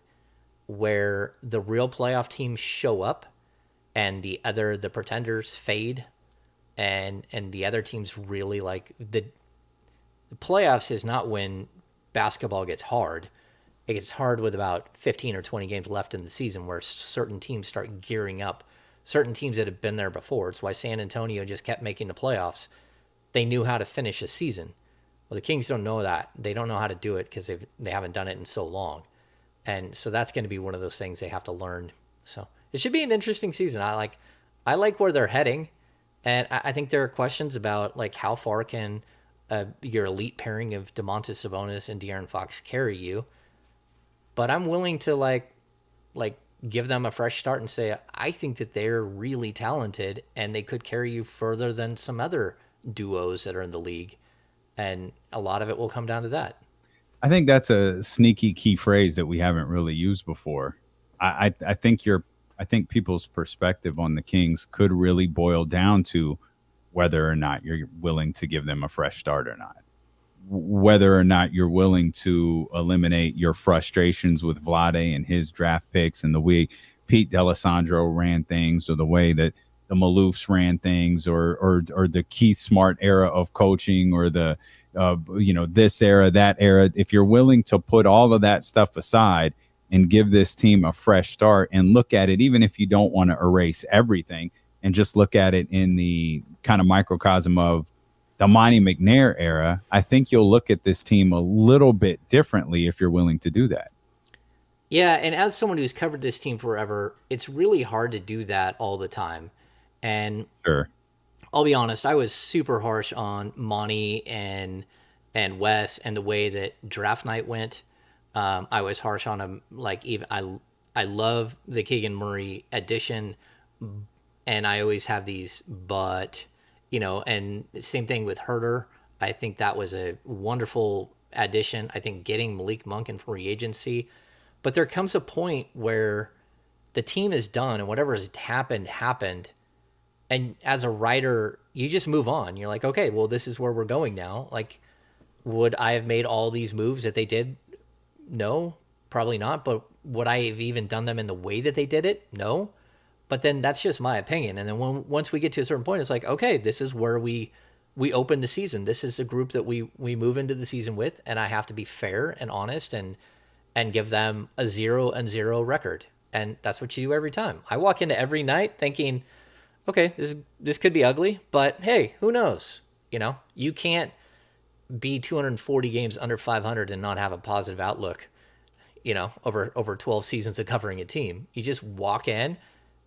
where the real playoff teams show up and the pretenders fade, and the other teams really, like, the playoffs is not when basketball gets hard. It gets hard with about 15 or 20 games left in the season, where certain teams start gearing up. Certain teams that have been there before. It's why San Antonio just kept making the playoffs. They knew how to finish a season. Well, the Kings don't know that. They don't know how to do it because they haven't done it in so long. And so that's going to be one of those things they have to learn. So it should be an interesting season. I like where they're heading. And I think there are questions about, like, how far can your elite pairing of Domantas Sabonis and De'Aaron Fox carry you. But I'm willing to like give them a fresh start and say, I think that they're really talented and they could carry you further than some other duos that are in the league. And a lot of it will come down to that. I think that's a sneaky key phrase that we haven't really used before. I think people's perspective on the Kings could really boil down to whether or not you're willing to give them a fresh start or not. Whether or not you're willing to eliminate your frustrations with Vlade and his draft picks and the way Pete D'Alessandro ran things, or the way that the Maloofs ran things, or the Keith Smart era of coaching, or the this era, that era. If you're willing to put all of that stuff aside and give this team a fresh start and look at it, even if you don't want to erase everything, and just look at it in the kind of microcosm of the Monte McNair era, I think you'll look at this team a little bit differently if you're willing to do that. Yeah, and as someone who's covered this team forever, it's really hard to do that all the time. And Sure. I'll be honest, I was super harsh on Monty and Wes and the way that draft night went. I was harsh on him. Like, even I love the Keegan Murray addition, and I always have these, but and same thing with Herter. I think that was a wonderful addition. I think getting Malik Monk in free agency, but there comes a point where the team is done and whatever has happened. And as a writer, you just move on. You're like, okay, well, this is where we're going now. Like, would I have made all these moves that they did? No, probably not. But would I have even done them in the way that they did it? No. But then that's just my opinion. And then once we get to a certain point, it's like, okay, this is where we open the season. This is a group that we move into the season with, and I have to be fair and honest and give them a 0-0 record. And that's what you do every time. I walk into every night thinking, okay, this could be ugly, but hey, who knows? You can't be 240 games under 500 and not have a positive outlook, over 12 seasons of covering a team. You just walk in,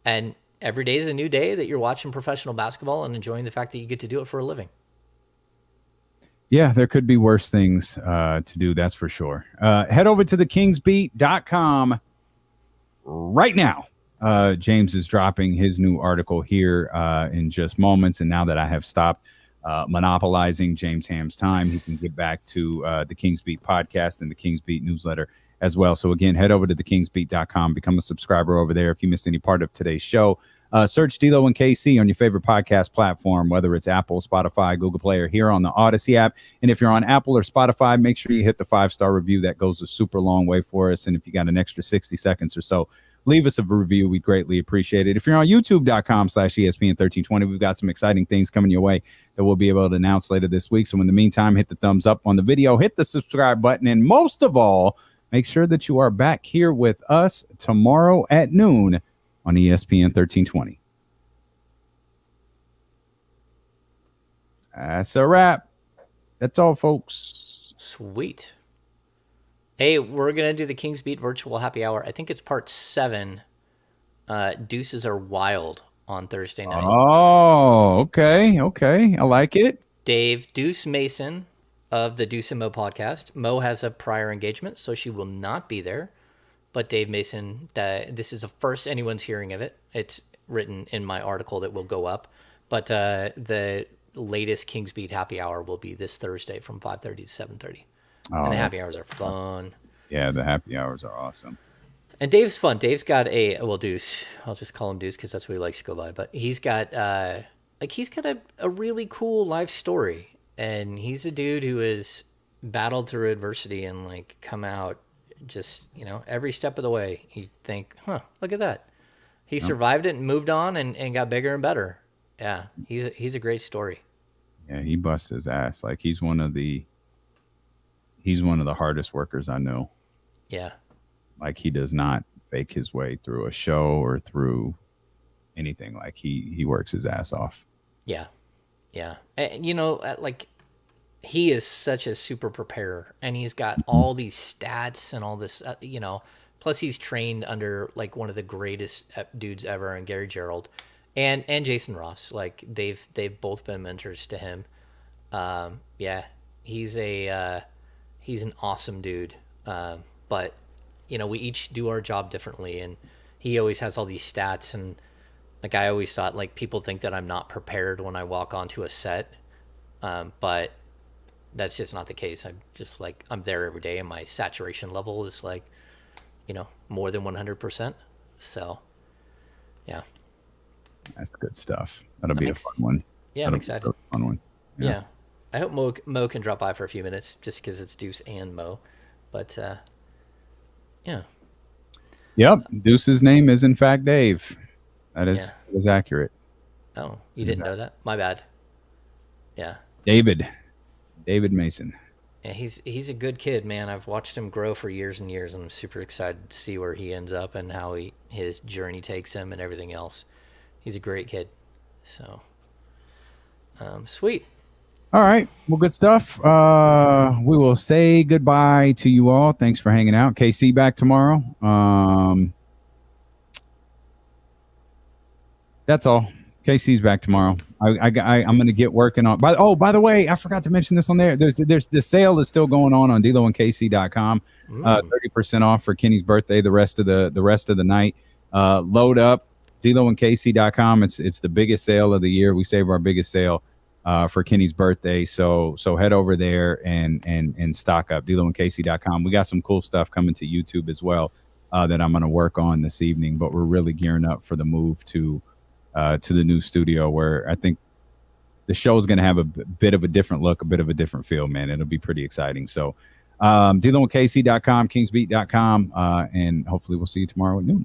and every day is a new day that you're watching professional basketball and enjoying the fact that you get to do it for a living. Yeah, there could be worse things to do, that's for sure. Head over to thekingsbeat.com right now. James is dropping his new article here in just moments. And now that I have stopped monopolizing James Ham's time, he can get back to the Kings Beat podcast and the Kings Beat newsletter as well. So again, head over to thekingsbeat.com, become a subscriber over there. If you missed any part of today's show, search D'Lo and KC on your favorite podcast platform, whether it's Apple, Spotify, Google Play, or here on the Odyssey app. And if you're on Apple or Spotify, make sure you hit the 5-star review. That goes a super long way for us. And if you got an extra 60 seconds or so, leave us a review. We'd greatly appreciate it. If you're on youtube.com/ESPN1320, we've got some exciting things coming your way that we'll be able to announce later this week. So in the meantime, hit the thumbs up on the video, hit the subscribe button, and most of all, make sure that you are back here with us tomorrow at noon on ESPN 1320. That's a wrap. That's all, folks. Sweet. Hey, we're going to do the Kings Beat virtual happy hour. I think it's part 7. Deuces are wild on Thursday night. Oh, okay. I like it. Dave Deuce Mason of the Deuce and Mo podcast. Mo has a prior engagement, so she will not be there. But Dave Mason, this is the first anyone's hearing of it. It's written in my article that will go up. But the latest Kings Beat happy hour will be this Thursday from 5:30 to 7:30. Oh, and the happy hours are fun. Yeah, the happy hours are awesome. And Dave's fun. Dave's got Deuce. I'll just call him Deuce because that's what he likes to go by. But he's got a really cool life story. And he's a dude who has battled through adversity and come out just, every step of the way. You think, look at that. He survived it and moved on and got bigger and better. Yeah, he's a great story. Yeah, he busts his ass. He's one of the hardest workers I know. Yeah. He does not fake his way through a show or through anything. He works his ass off. Yeah. Yeah. And, he is such a super preparer, and he's got all these stats and all this, plus he's trained under one of the greatest dudes ever, and Gary Gerald and Jason Ross. They've both been mentors to him. Yeah, he's an awesome dude. But we each do our job differently, and he always has all these stats, and I always thought people think that I'm not prepared when I walk onto a set. But that's just not the case. I'm just I'm there every day, and my saturation level is more than 100%. So yeah, that's good stuff. That'll be a fun one. Yeah, I'm excited. A fun one. Yeah. I hope Mo can drop by for a few minutes just because it's Deuce and Mo. But yeah. Yep, Deuce's name is in fact Dave. That is accurate. Oh, you didn't know that? My bad. Yeah. David Mason. Yeah, he's a good kid, man. I've watched him grow for years and years, and I'm super excited to see where he ends up and how his journey takes him and everything else. He's a great kid. So, sweet. All right. Well, good stuff. We will say goodbye to you all. Thanks for hanging out. KC back tomorrow. That's all. KC's back tomorrow. I'm going to get working on. By the way, I forgot to mention this on there. There's the sale is still going on DeLoandKC.com. 30% off for Kenny's birthday. The rest of the night. Load up DeLoandKC.com. It's the biggest sale of the year. We save our biggest sale for Kenny's birthday. So head over there and stock up DeLoandKC.com. We got some cool stuff coming to YouTube as well that I'm going to work on this evening. But we're really gearing up for the move to the new studio, where I think the show is going to have a bit of a different look, a bit of a different feel, man. It'll be pretty exciting. So DeLoandKC.com, kingsbeat.com, and hopefully we'll see you tomorrow at noon.